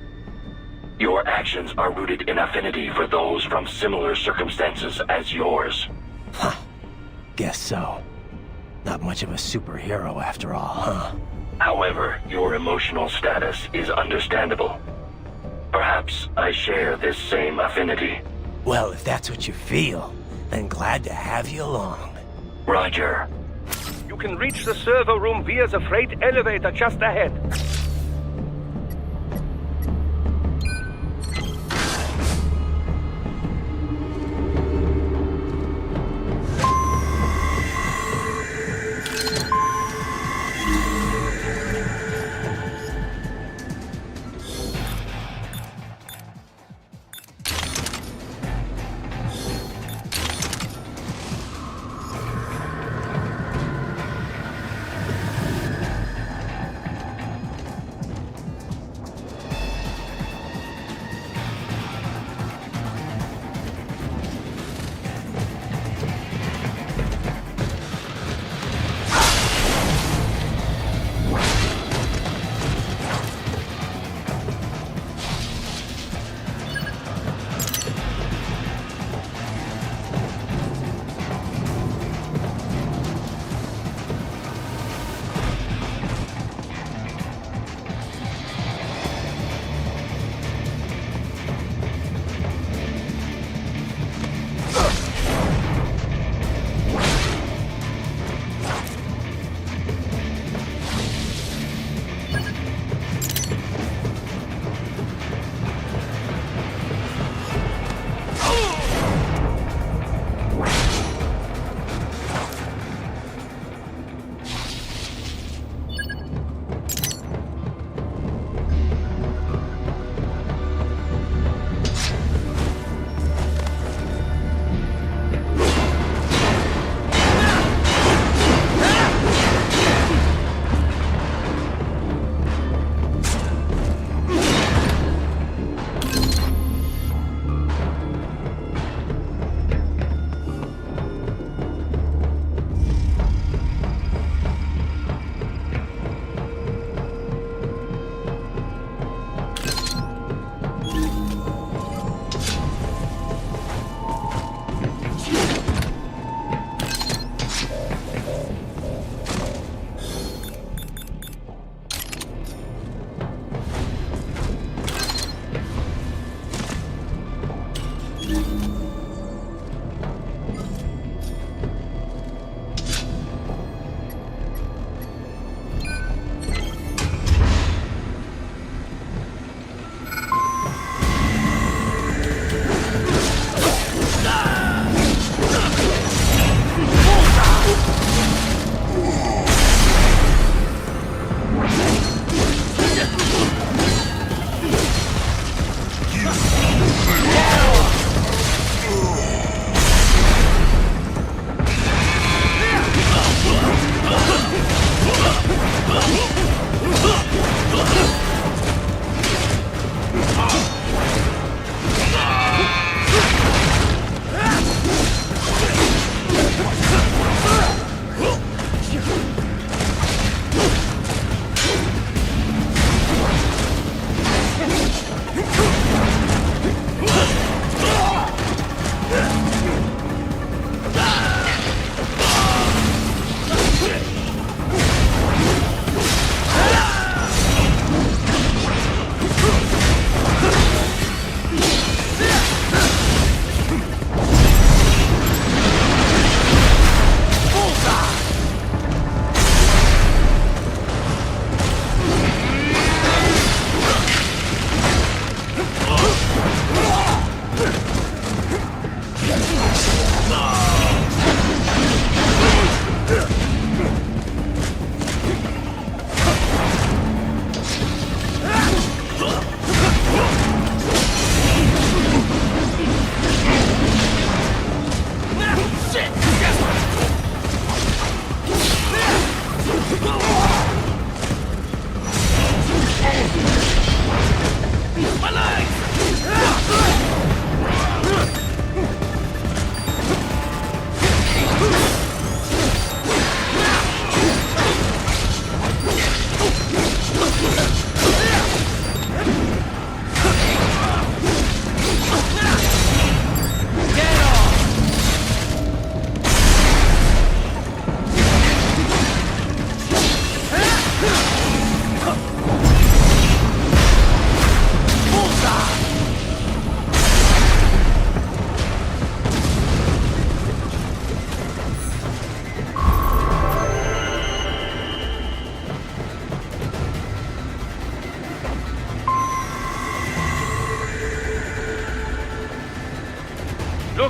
Your actions are rooted in affinity for those from similar circumstances as yours. Huh. Guess so. Not much of a superhero after all, huh? However, your emotional status is understandable. Perhaps I share this same affinity. Well, if that's what you feel, then glad to have you along. Roger. You can reach the server room via the freight elevator just ahead.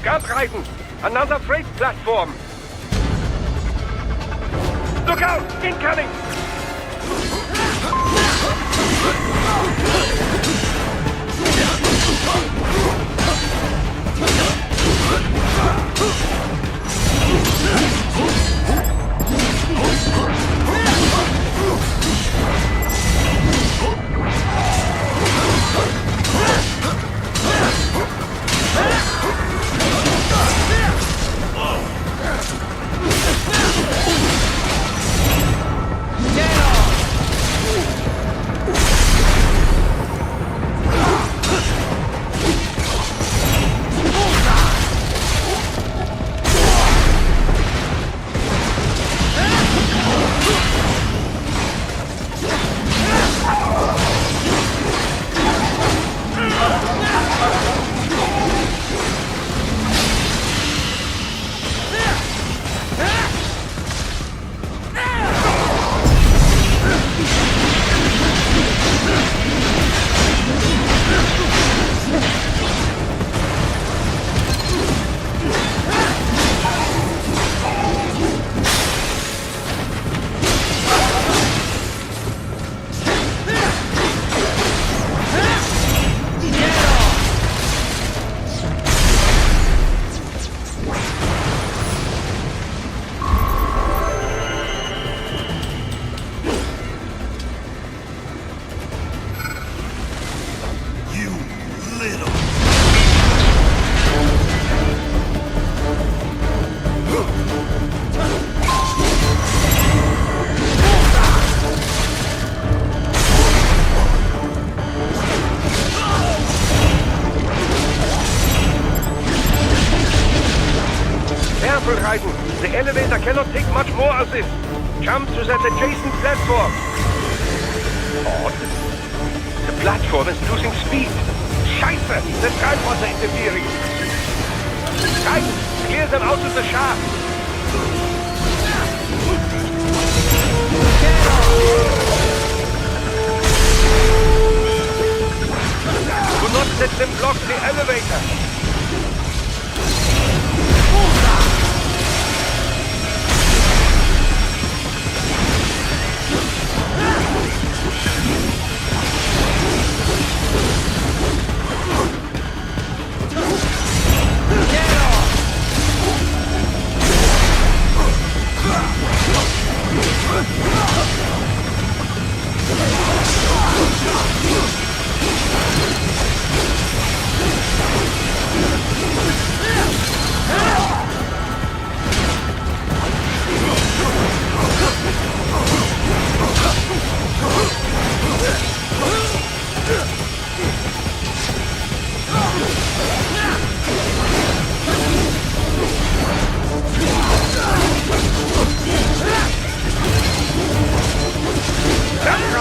Gantreiten! Another freight platform! Look out! Incoming! The elevator cannot take much more of this. Jump to that adjacent platform. Odd. The platform is losing speed. Scheiße! The Skypods are interfering. Guys, clear them out of the shaft. Do not let them block the elevator.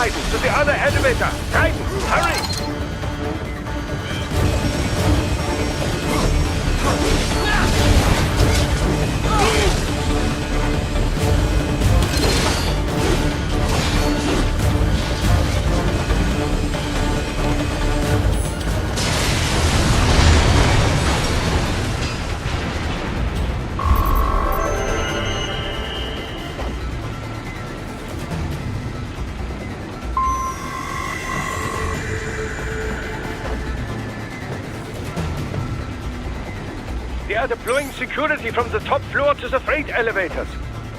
To the other elevator! Titan, hurry! They are deploying security from the top floor to the freight elevators.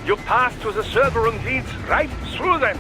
Your path to the server room leads right through them.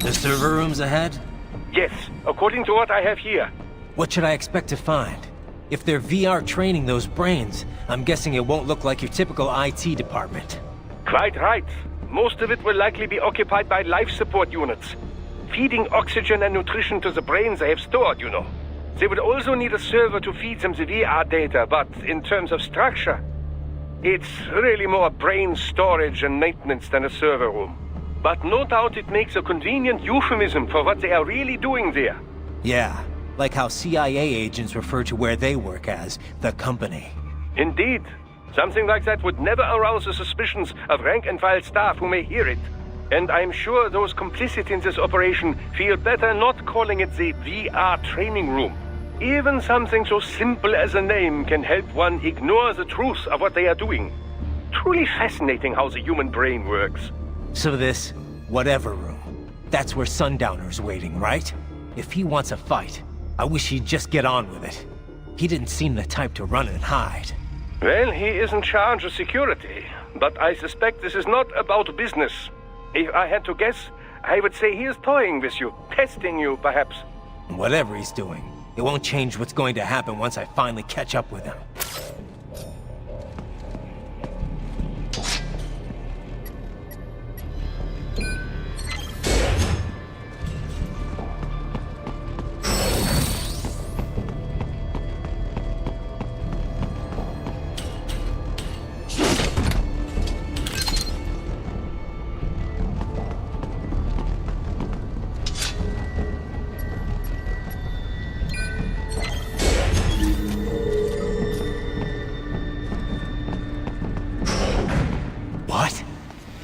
The server room's ahead? Yes, according to what I have here. What should I expect to find? If they're VR training those brains, I'm guessing it won't look like your typical IT department. Quite right. Most of it will likely be occupied by life support units. Feeding oxygen and nutrition to the brains they have stored, you know. They would also need a server to feed them the VR data, but in terms of structure, it's really more brain storage and maintenance than a server room. But no doubt it makes a convenient euphemism for what they are really doing there. Yeah, like how CIA agents refer to where they work as the company. Indeed. Something like that would never arouse the suspicions of rank-and-file staff who may hear it. And I'm sure those complicit in this operation feel better not calling it the VR training room. Even something so simple as a name can help one ignore the truth of what they are doing. Truly fascinating how the human brain works. So this, whatever room, that's where Sundowner's waiting, right? If he wants a fight, I wish he'd just get on with it. He didn't seem the type to run and hide. Well, he is in charge of security, but I suspect this is not about business. If I had to guess, I would say he is toying with you, testing you, perhaps. Whatever he's doing, it won't change what's going to happen once I finally catch up with him.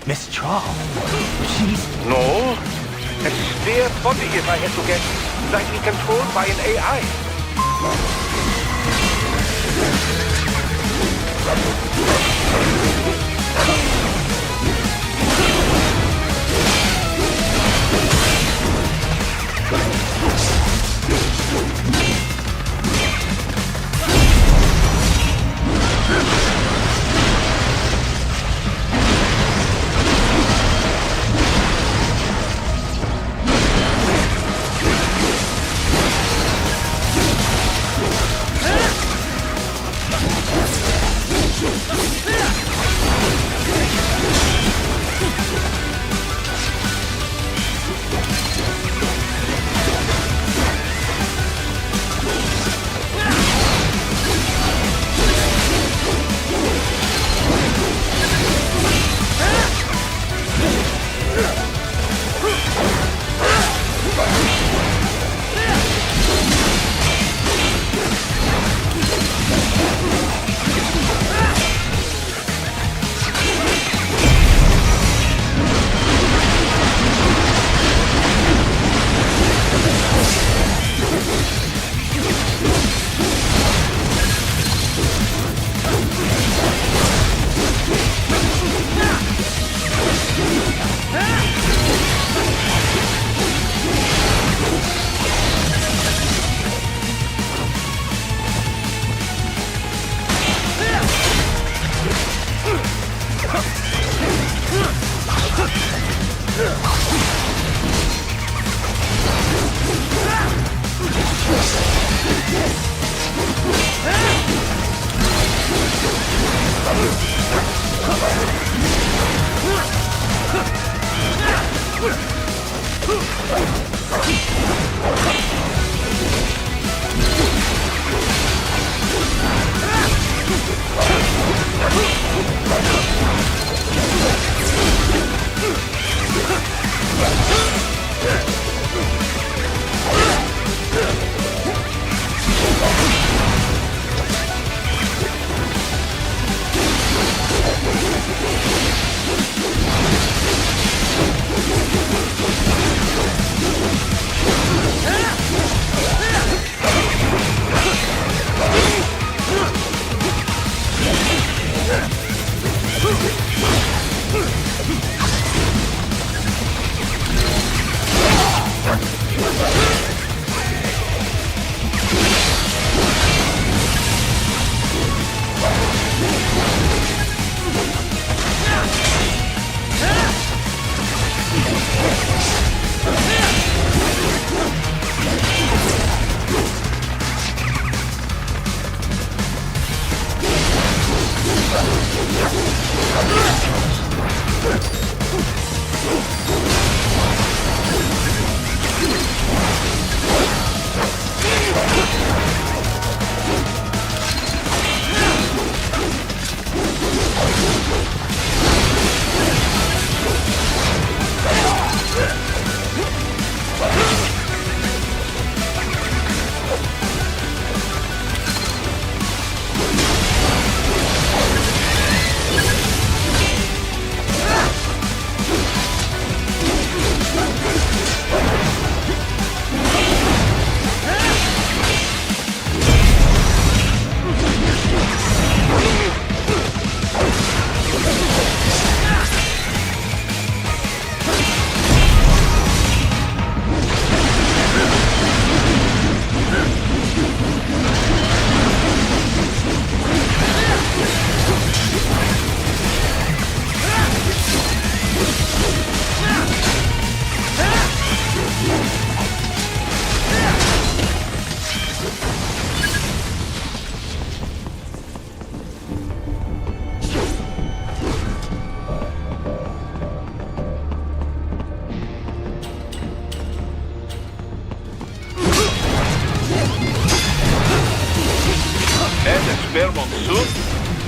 Miss Charles? She's... No. A spare body, if I had to guess. Likely controlled by an AI.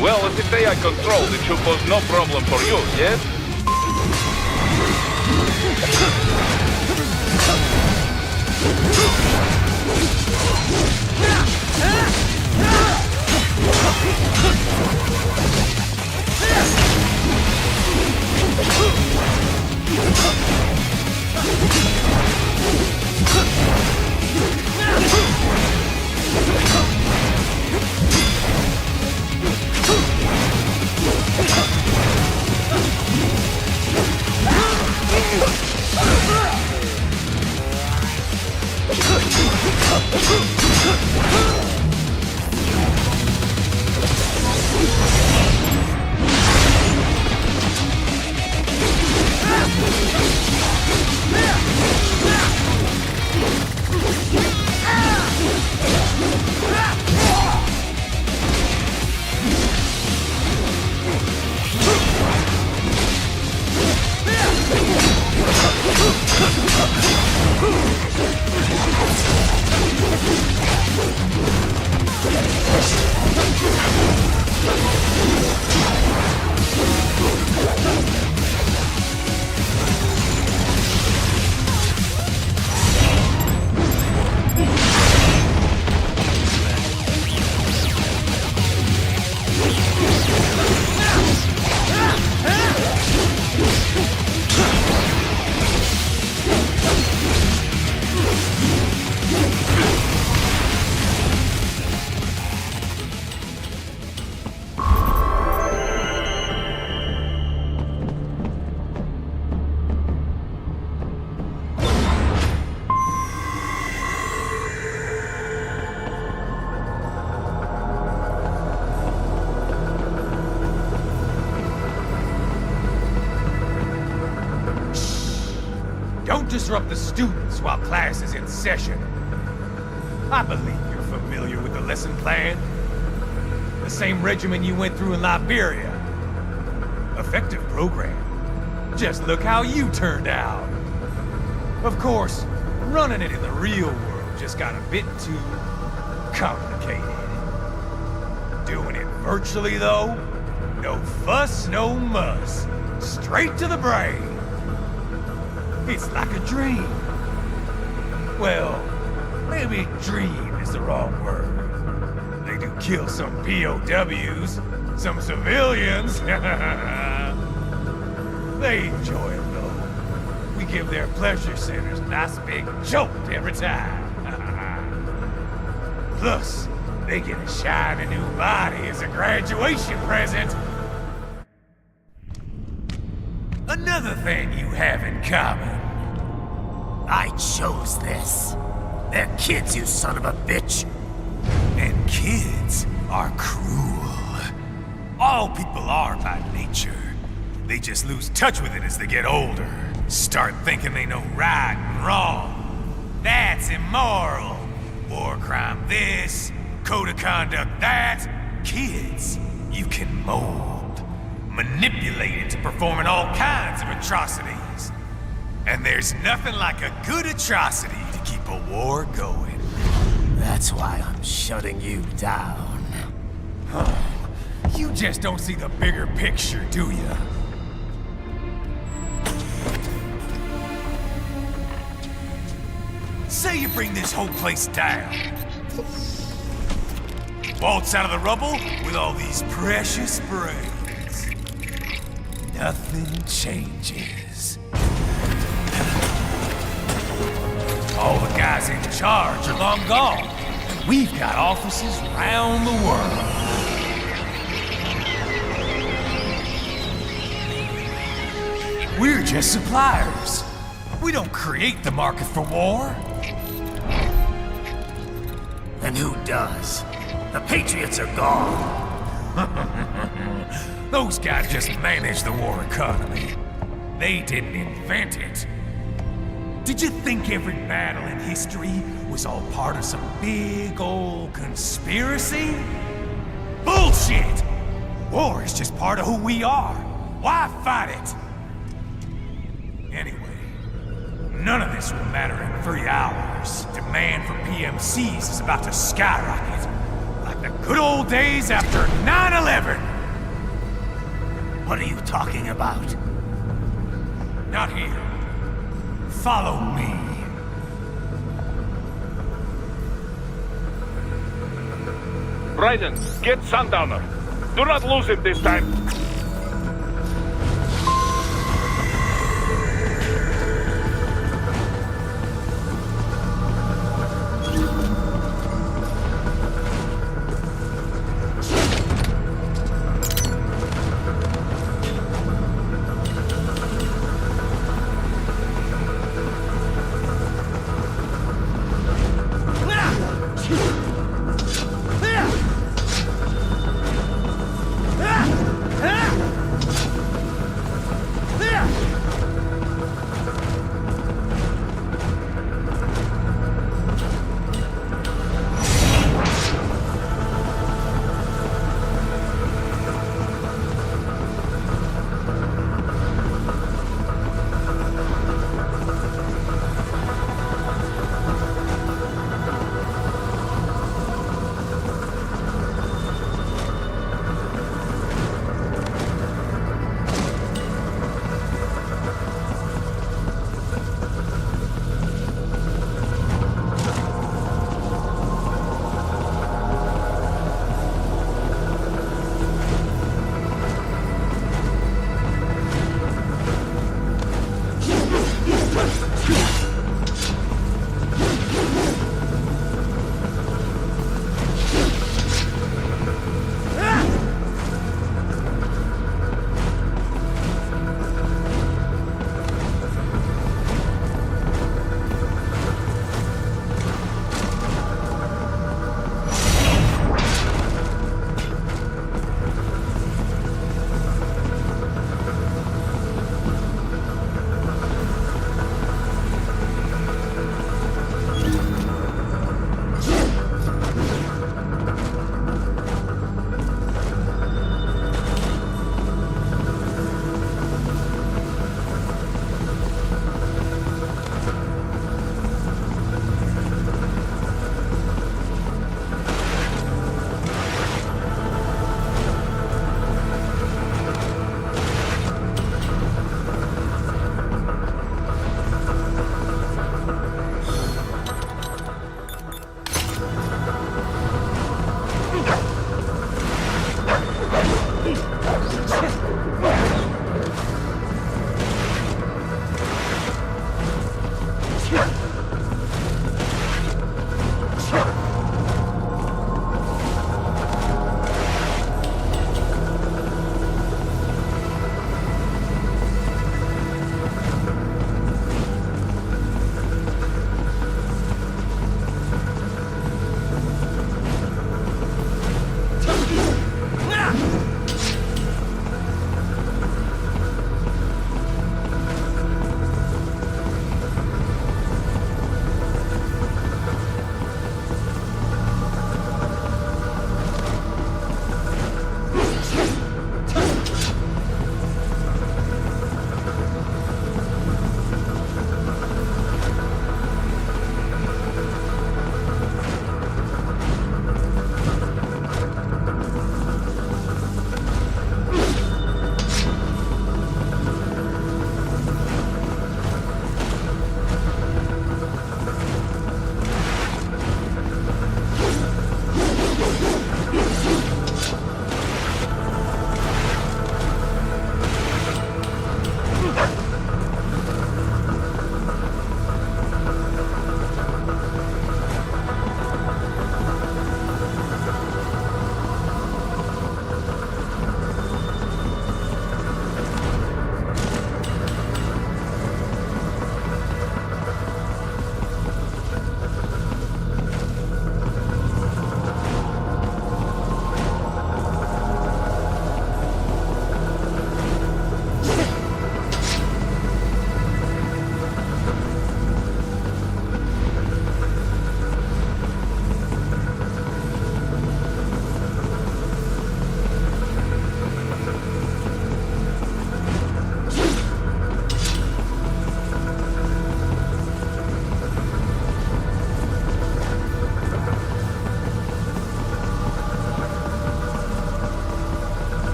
Well, if it's AI controlled, it should pose no problem for you, yes? Don't disrupt the students while class is in session. I believe you're familiar with the lesson plan. The same regimen you went through in Liberia. Effective program. Just look how you turned out. Of course, running it in the real world just got a bit too complicated. Doing it virtually, though, no fuss, no muss. Straight to the brain. It's like a dream. Well, maybe dream is the wrong word. They do kill some POWs, some civilians. They enjoy it, though. We give their pleasure centers a nice big jolt every time. Plus, they get a shiny new body as a graduation present. Another thing you have in common. I chose this. They're kids, you son of a bitch. And kids are cruel. All people are by nature. They just lose touch with it as they get older. Start thinking they know right and wrong. That's immoral. War crime this, code of conduct that. Kids, you can mold. manipulated to performing all kinds of atrocities. And there's nothing like a good atrocity to keep a war going. That's why I'm shutting you down. You just don't see the bigger picture, do you? Say you bring this whole place down. Waltz out of the rubble with all these precious brains. Nothing changes. All the guys in charge are long gone. We've got offices around the world. We're just suppliers. We don't create the market for war. And who does? The Patriots are gone. Those guys just manage the war economy. They didn't invent it. Did you think every battle in history was all part of some big old conspiracy? Bullshit! War is just part of who we are. Why fight it? Anyway, none of this will matter in 3 hours. Demand for PMCs is about to skyrocket. Like the good old days after 9/11. What are you talking about? Not here. Follow me. Raiden, get Sundowner. Do not lose him this time. Ah!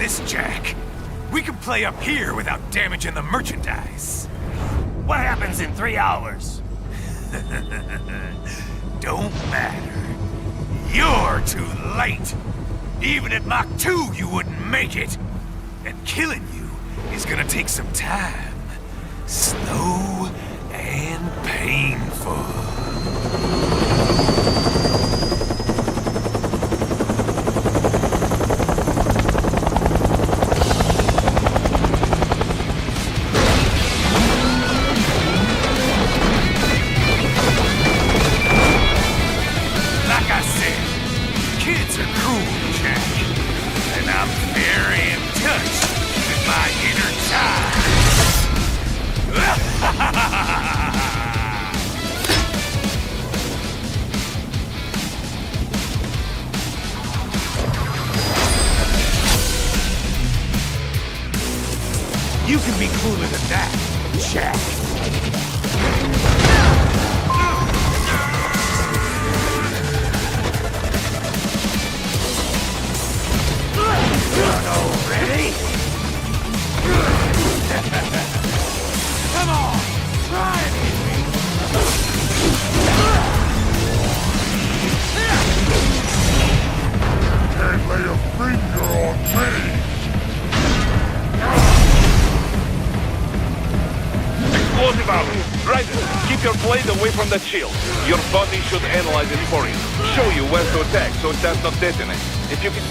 this, Jack. We can play up here without damaging the merchandise. What happens in 3 hours? Don't matter. You're too late. Even at Mach 2, you wouldn't make it. And killing you is gonna take some time. Slow and painful. You can be cooler than that, Jack. Ready? Come on, try it! Can't lay a finger on me! Explosive armor. Ryder, keep your blade away from that shield. Your body should analyze it for you. Show you where to attack so it does not detonate. If you can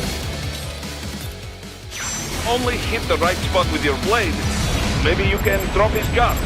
only hit the right spot with your blade, maybe you can drop his gun.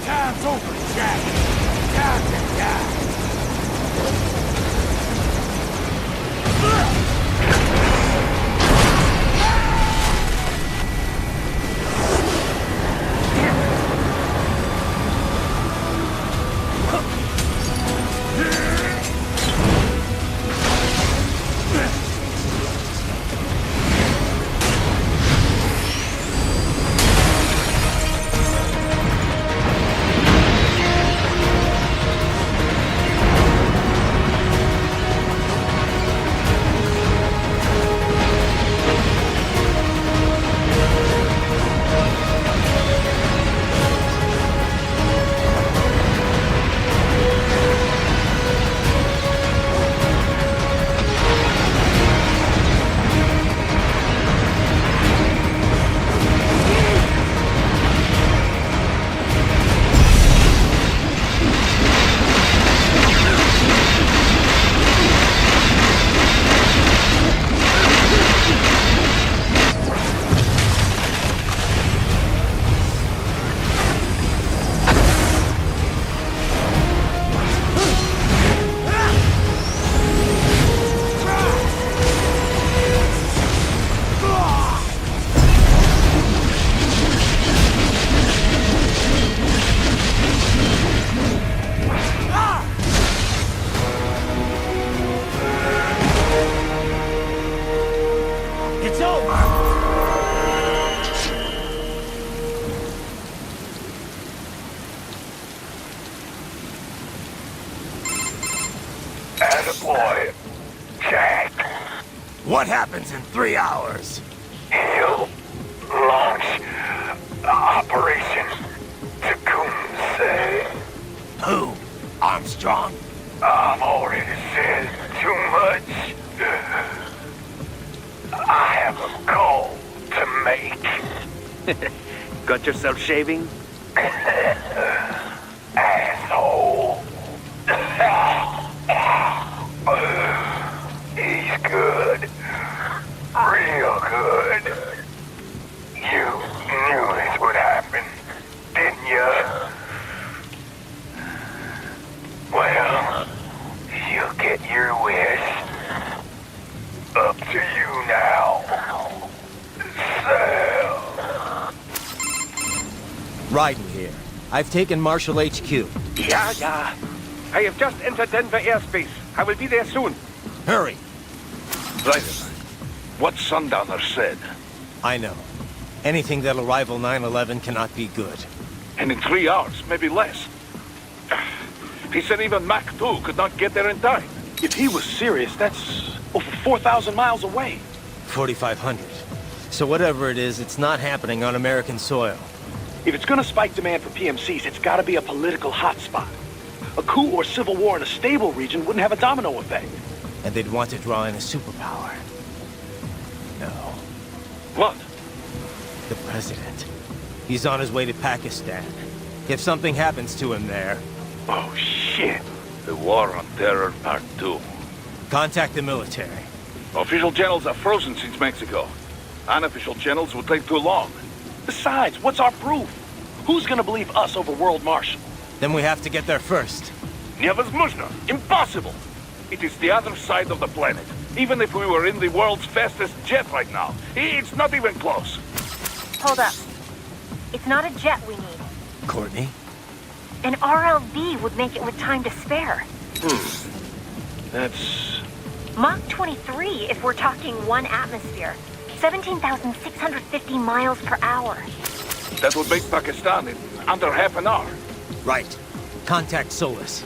Time's over, Jack. Time to die. boy, Jack. What happens in 3 hours? He'll launch Operation Tecumseh. Who? Armstrong? I've already said too much. I have a call to make. Got yourself shaving? Asshole. He's good. Real good. You knew this would happen, didn't you? Well, you'll get your wish. Up to you now. Sam. Raiden here. I've taken Marshall HQ. Yeah. I have just entered Denver airspace. I will be there soon. Hurry. Raiden, what Sundowner said. I know. Anything that'll rival 9/11 cannot be good. And in 3 hours, maybe less. He said even Mach 2 could not get there in time. If he was serious, that's over 4,000 miles away. 4,500. So whatever it is, it's not happening on American soil. If it's gonna spike demand for PMCs, it's gotta be a political hotspot. A coup or civil war in a stable region wouldn't have a domino effect. And they'd want to draw in a superpower. No. What? The president. He's on his way to Pakistan. If something happens to him there... Oh, shit. The War on Terror Part 2. Contact the military. Official channels are frozen since Mexico. Unofficial channels would take too long. Besides, what's our proof? Who's gonna believe us over World Marshal? Then we have to get there first. Невозможно. Impossible. It is the other side of the planet. Even if we were in the world's fastest jet right now, it's not even close. Hold up. It's not a jet we need. Courtney? An RLV would make it with time to spare. That's... Mach 23 if we're talking 1 atmosphere. 17,650 miles per hour. That would make Pakistan in under half an hour. Right. Contact Solus.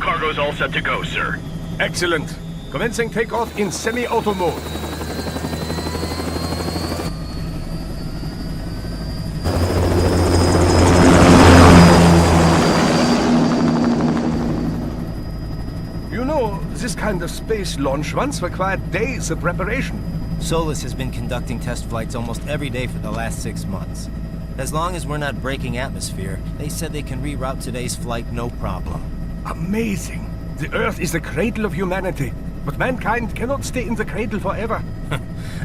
Cargo's all set to go, sir. Excellent. Commencing takeoff in semi-auto mode. kind of space launch once required days of preparation. Solus has been conducting test flights almost every day for the last 6 months. As long as we're not breaking atmosphere, they said they can reroute today's flight no problem. Amazing. The Earth is the cradle of humanity, but mankind cannot stay in the cradle forever.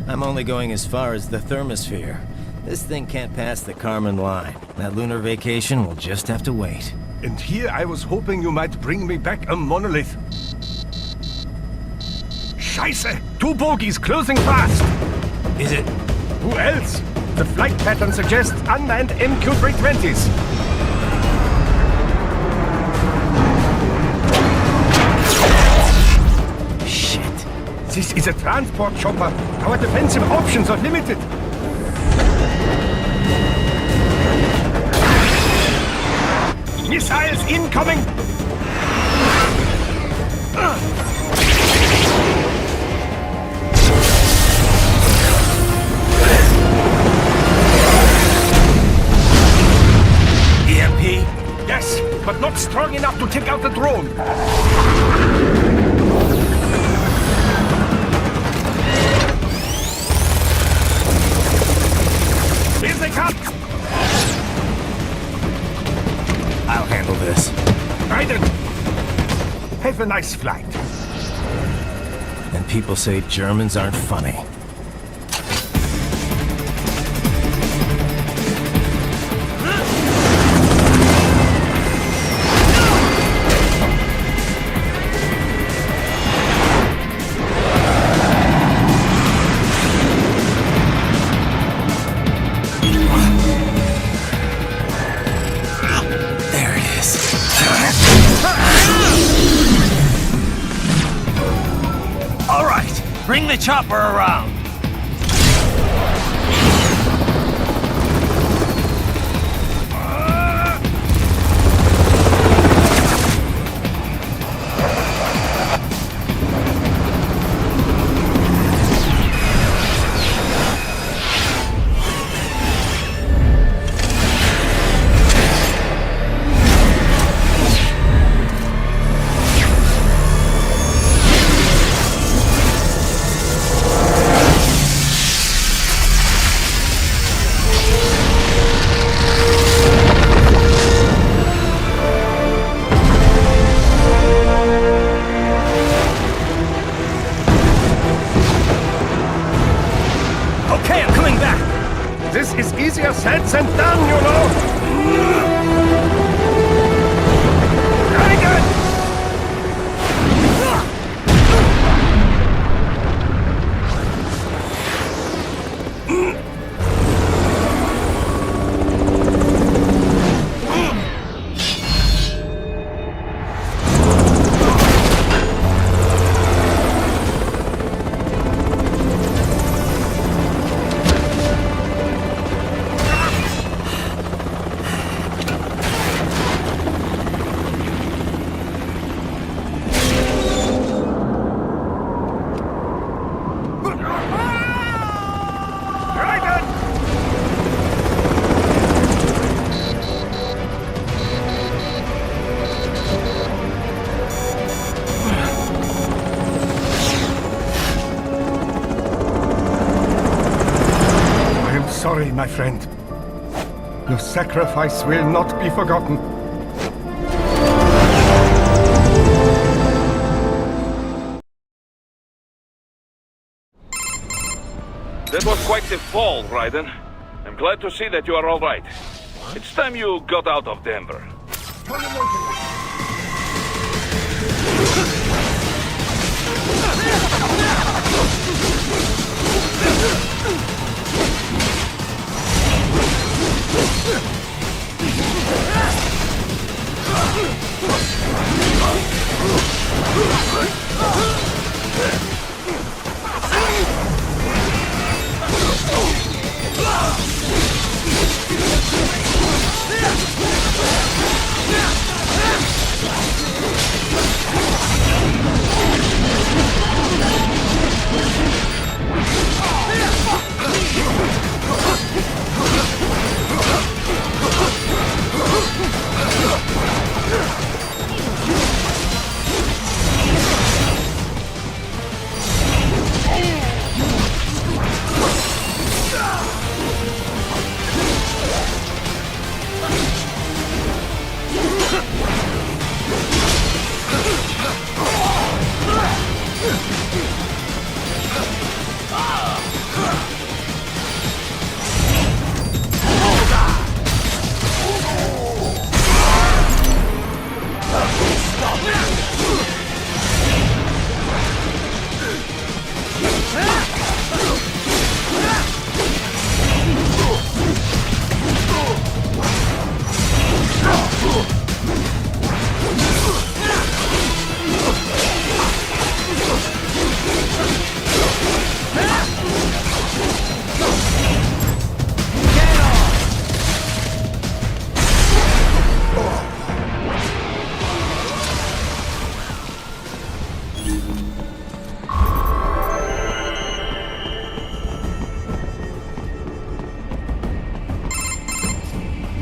I'm only going as far as the thermosphere. This thing can't pass the Karman line. That lunar vacation will just have to wait. And here I was hoping you might bring me back a monolith. Scheiße! 2 bogies closing fast! Is it? Who else? The flight pattern suggests unmanned MQ-320s. Shit. This is a transport chopper. Our defensive options are limited. Missiles incoming! EMP? Yes, but not strong enough to take out the drone. Here they come! I'll handle this. Raiden! Have a nice flight. And people say Germans aren't funny. Bring the chopper around! This is easier said than done, you know! Very good! Sorry, my friend. Your sacrifice will not be forgotten. That was quite the fall, Raiden. I'm glad to see that you are all right. It's time you got out of Denver.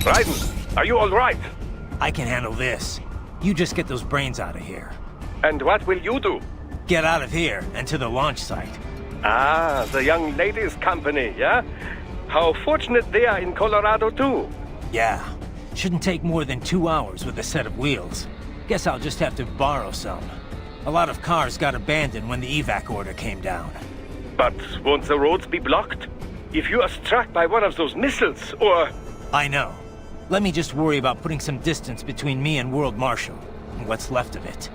Raiden, are you all right? I can handle this. You just get those brains out of here. And what will you do? Get out of here and to the launch site. Ah, the young ladies' company, yeah? How fortunate they are in Colorado, too. Yeah. Shouldn't take more than 2 hours with a set of wheels. Guess I'll just have to borrow some. A lot of cars got abandoned when the evac order came down. But won't the roads be blocked? If you are struck by one of those missiles, or... I know. Let me just worry about putting some distance between me and World Marshal, and what's left of it.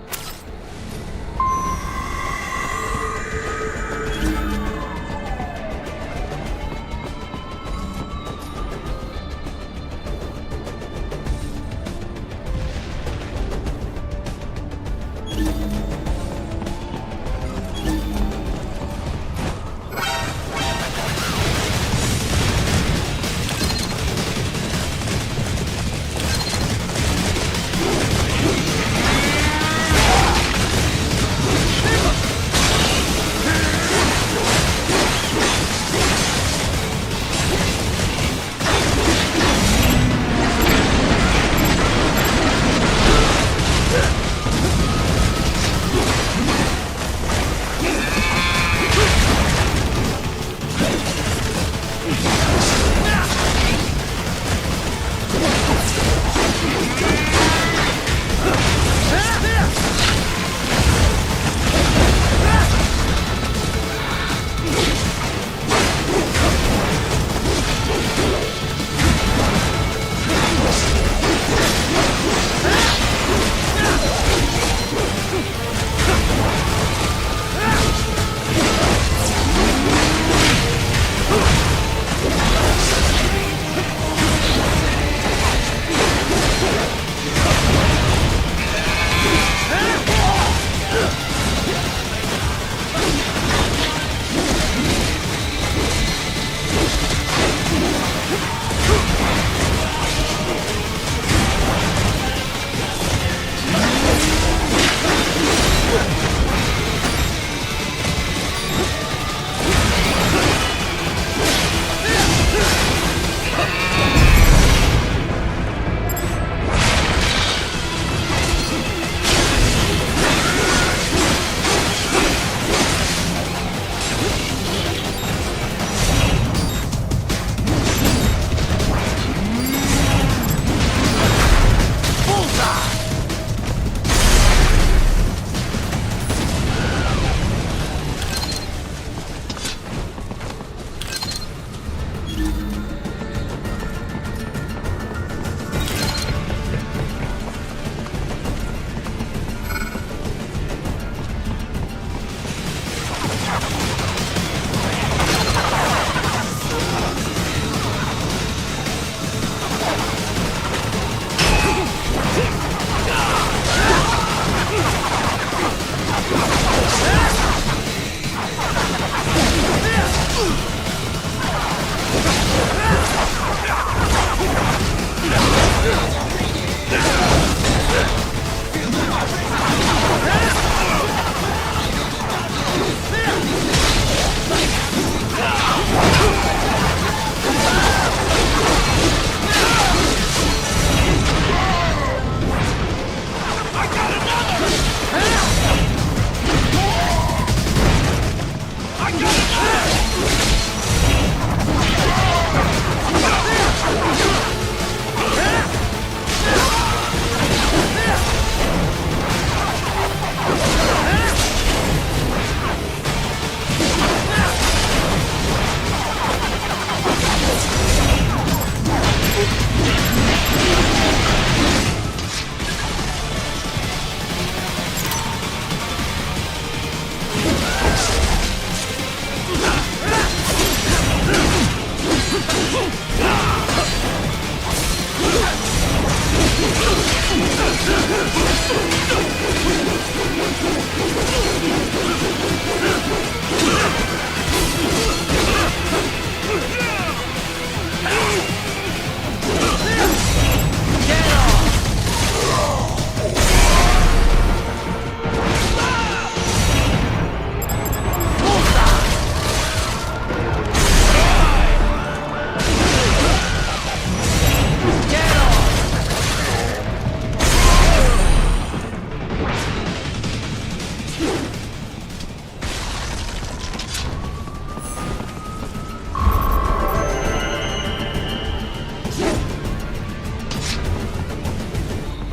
Get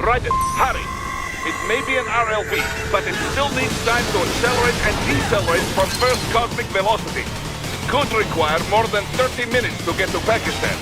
Right, hurry. It may be an RLV, but it still needs time to accelerate and decelerate from first cosmic velocity. It could require more than 30 minutes to get to Pakistan.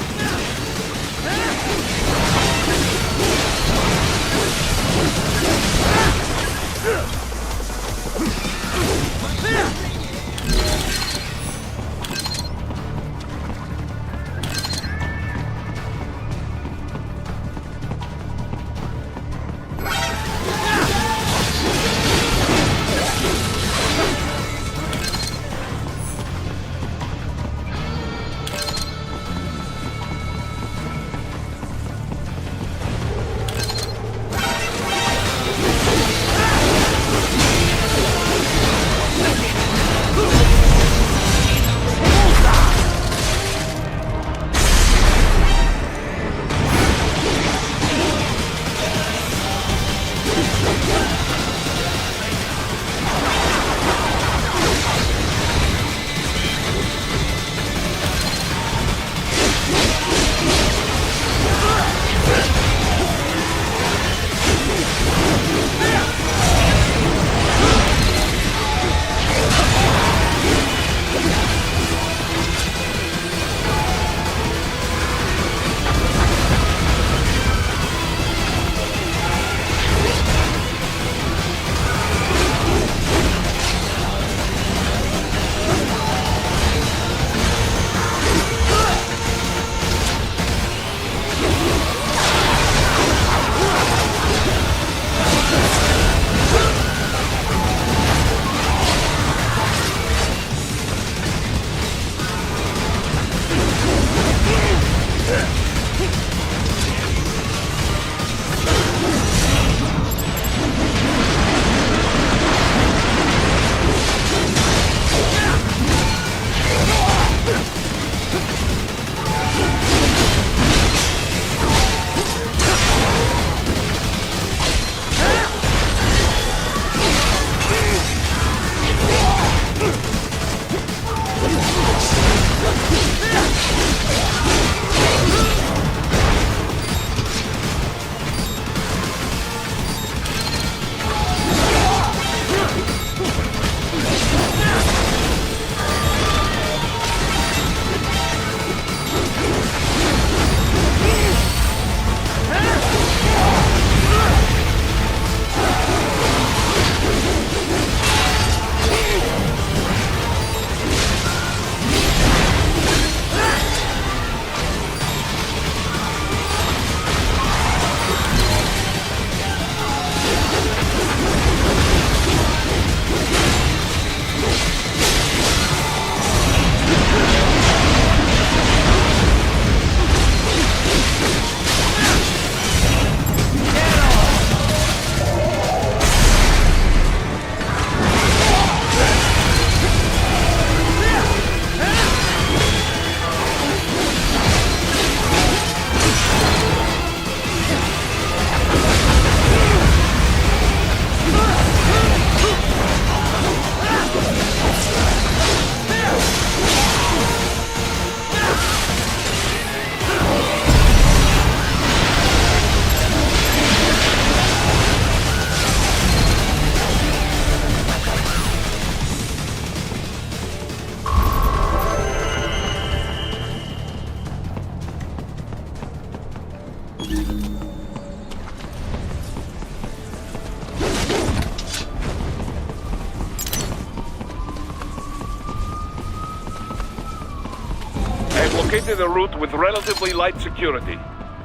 Located a route with relatively light security.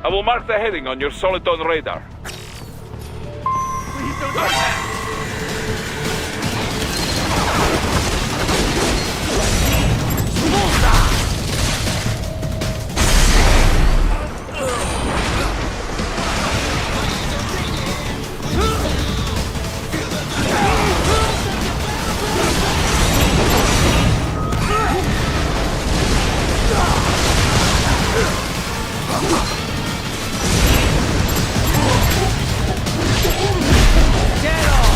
I will mark the heading on your Soliton radar. Please don't do that! Get off!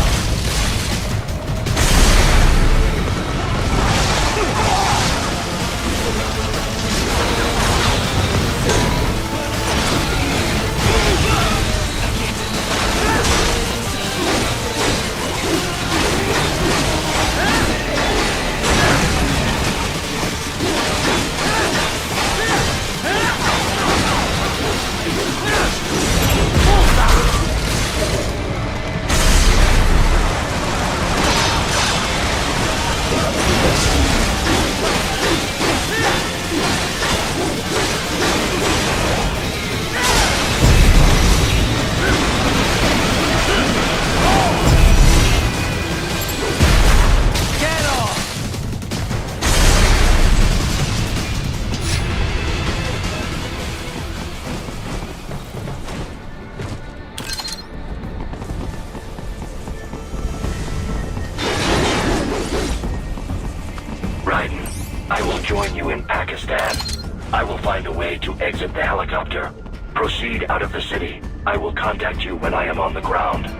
understand. I will find a way to exit the helicopter. Proceed out of the city. I will contact you when I am on the ground.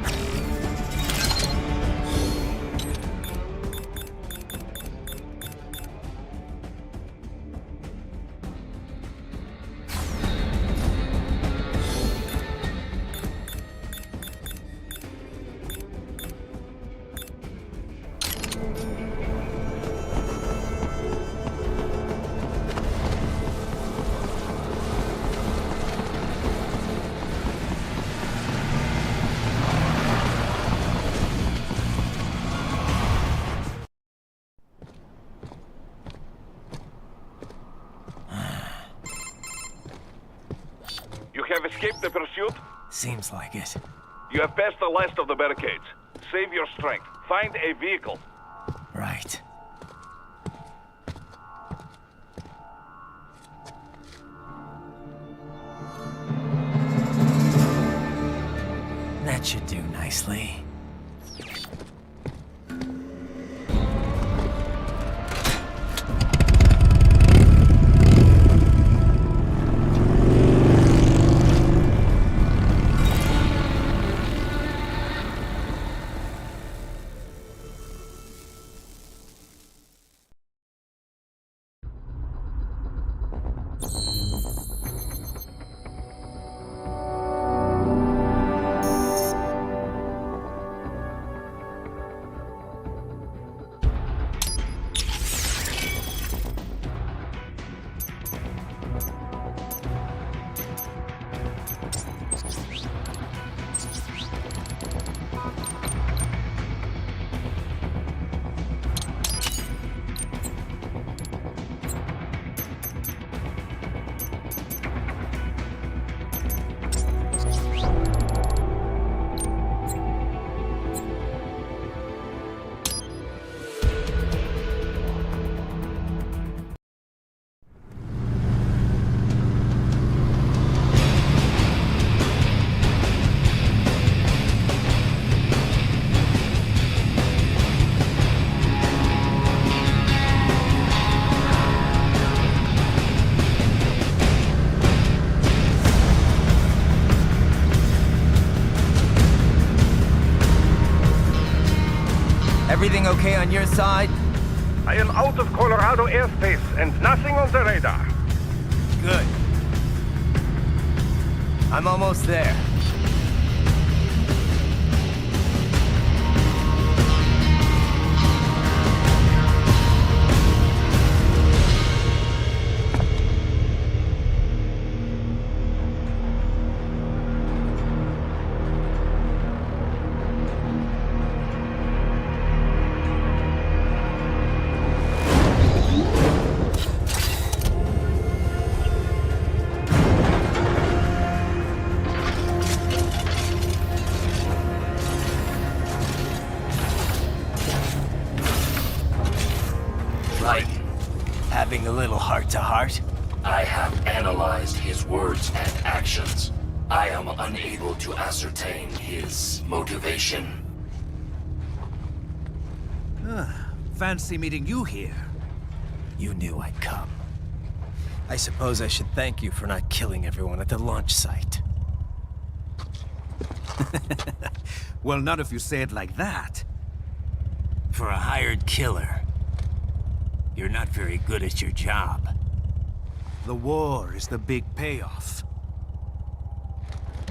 You have escaped the pursuit? Seems like it. You have passed the last of the barricades. Save your strength. Find a vehicle. Right. That should do nicely. Everything okay on your side? I am out of Colorado airspace and nothing on the radar. Good. I'm almost there. Having a little heart-to-heart? I have analyzed his words and actions. I am unable to ascertain his motivation. Fancy meeting you here. You knew I'd come. I suppose I should thank you for not killing everyone at the launch site. Well, not if you say it like that. For a hired killer, you're not very good at your job. The war is the big payoff.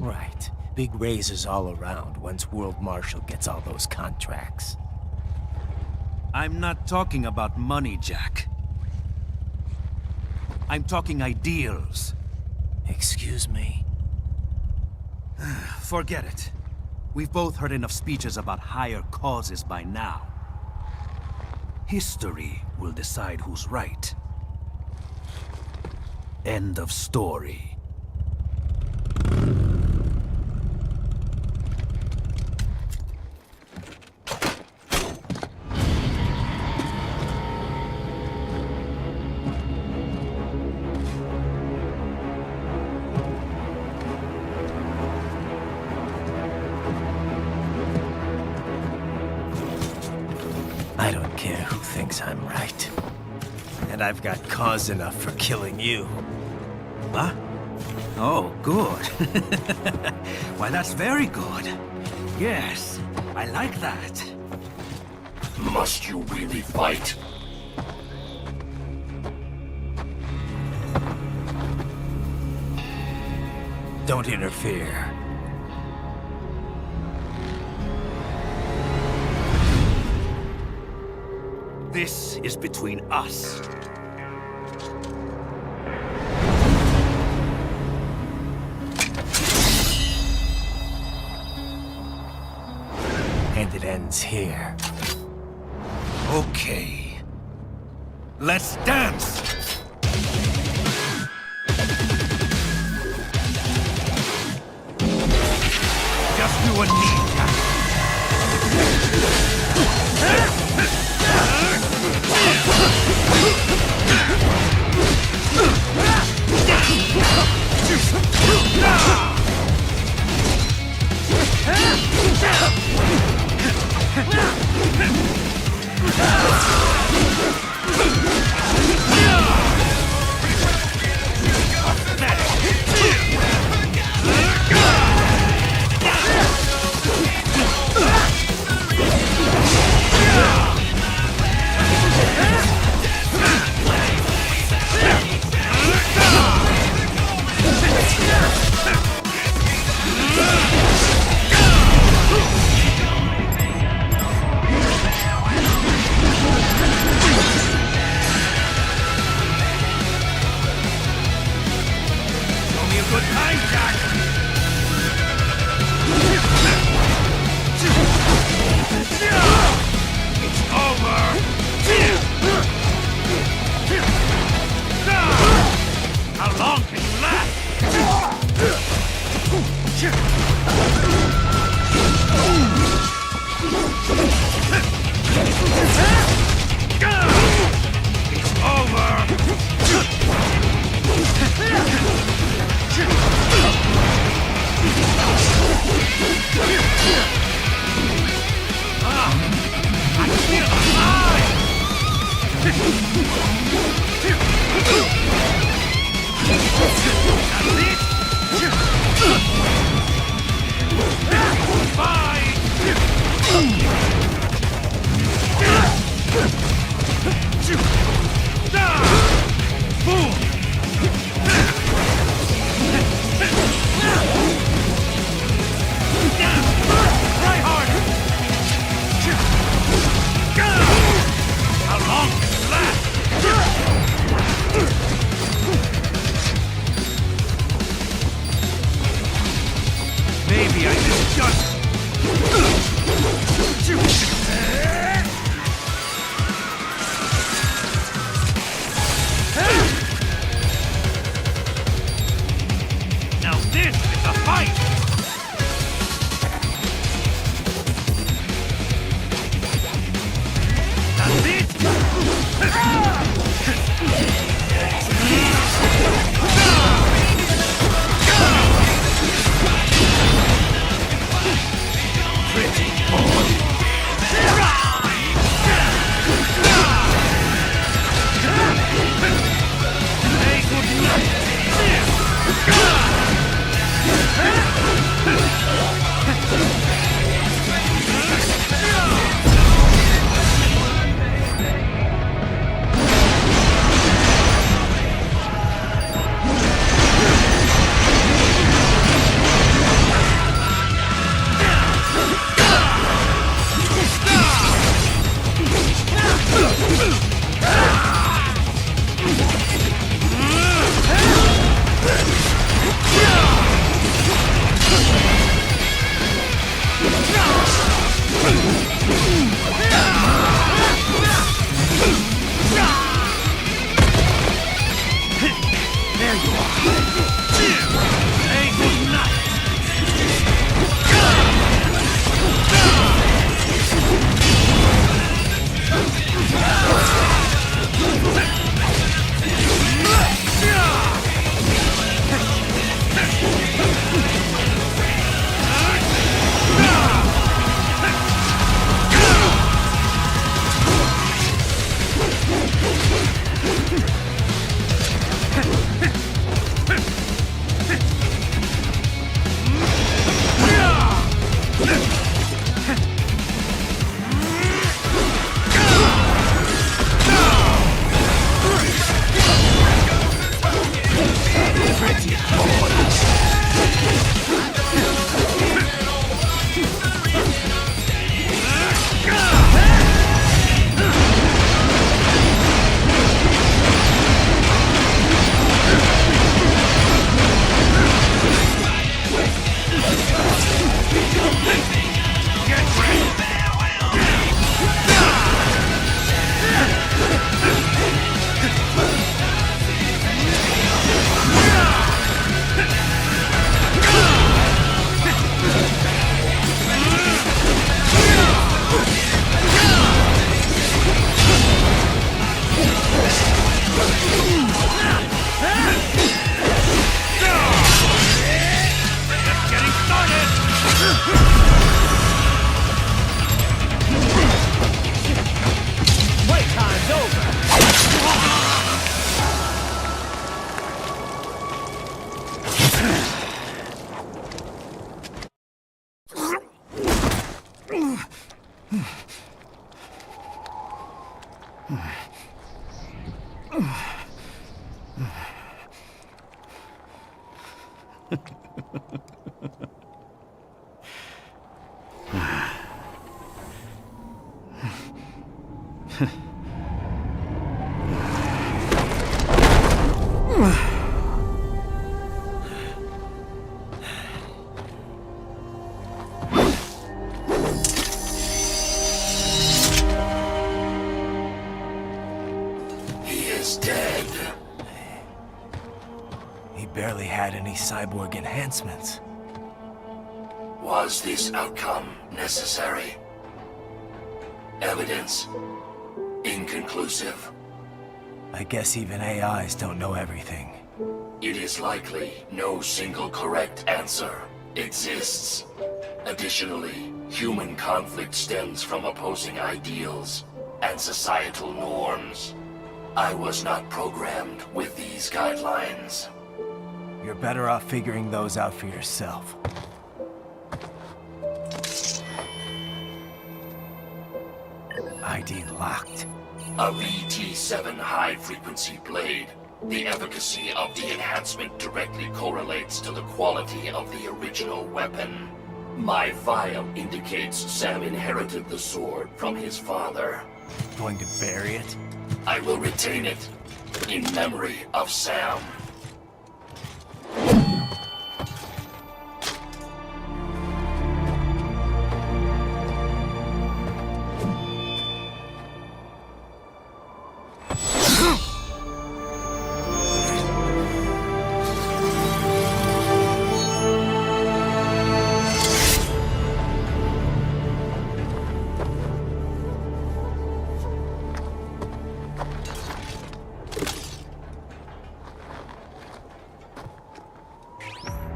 Right. Big raises all around once World Marshal gets all those contracts. I'm not talking about money, Jack. I'm talking ideals. Excuse me? Forget it. We've both heard enough speeches about higher causes by now. History will decide who's right. End of story. I don't care who thinks I'm right. And I've got cause enough for killing you. Huh? Oh, good. Why, that's very good. Yes, I like that. Must you really fight? Don't interfere. This is between us. And it ends here. Okay. Let's dance! Just you and me, Jack. Barely had any cyborg enhancements. Was this outcome necessary? Evidence inconclusive. I guess even AIs don't know everything. It is likely no single correct answer exists. Additionally, human conflict stems from opposing ideals and societal norms. I was not programmed with these guidelines. You're better off figuring those out for yourself. ID locked. A VT-7 high-frequency blade. The efficacy of the enhancement directly correlates to the quality of the original weapon. My file indicates Sam inherited the sword from his father. Going to bury it? I will retain it in memory of Sam.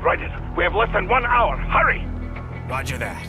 Raiden, we have less than 1 hour. Hurry! Roger that.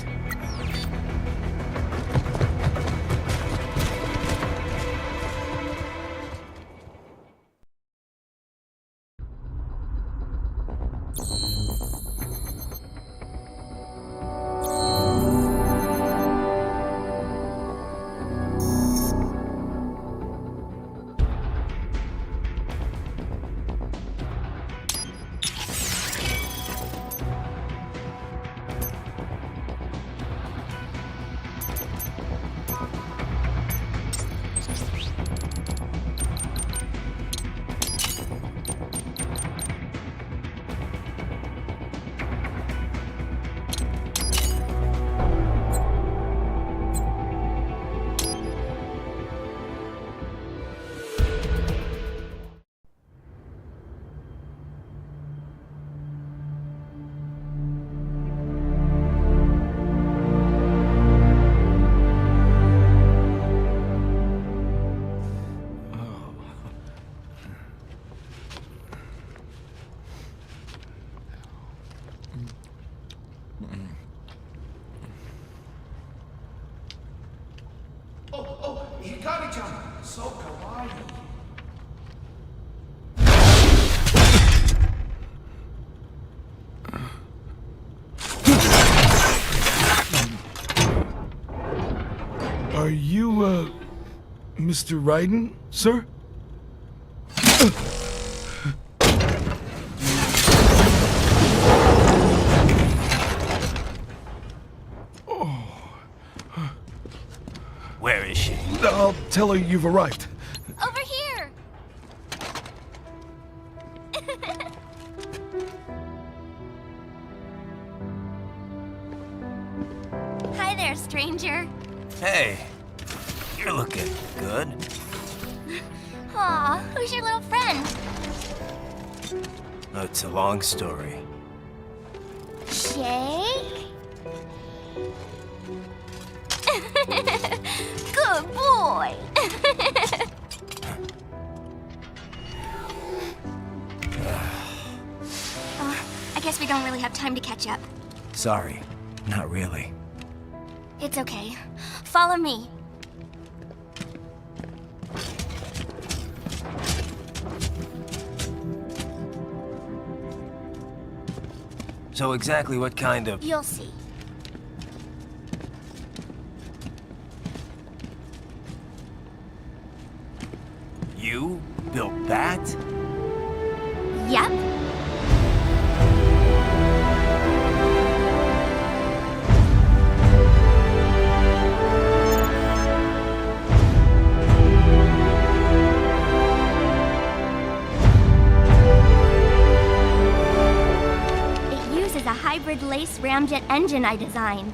So kawaii. Are you, Mr. Raiden, sir? Where is she? I'll tell her you've arrived. Over here! Hi there, stranger. Hey, you're looking good. Aw, who's your little friend? Oh, it's a long story. Shake? Good boy! I guess we don't really have time to catch up. Sorry, not really. It's okay. Follow me. So exactly what kind of... You'll see. You built that? Yep. hybrid lace ramjet engine I designed.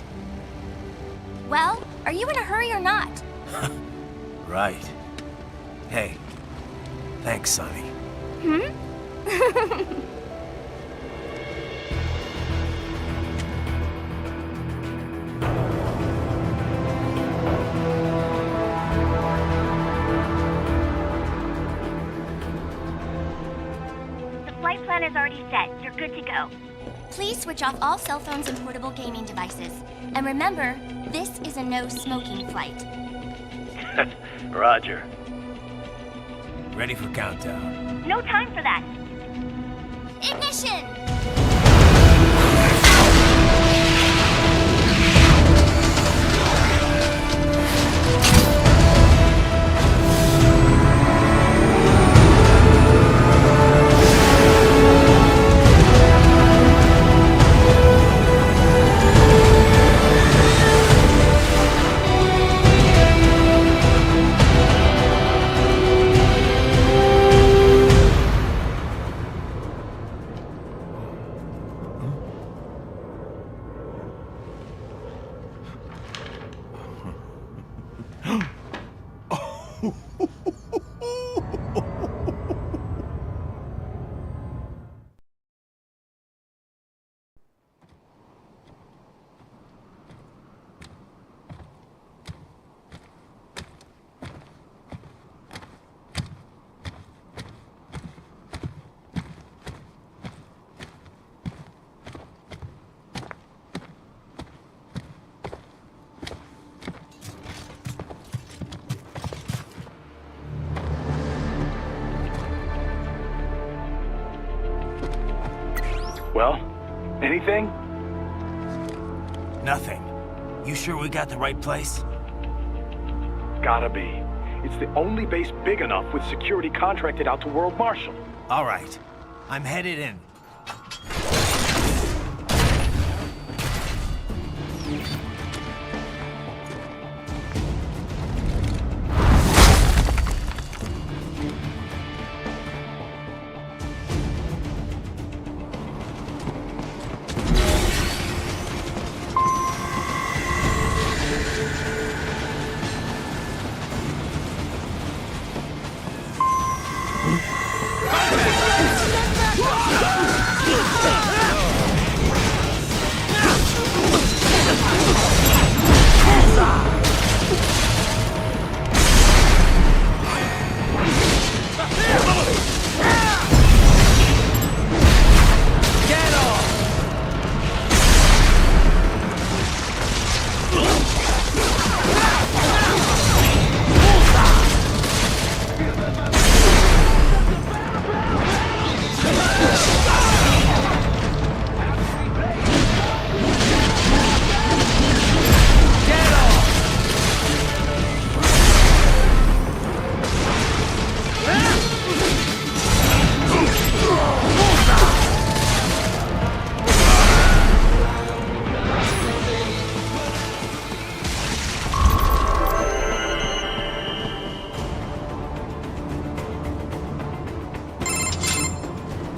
Well, are you in a hurry or not? Right. Hey, thanks, Sonny. Hmm? The flight plan is already set. You're good to go. Please switch off all cell phones and portable gaming devices. And remember, this is a no-smoking flight. Roger. Ready for countdown. No time for that. Ignition! Well, anything? Nothing. You sure we got the right place? Gotta be. It's the only base big enough with security contracted out to World Marshal. All right. I'm headed in.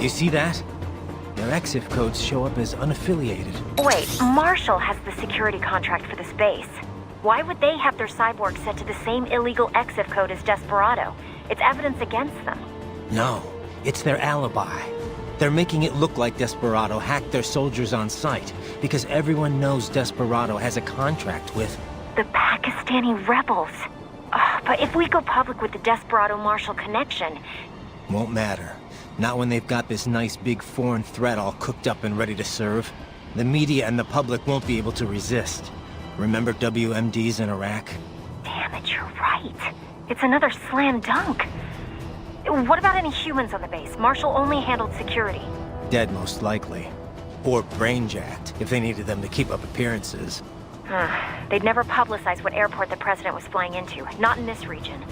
You see that? Their EXIF codes show up as unaffiliated. Wait, Marshall has the security contract for this base. Why would they have their cyborg set to the same illegal EXIF code as Desperado? It's evidence against them. No, it's their alibi. They're making it look like Desperado hacked their soldiers on sight, because everyone knows Desperado has a contract with... The Pakistani rebels. Oh, but if we go public with the Desperado-Marshall connection... Won't matter. Not when they've got this nice big foreign threat all cooked up and ready to serve. The media and the public won't be able to resist. Remember WMDs in Iraq? Damn it, you're right. It's another slam dunk. What about any humans on the base? Marshall only handled security. Dead, most likely. Or brain-jacked, if they needed them to keep up appearances. They'd never publicize what airport the president was flying into, not in this region.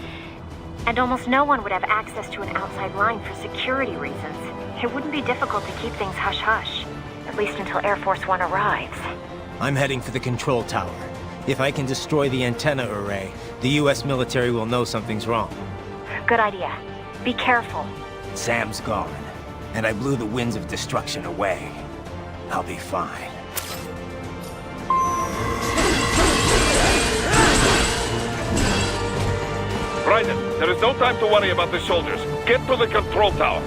And almost no one would have access to an outside line for security reasons. It wouldn't be difficult to keep things hush-hush, at least until Air Force One arrives. I'm heading for the control tower. If I can destroy the antenna array, the US military will know something's wrong. Good idea. Be careful. Sam's gone, and I blew the winds of destruction away. I'll be fine. Raiden, there is no time to worry about the soldiers. Get to the control tower.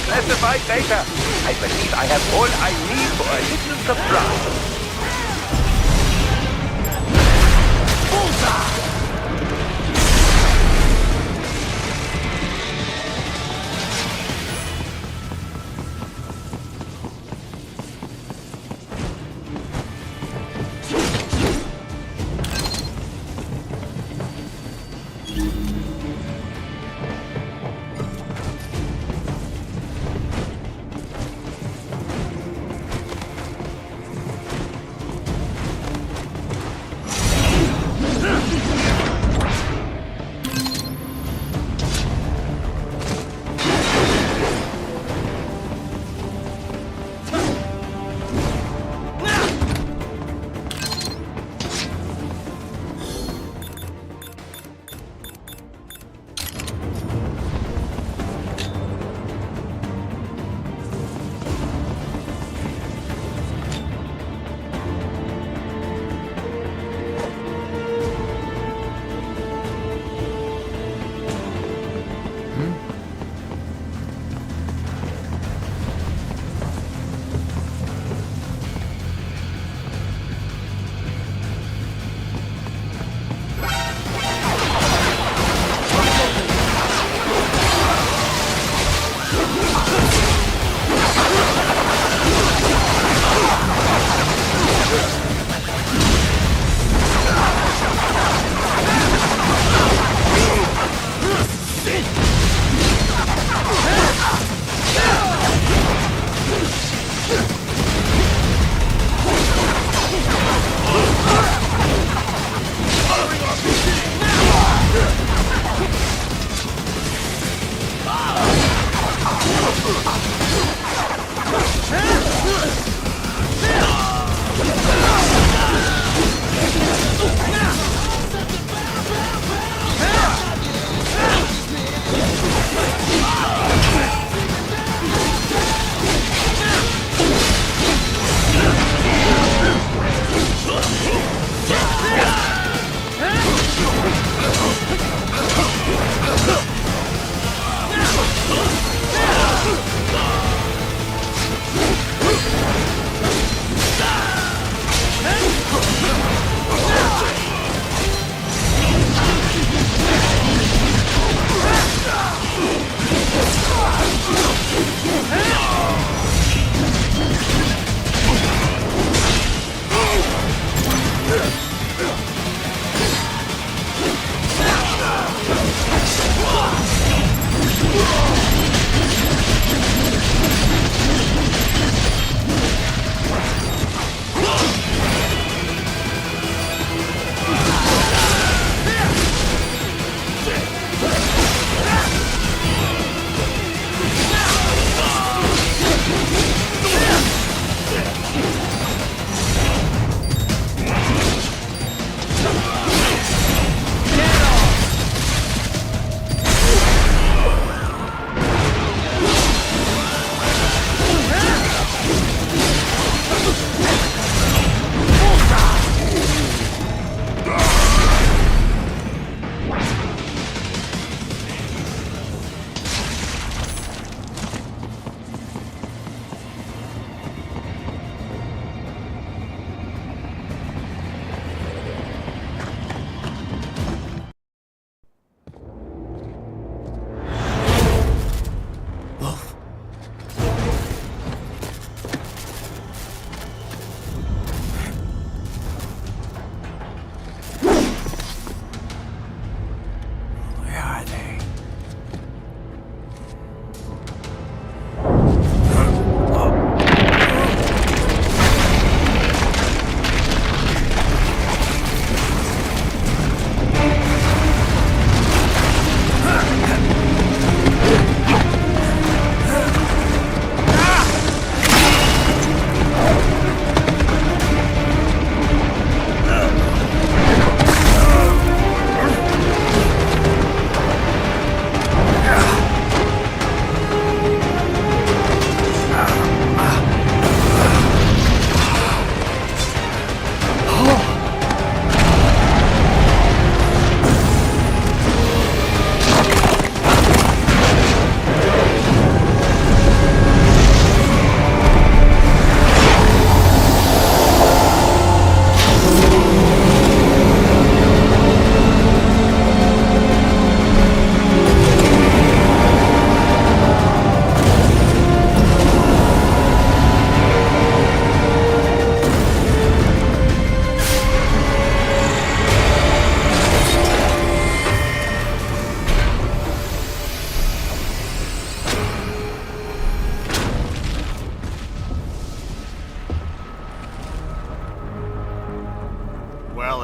Classified data. I believe I have all I need for a little surprise. Bullseye!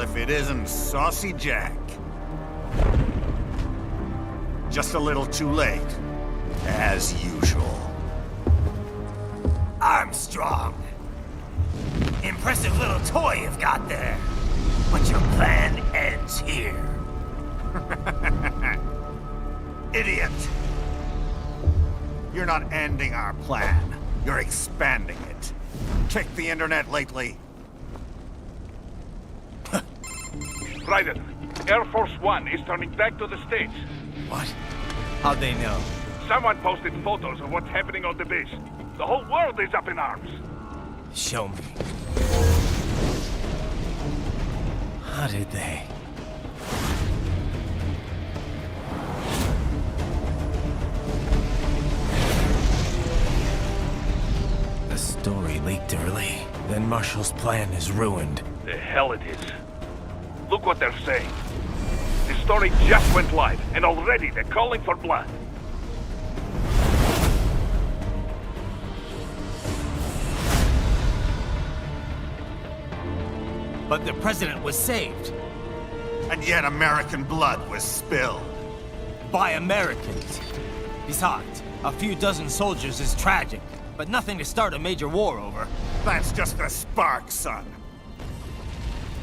if it isn't Saucy Jack. Just a little too late, as usual. Armstrong! Impressive little toy you've got there. But your plan ends here. Idiot! You're not ending our plan. You're expanding it. Check the internet lately. Raiden, Air Force One is turning back to the States. What? How'd they know? Someone posted photos of what's happening on the base. The whole world is up in arms. Show me. How did they? The story leaked early. Then Marshall's plan is ruined. The hell it is. Look what they're saying. The story just went live, and already they're calling for blood. But the president was saved. And yet American blood was spilled. By Americans. Besides, a few dozen soldiers is tragic, but nothing to start a major war over. That's just the spark, son.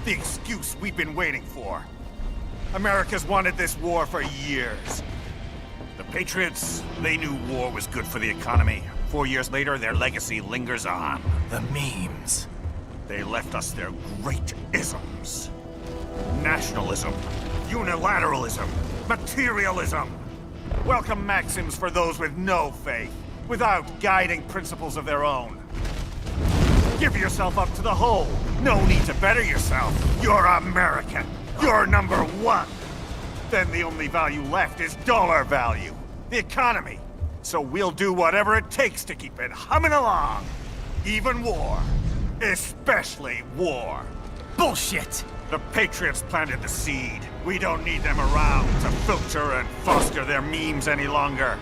The excuse we've been waiting for. America's wanted this war for years. The Patriots, they knew war was good for the economy. 4 years later, their legacy lingers on. The memes. They left us their great isms. Nationalism, unilateralism, materialism. Welcome maxims for those with no faith, without guiding principles of their own. Give yourself up to the whole. No need to better yourself. You're American. You're number one. Then the only value left is dollar value. The economy. So we'll do whatever it takes to keep it humming along. Even war. Especially war. Bullshit! The Patriots planted the seed. We don't need them around to filter and foster their memes any longer.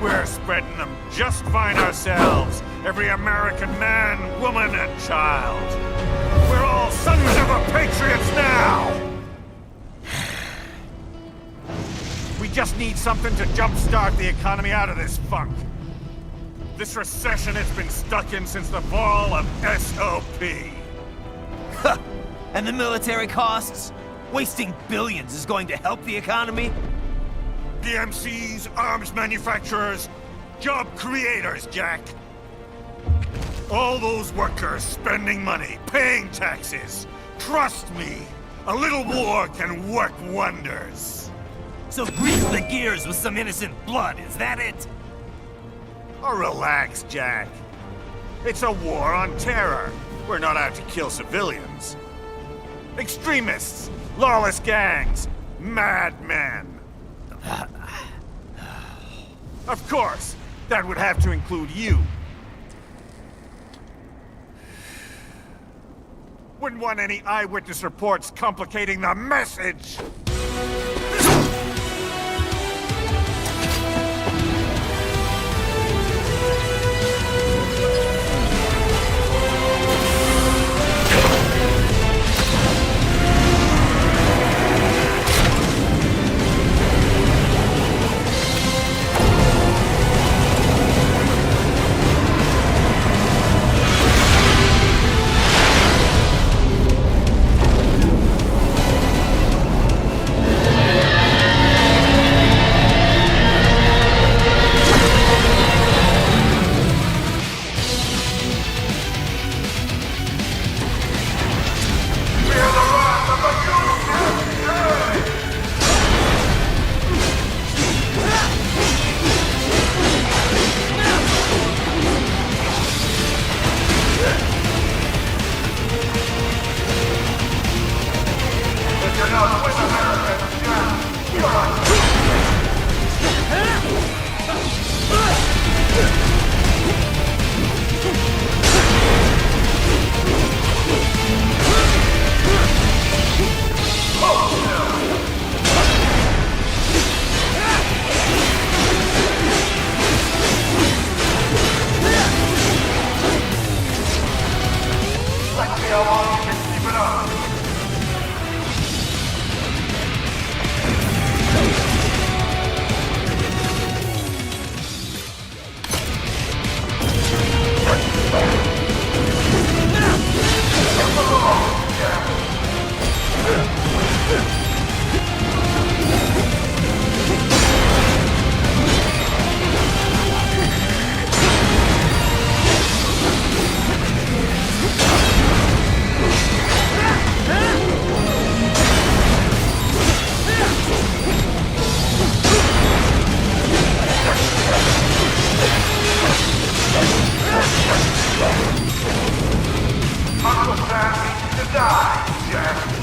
We're spreading them just fine ourselves. Every American man, woman, and child. We're all sons of the Patriots now! We just need something to jumpstart the economy out of this funk. This recession it's been stuck in since the fall of SOP. And the military costs? Wasting billions is going to help the economy? PMCs, arms manufacturers, job creators, Jack. All those workers spending money, paying taxes. Trust me, a little war can work wonders. So grease the gears with some innocent blood, is that it? Oh, relax, Jack. It's a war on terror. We're not out to kill civilians. Extremists, lawless gangs, madmen. Of course, that would have to include you. Wouldn't want any eyewitness reports complicating the message. deserve to die, Jack.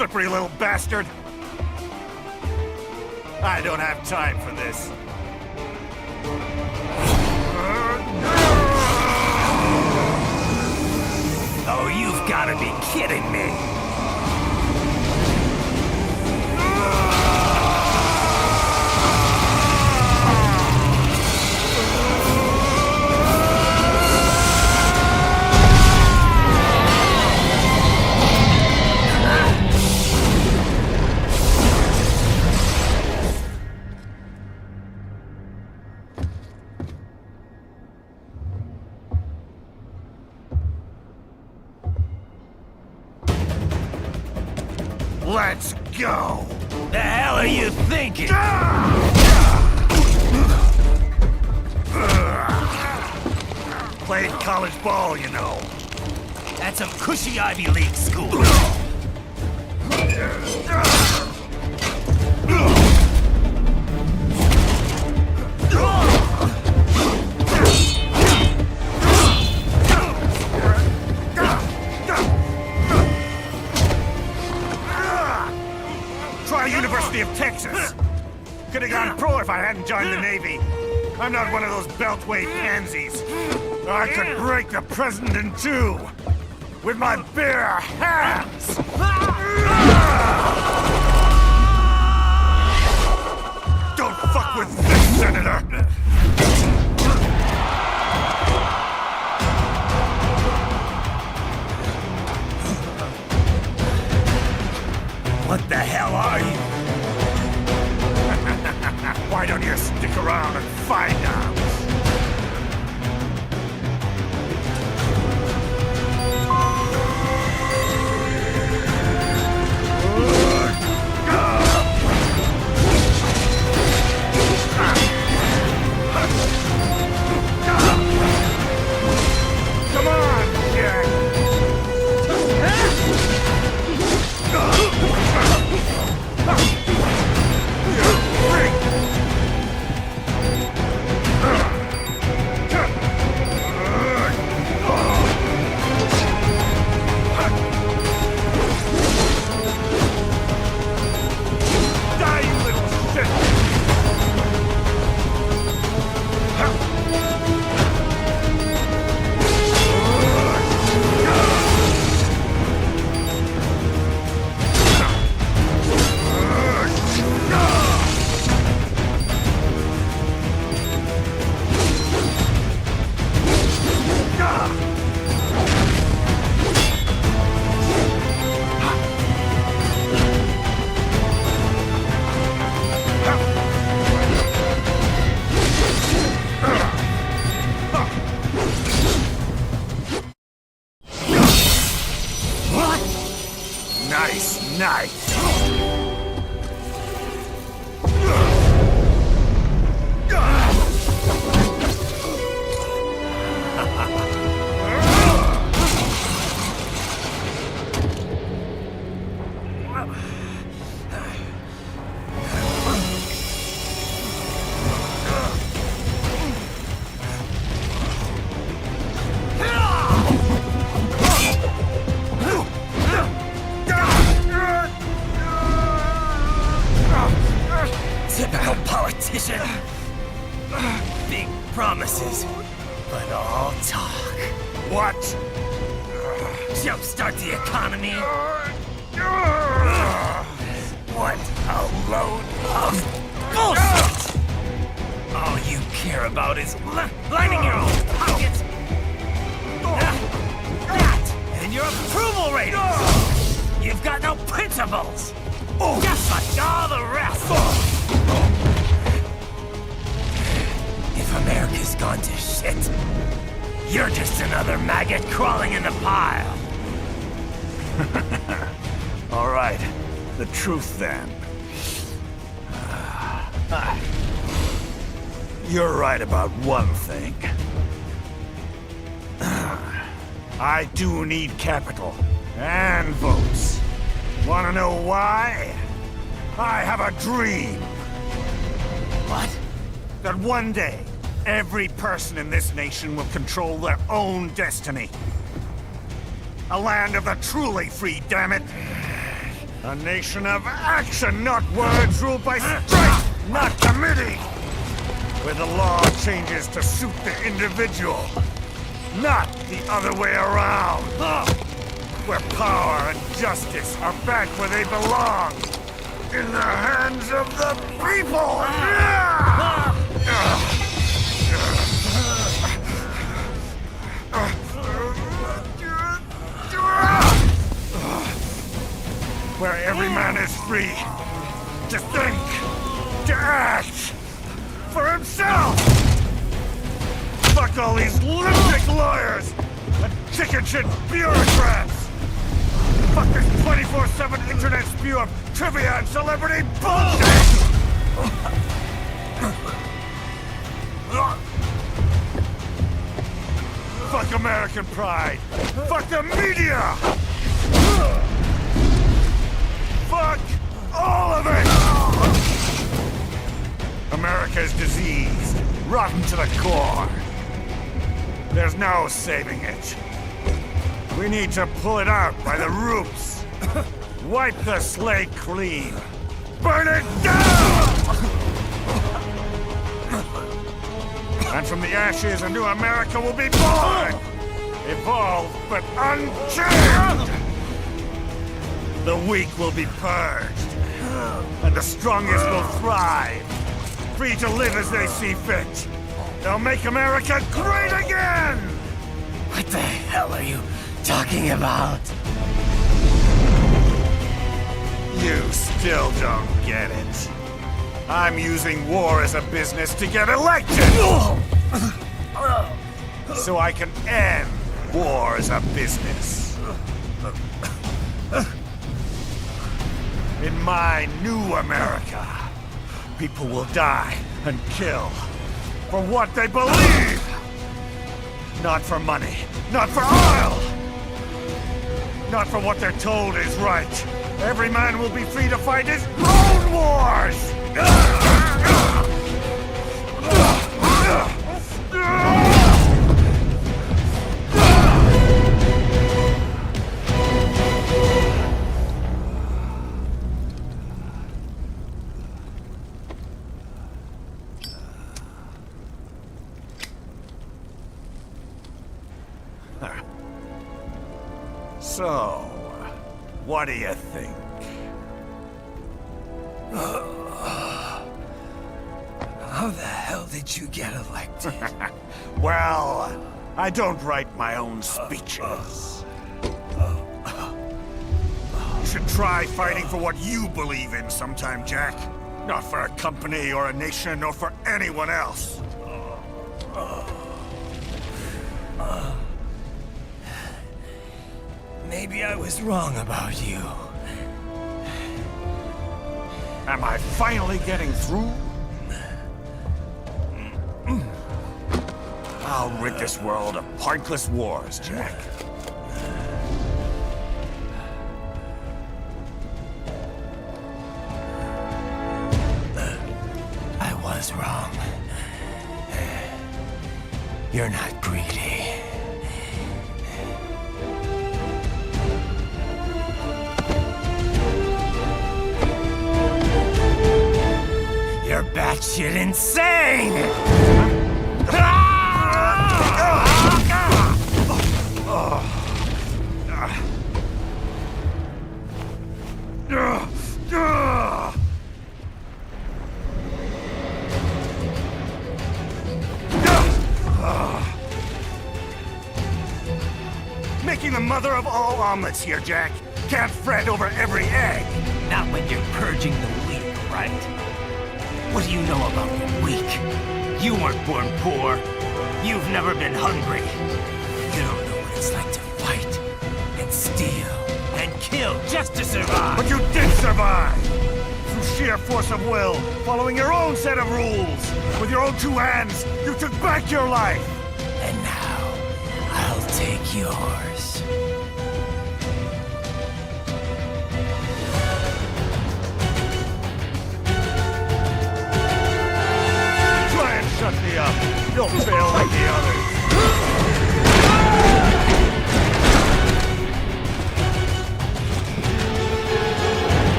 slippery little bastard! I don't have time for this. Oh, you've gotta be kidding me! Let's go! The hell are you thinking? Played college ball, you know. That's a cushy Ivy League school. Try University of Texas. Could have gone pro if I hadn't joined the Navy. I'm not one of those beltway pansies. I could break the president in two with my bare hands. Don't fuck with this, Senator. What the hell are you? Why don't you stick around and find out? Come on, Jack! Nice. Typical politician. Big promises, but all talk. What? Jumpstart the economy. What a load of bullshit! All you care about is lining your own pockets. That and your approval ratings. You've got no principles. Just like all the rest. If America's gone to shit, you're just another maggot crawling in the pile. All right, the truth then. You're right about one thing. I do need capital and votes. Wanna know why? I have a dream. What? That one day, every person in this nation will control their own destiny. A land of the truly free, damn it. A nation of action, not words, ruled by strength, not committee! Where the law changes to suit the individual, not the other way around! Where power and justice are back where they belong! In the hands of the people! Where every man is free to think, to act for himself! Fuck all these lunatic lawyers and chicken shit bureaucrats! Fuck this 24/7 internet spew of trivia and celebrity bullshit! Fuck American pride! Fuck the media! Fuck all of it! America is diseased, rotten to the core. There's no saving it. We need to pull it out by the roots. Wipe the slate clean. Burn it down! And from the ashes, a new America will be born! Evolved, but unchained! The weak will be purged, and the strongest will thrive, free to live as they see fit. They'll make America great again! What the hell are you talking about? You still don't get it. I'm using war as a business to get elected! So I can end war as a business. In my new America, people will die and kill for what they believe! Not for money, not for oil! Not for what they're told is right. Every man will be free to fight his own wars! So, what do you think? How the hell did you get elected? Well, I don't write my own speeches. You should try fighting for what you believe in sometime, Jack. Not for a company or a nation or for anyone else. Maybe I was wrong about you. Am I finally getting through? I'll rid this world of pointless wars, Jack. I was wrong. You're not greedy. You're batshit insane! Making the mother of all omelets here, Jack. Can't fret over every egg. Not when you're purging the weak, right? What do you know about the weak? You weren't born poor. You've never been hungry. You don't know what it's like to fight, and steal, and kill just to survive. But you did survive! Through sheer force of will, following your own set of rules. With your own two hands, you took back your life! And now, I'll take yours. Try and shut me up. You'll fail like the others.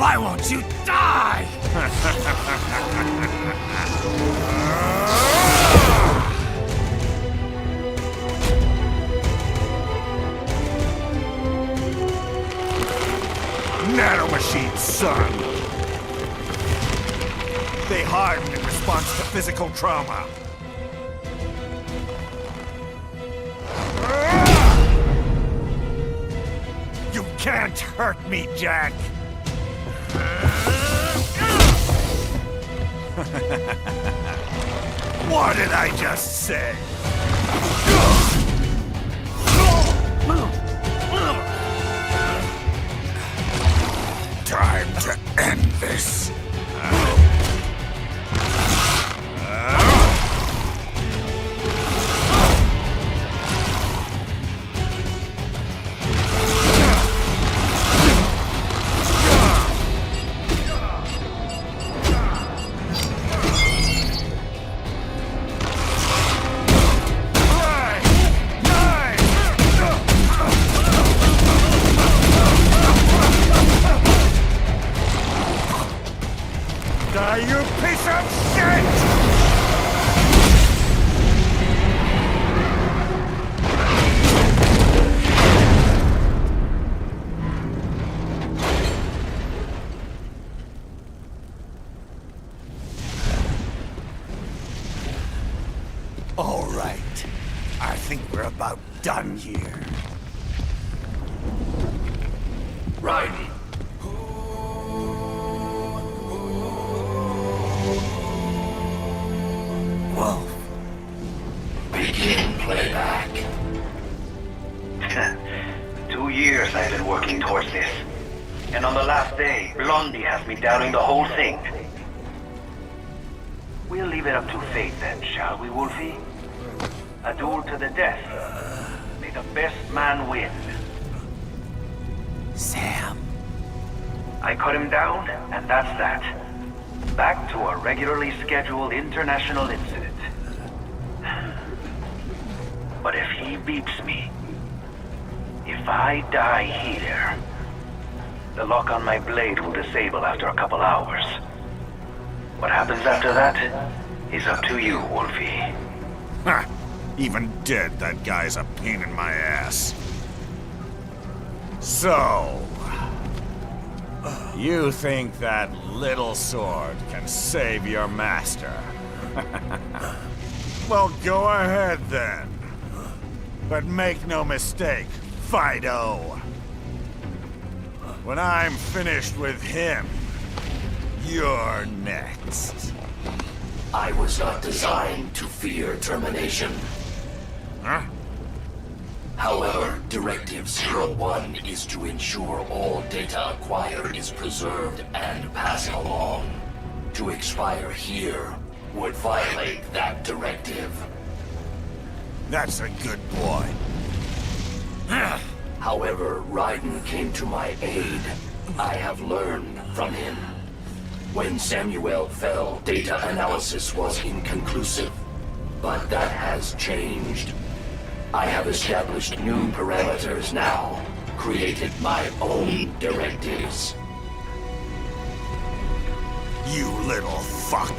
Why won't you die? Nanomachines, son! They harden in response to physical trauma. You can't hurt me, Jack! What did I just say? Time to end this. You piece of shit! All right. I think we're about done here. Right. Wolf. Begin playback. 2 years I've been working towards this. And on the last day, Blondie has me doubting the whole thing. We'll leave it up to fate then, shall we, Wolfie? A duel to the death. May the best man win. Sam. I cut him down, and that's that. Back to a regularly scheduled international incident. But if he beats me, if I die here, the lock on my blade will disable after a couple hours. What happens after that is up to you, Wolfie. Ha! Even dead, that guy's a pain in my ass. So... you think that little sword can save your master? Well, go ahead then. But make no mistake, Fido. When I'm finished with him, you're next. I was not designed to fear termination. Huh? However, Directive 01 is to ensure all data acquired is preserved and passed along. To expire here would violate that directive. That's a good boy. However, Raiden came to my aid. I have learned from him. When Samuel fell, data analysis was inconclusive. But that has changed. I have established new parameters now, created my own directives. You little fuck.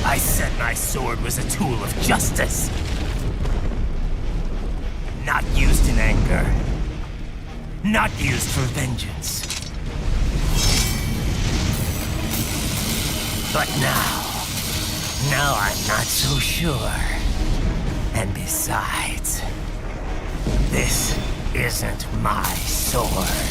I said my sword was a tool of justice. Not used in anger. Not used for vengeance. But now I'm not so sure. And besides, this isn't my sword.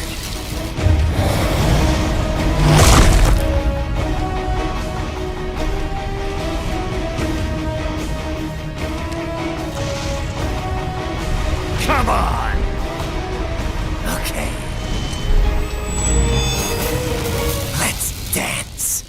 Come on! Okay. Let's dance.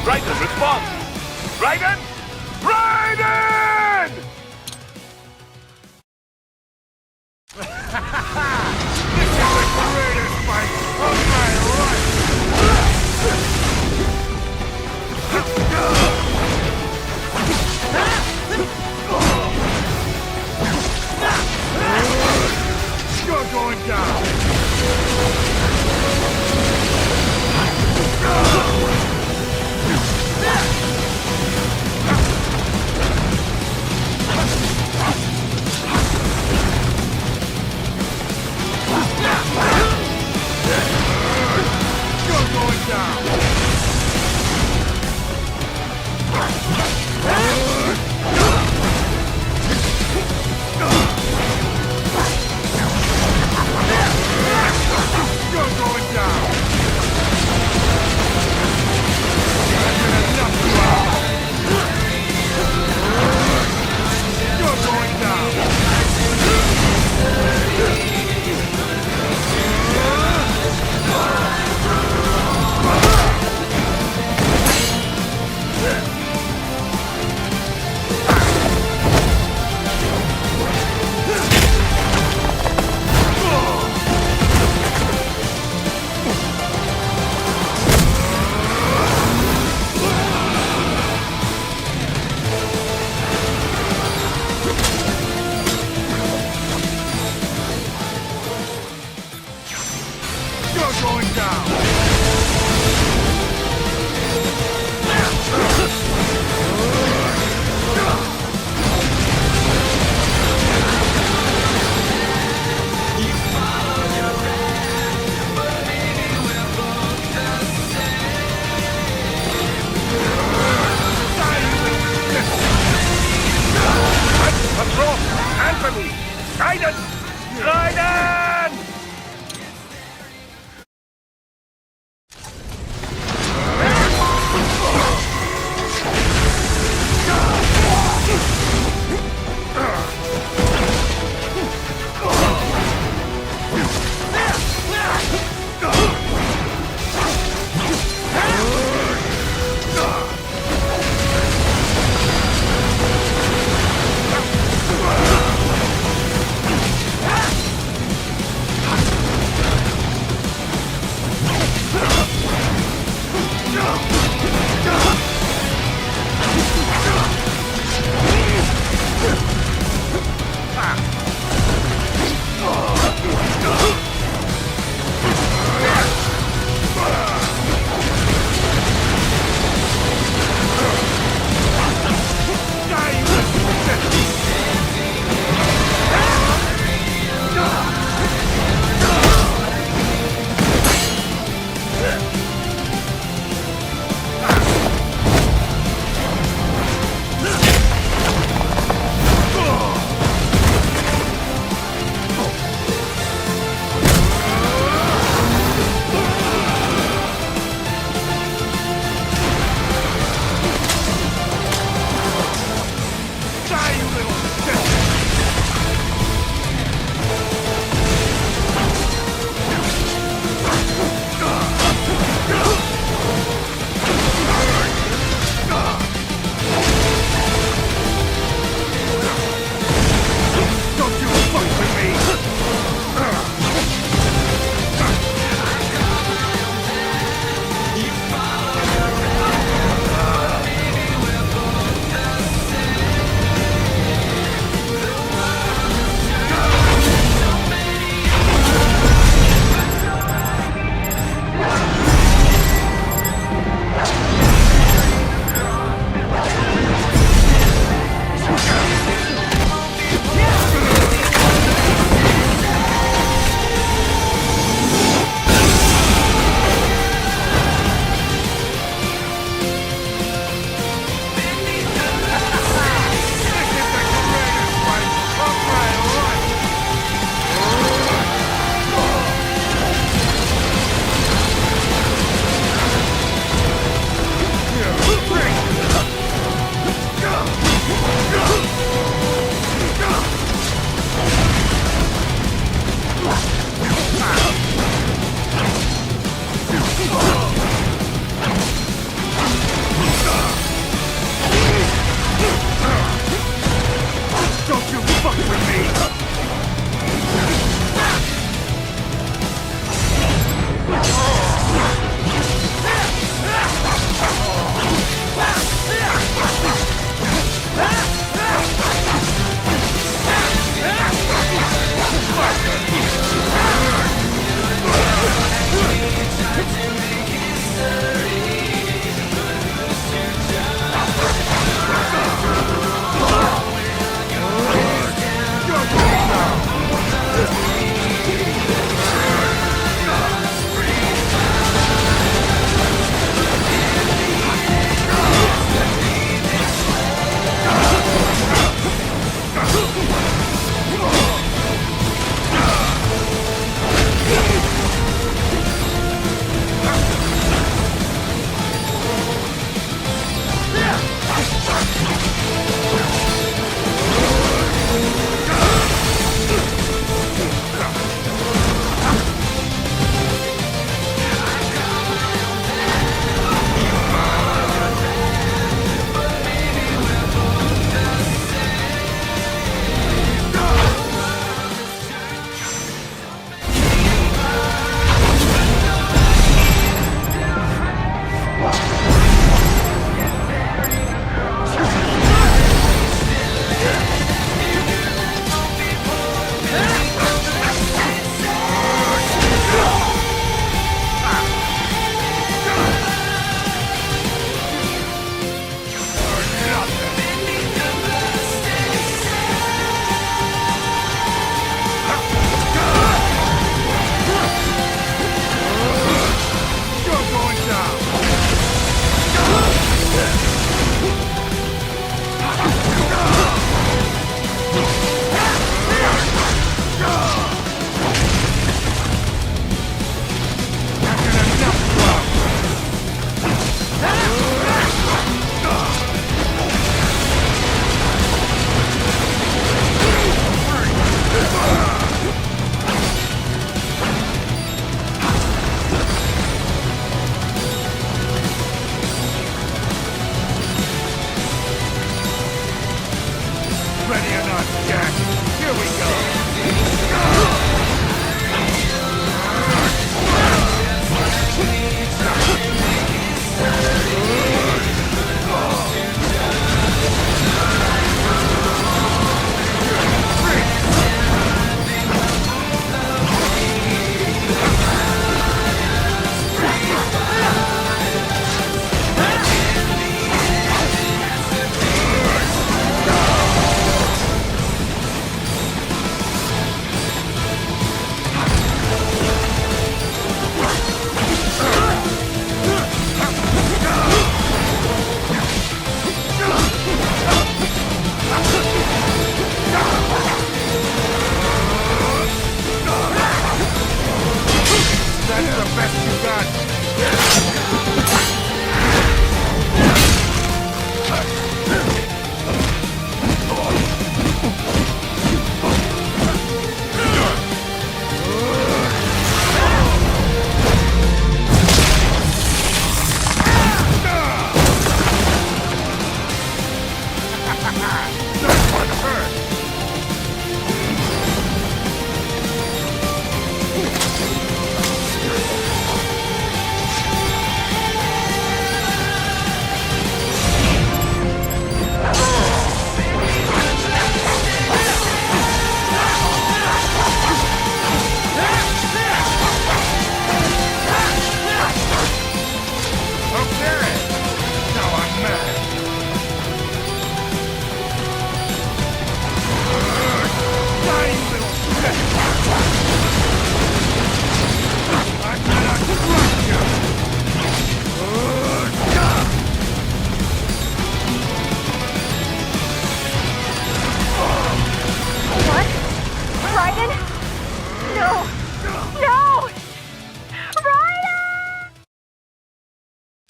Raiden, respond! Raiden! Raiden! This is the greatest fight of my life! You're going down!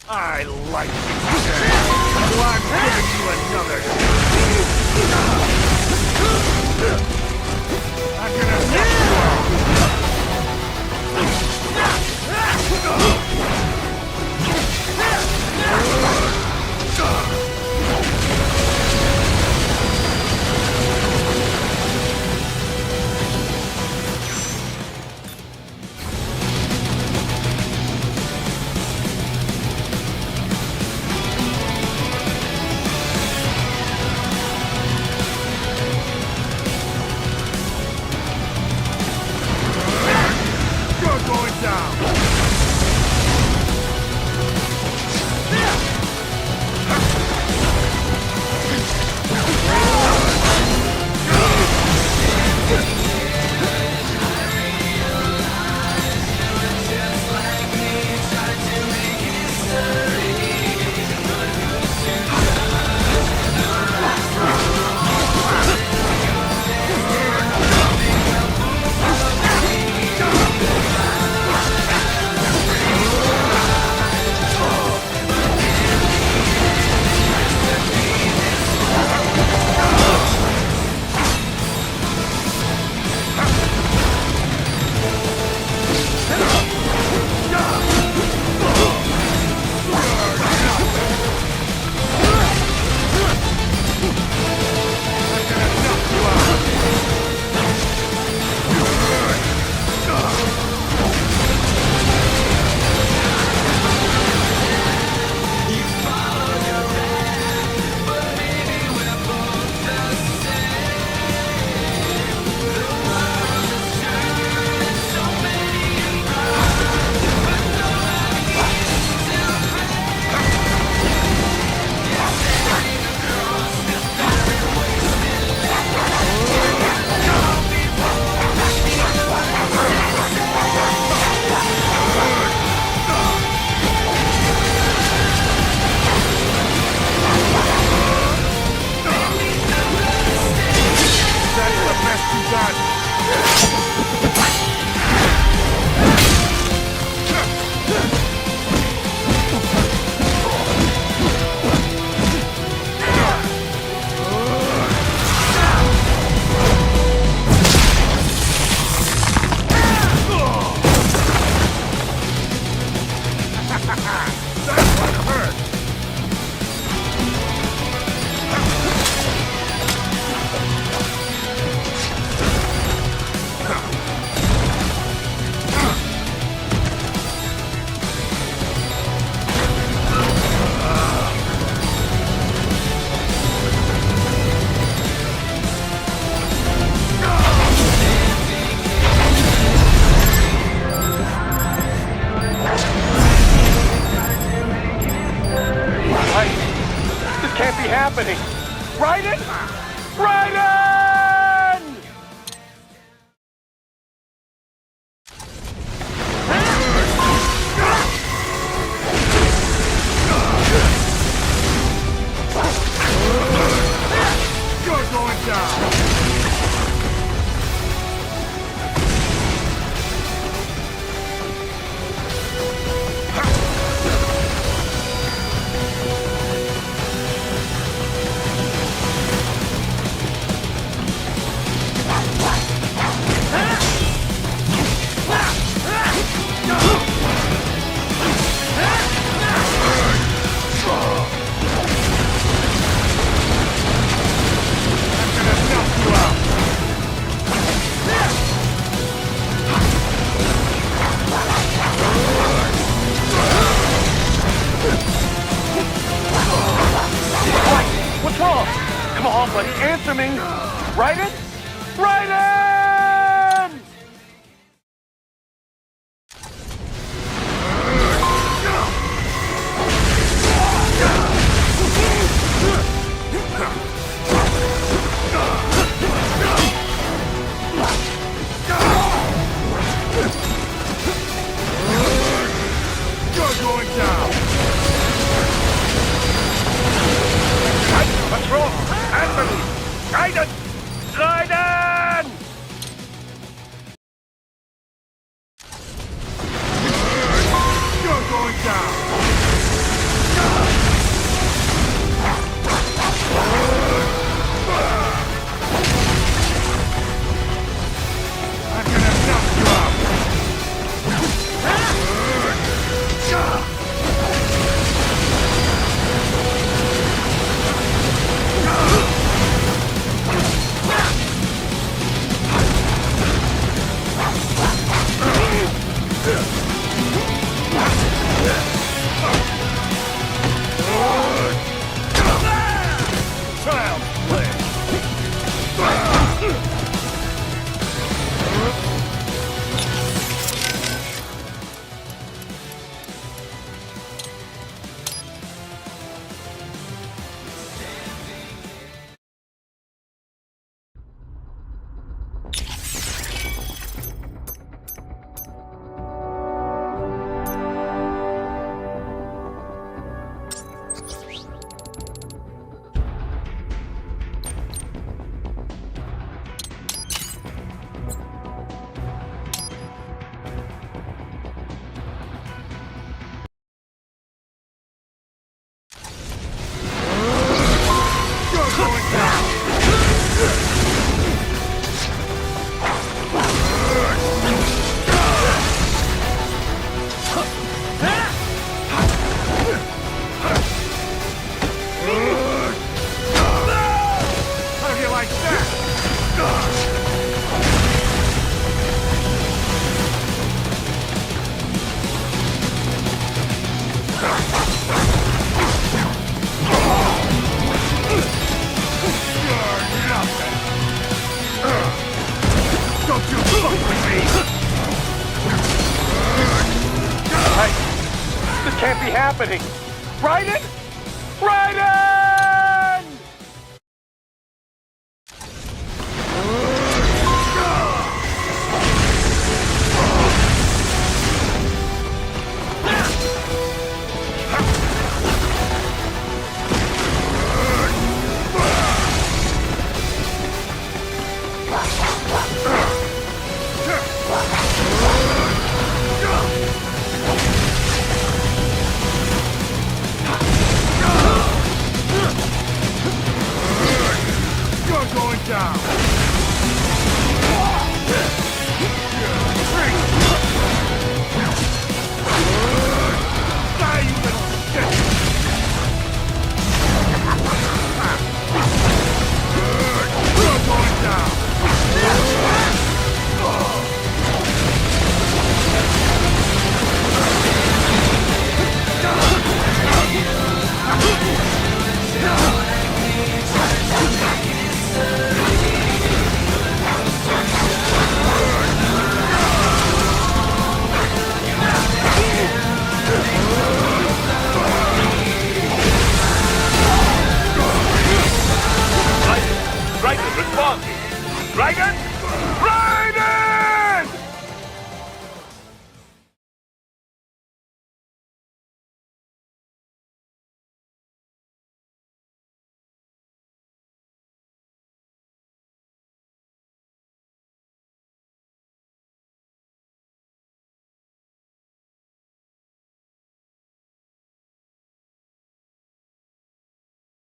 I like you, Jack. So I'm giving you another. I'm gonna knock you out. happening? Raiden? Raiden! You're going down! What's wrong? Come on, buddy, answer me! Raiden? Raiden! You're going down! What's wrong? Answer me! Raiden! Raiden! You're going down! Can't be happening. Raiden? Raiden!